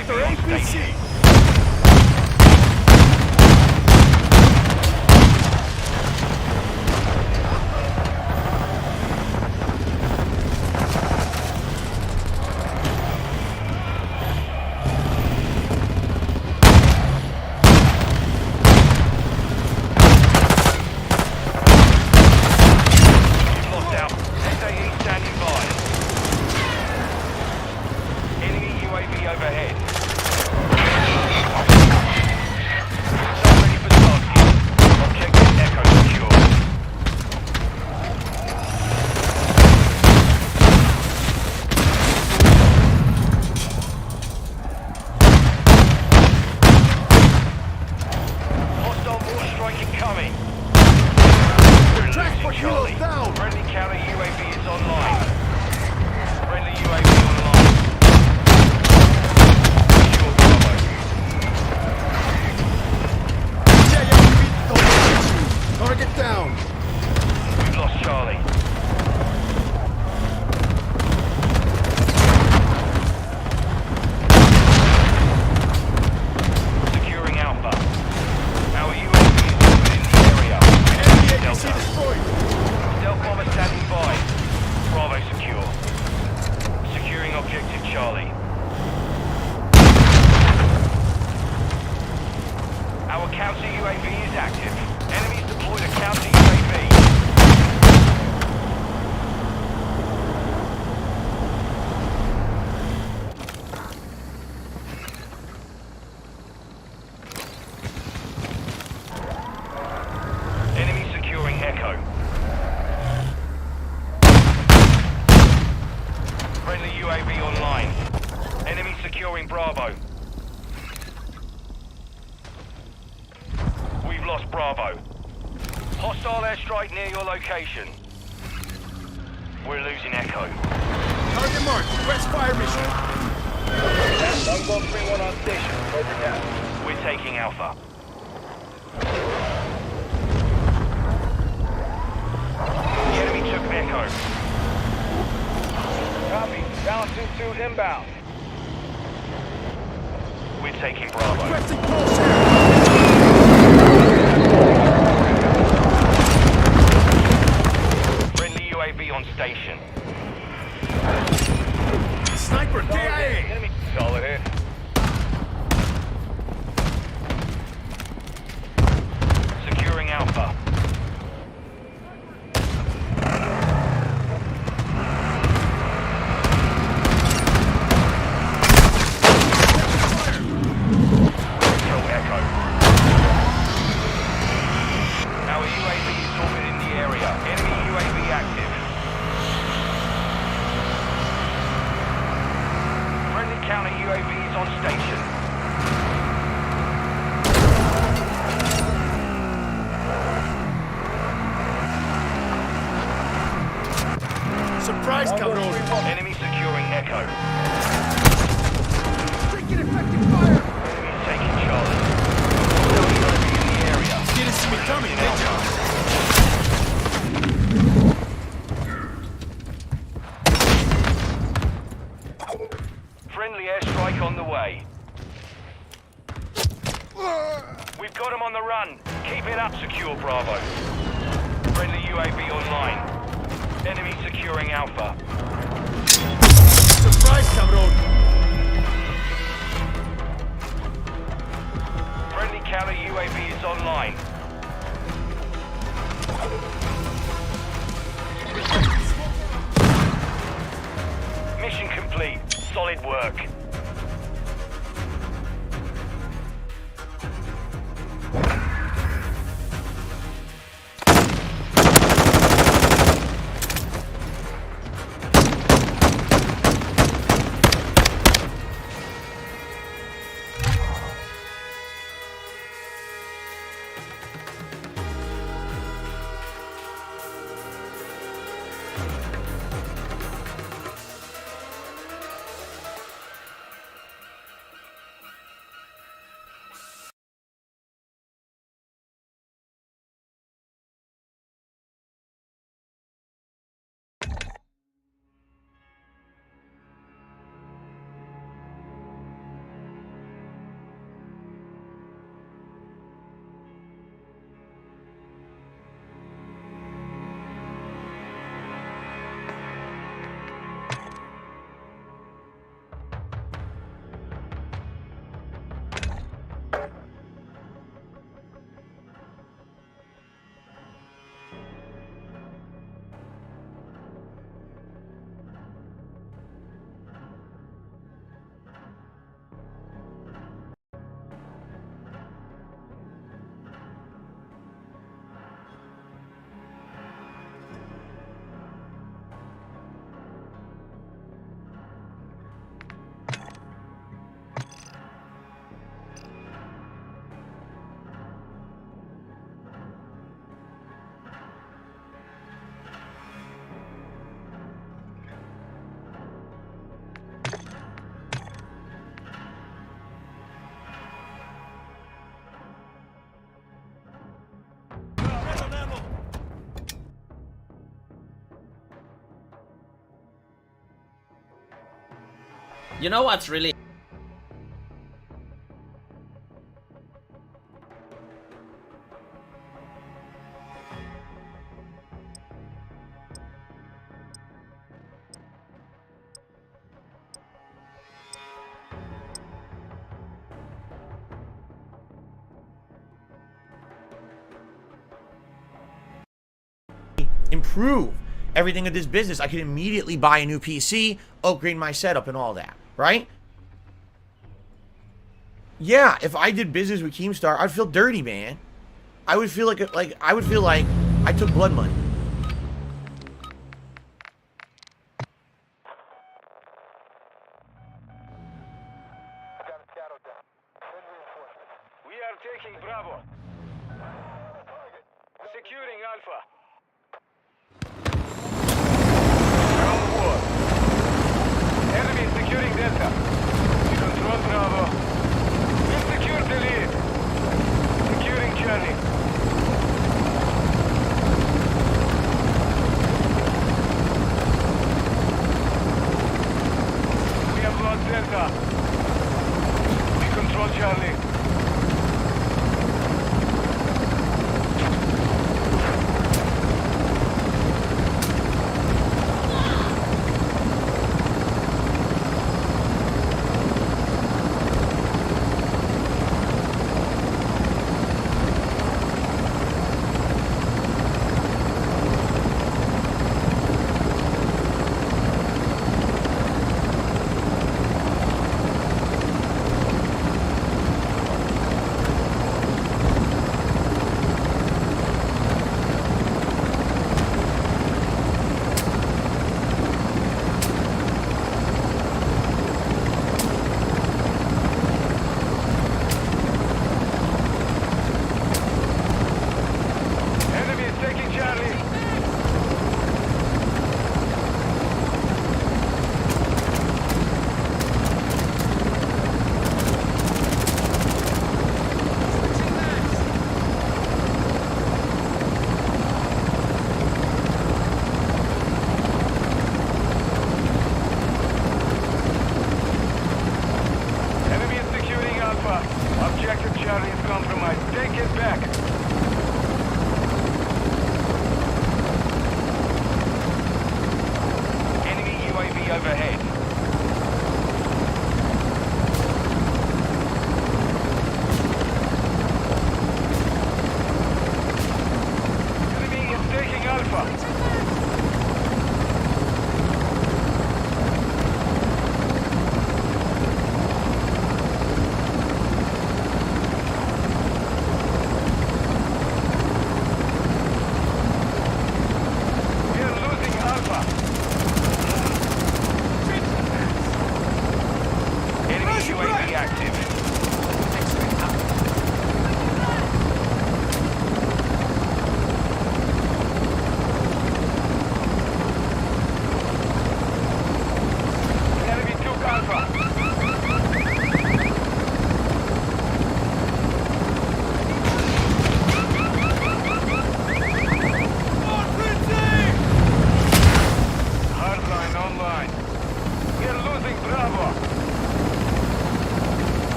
After APC! Lost out. SAE standing by. Enemy UAV overhead. Start ready for tasking. Objective Echo secure. Hostile mortar strike incoming. Transport Charlie. helos down! Friendly counter UAV is online. Friendly UAV online. Secure Bravo. Target down! We've lost Charlie. Securing Alpha. Our UAV is within the area. Enemy APC Delta. destroyed! Stealth bomber standing by. Bravo secure. Securing objective Charlie. Our counter UAV is active. Enemies deployed a counter UAV. Enemy securing Echo. Friendly UAV online. Enemy securing Bravo. We've lost Bravo. Hostile airstrike near your location. We're losing Echo. Target marked. Request fire mission. Longbow 3-1 on station. Over down. We're taking Alpha. The enemy took Echo. Copy. Down 2-2 inbound. We're taking Bravo. Requesting pulse air! Friendly UAV on station. Sniper KIA! Enemy. Solid hit. Securing Alpha. Kill Echo. Our UAV is orbiting the area. Enemy UAV active. Friendly counter UAV is on station. Surprise coming over! Enemy securing Echo. Taking effective fire! Enemy's taking Charlie. Still UAV in the area. Didn't see me coming, did ya? Friendly airstrike on the way. We've got him on the run. Keep it up, secure Bravo. Friendly UAV online. Enemy securing Alpha. Surprise cabrón! Friendly counter UAV is online. Mission complete. Solid work. You know what's really... improve everything of this business. I could immediately buy a new PC, upgrade my setup and all that, right? Yeah, if I did business with Keemstar, I'd feel dirty, man. I would feel like I would feel like I took blood money. We are taking Bravo. Securing Alpha. Ground war. Enemy securing Delta. We control Bravo. We secure the lead. Securing Charlie. We have lost Delta. We control Charlie.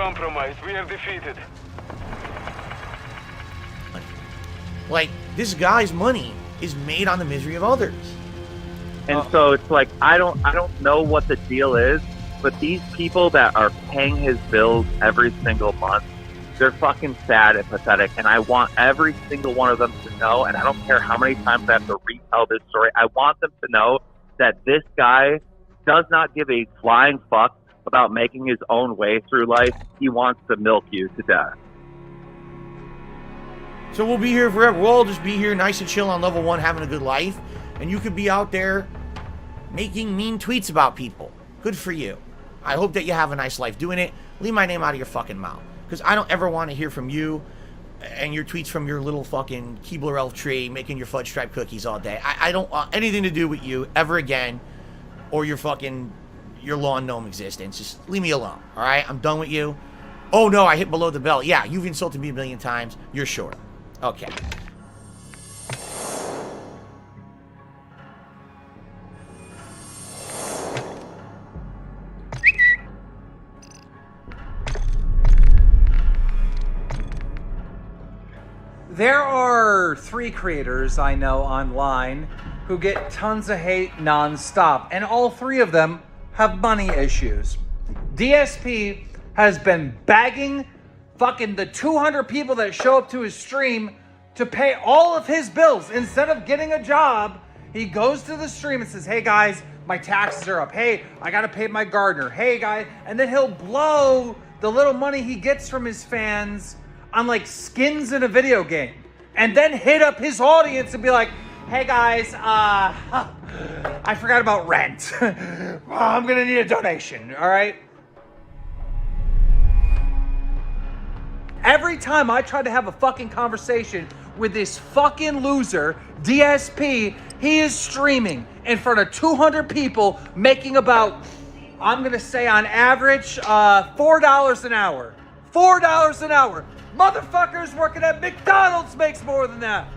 compromised. We have defeated. Like, this guy's money is made on the misery of others. And so it's like I don't know what the deal is, but these people that are paying his bills every single month, they're fucking sad and pathetic. And I want every single one of them to know, and I don't care how many times I have to retell this story, I want them to know that this guy does not give a flying fuck about making his own way through life. He wants to milk you to death. So we'll be here forever. We'll all just be here nice and chill on level 1, having a good life. And you could be out there making mean tweets about people. Good for you. I hope that you have a nice life doing it. Leave my name out of your fucking mouth. Because I don't ever want to hear from you and your tweets from your little fucking Keebler elf tree making your fudge stripe cookies all day. I don't want anything to do with you ever again, or your lawn gnome existence. Just leave me alone, all right? I'm done with you. Oh no, I hit below the belt. Yeah, you've insulted me a million times. You're short. Okay. There are 3 creators I know online who get tons of hate nonstop, and all 3 of them have money issues. DSP has been begging fucking the 200 people that show up to his stream to pay all of his bills. Instead of getting a job, he goes to the stream and says, hey guys, my taxes are up. Hey, I gotta pay my gardener. Hey guys, and then he'll blow the little money he gets from his fans on like skins in a video game, and then hit up his audience and be like, hey guys, I forgot about rent. I'm gonna need a donation, all right? Every time I try to have a fucking conversation with this fucking loser, DSP, he is streaming in front of 200 people making about, I'm gonna say on average, $4 an hour. $4 an hour. Motherfuckers working at McDonald's makes more than that.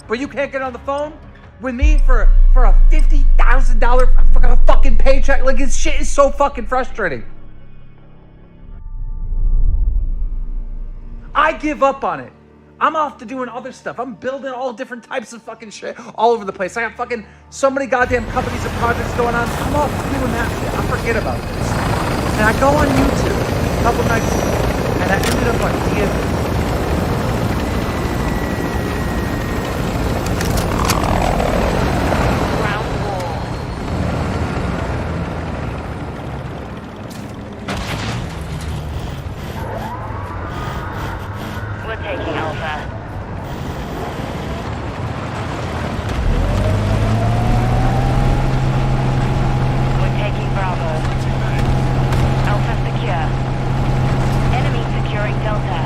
But you can't get on the phone with me for a $50,000 fucking paycheck. Like, this shit is so fucking frustrating. I give up on it. I'm off to doing other stuff. I'm building all different types of fucking shit all over the place. I got fucking so many goddamn companies and projects going on. I'm off doing that shit. I forget about this. And I go on YouTube a couple nights ago, and I ended up on DSP. Delta.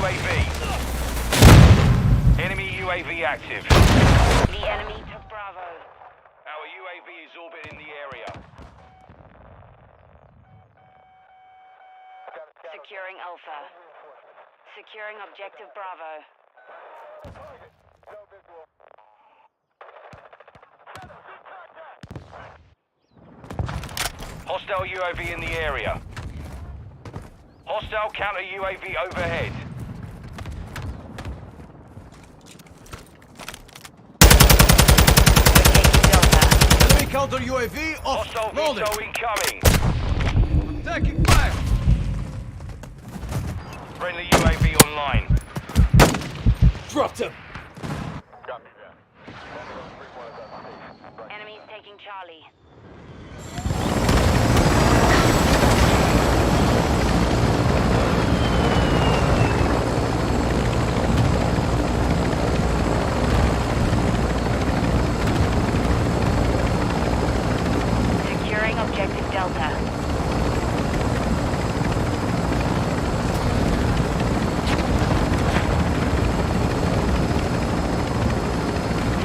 UAV. Enemy UAV active. The enemy took Bravo. Our UAV is orbiting the area. Securing Alpha. Securing objective Bravo. Hostile UAV in the area. Hostile counter UAV overhead. Enemy counter UAV off. Hostile Loaded. VTOL incoming. Taking fire. Friendly UAV online. Dropped him. Enemies taking Charlie. Securing objective Delta.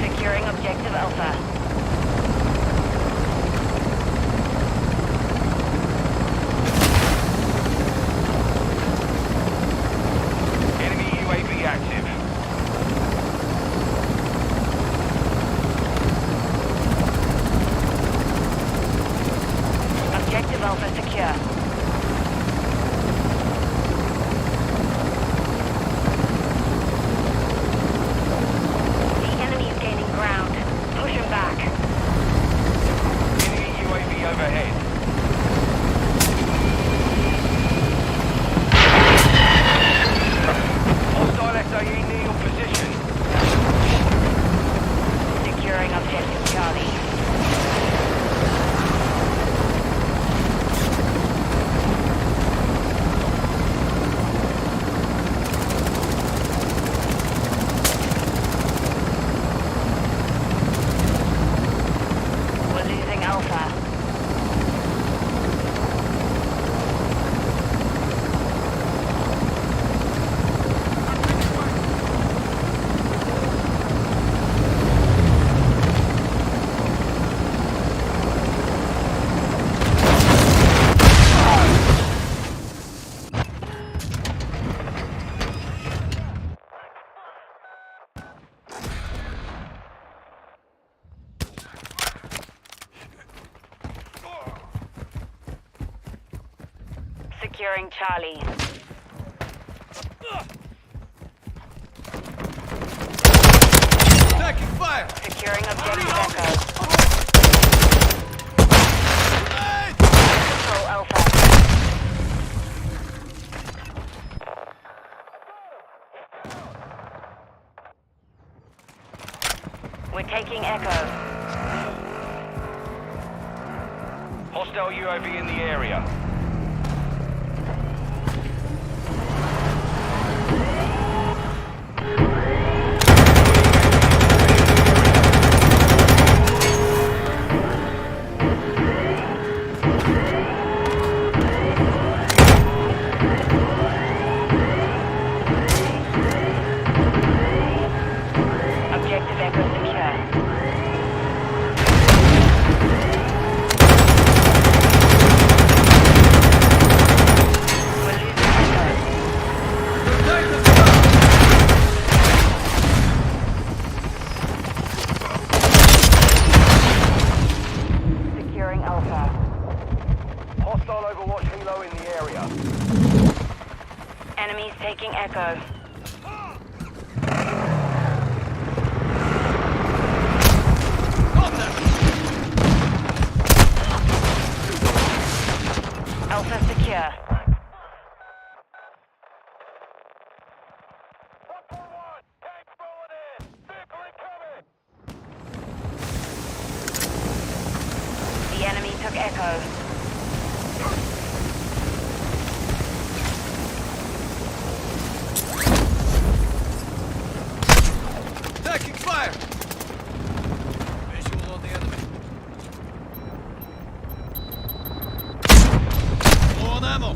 Securing objective Alpha. Enemy UAV active. Objective Alpha secure. The enemy is gaining ground. Push him back. Enemy UAV overhead. Hostile SAE near your position. Securing objective Charlie. We're losing Alpha. Securing Charlie. Taking fire. Securing objective Echo. Control Alpha. We're taking Echo. Hostile UAV in the area. Objective Echo secure. We're losing Echo. Securing Alpha. Hostile Overwatch helo in the area. Enemies taking Echo. Alpha secure. The enemy took Echo. Taking fire. Visual on the enemy. Low on ammo.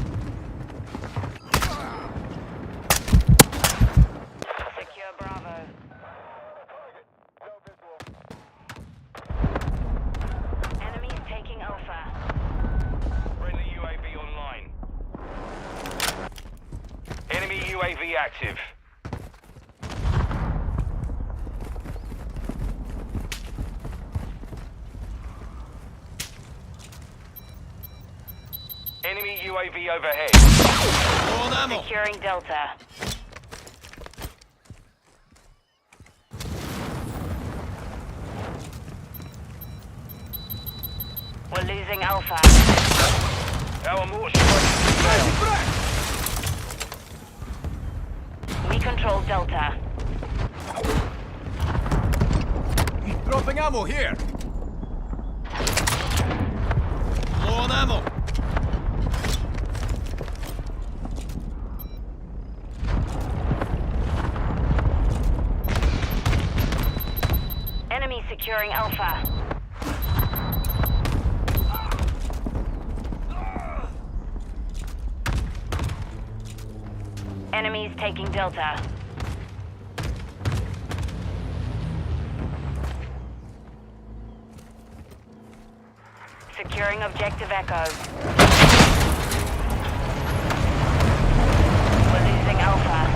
active. Enemy UAV overhead. Securing Delta. We're losing Alpha. Our mortar strike failed. We control Delta. Dropping ammo here. Low on ammo. Enemy securing Alpha. Enemies taking Delta. Securing objective Echo. We're losing Alpha.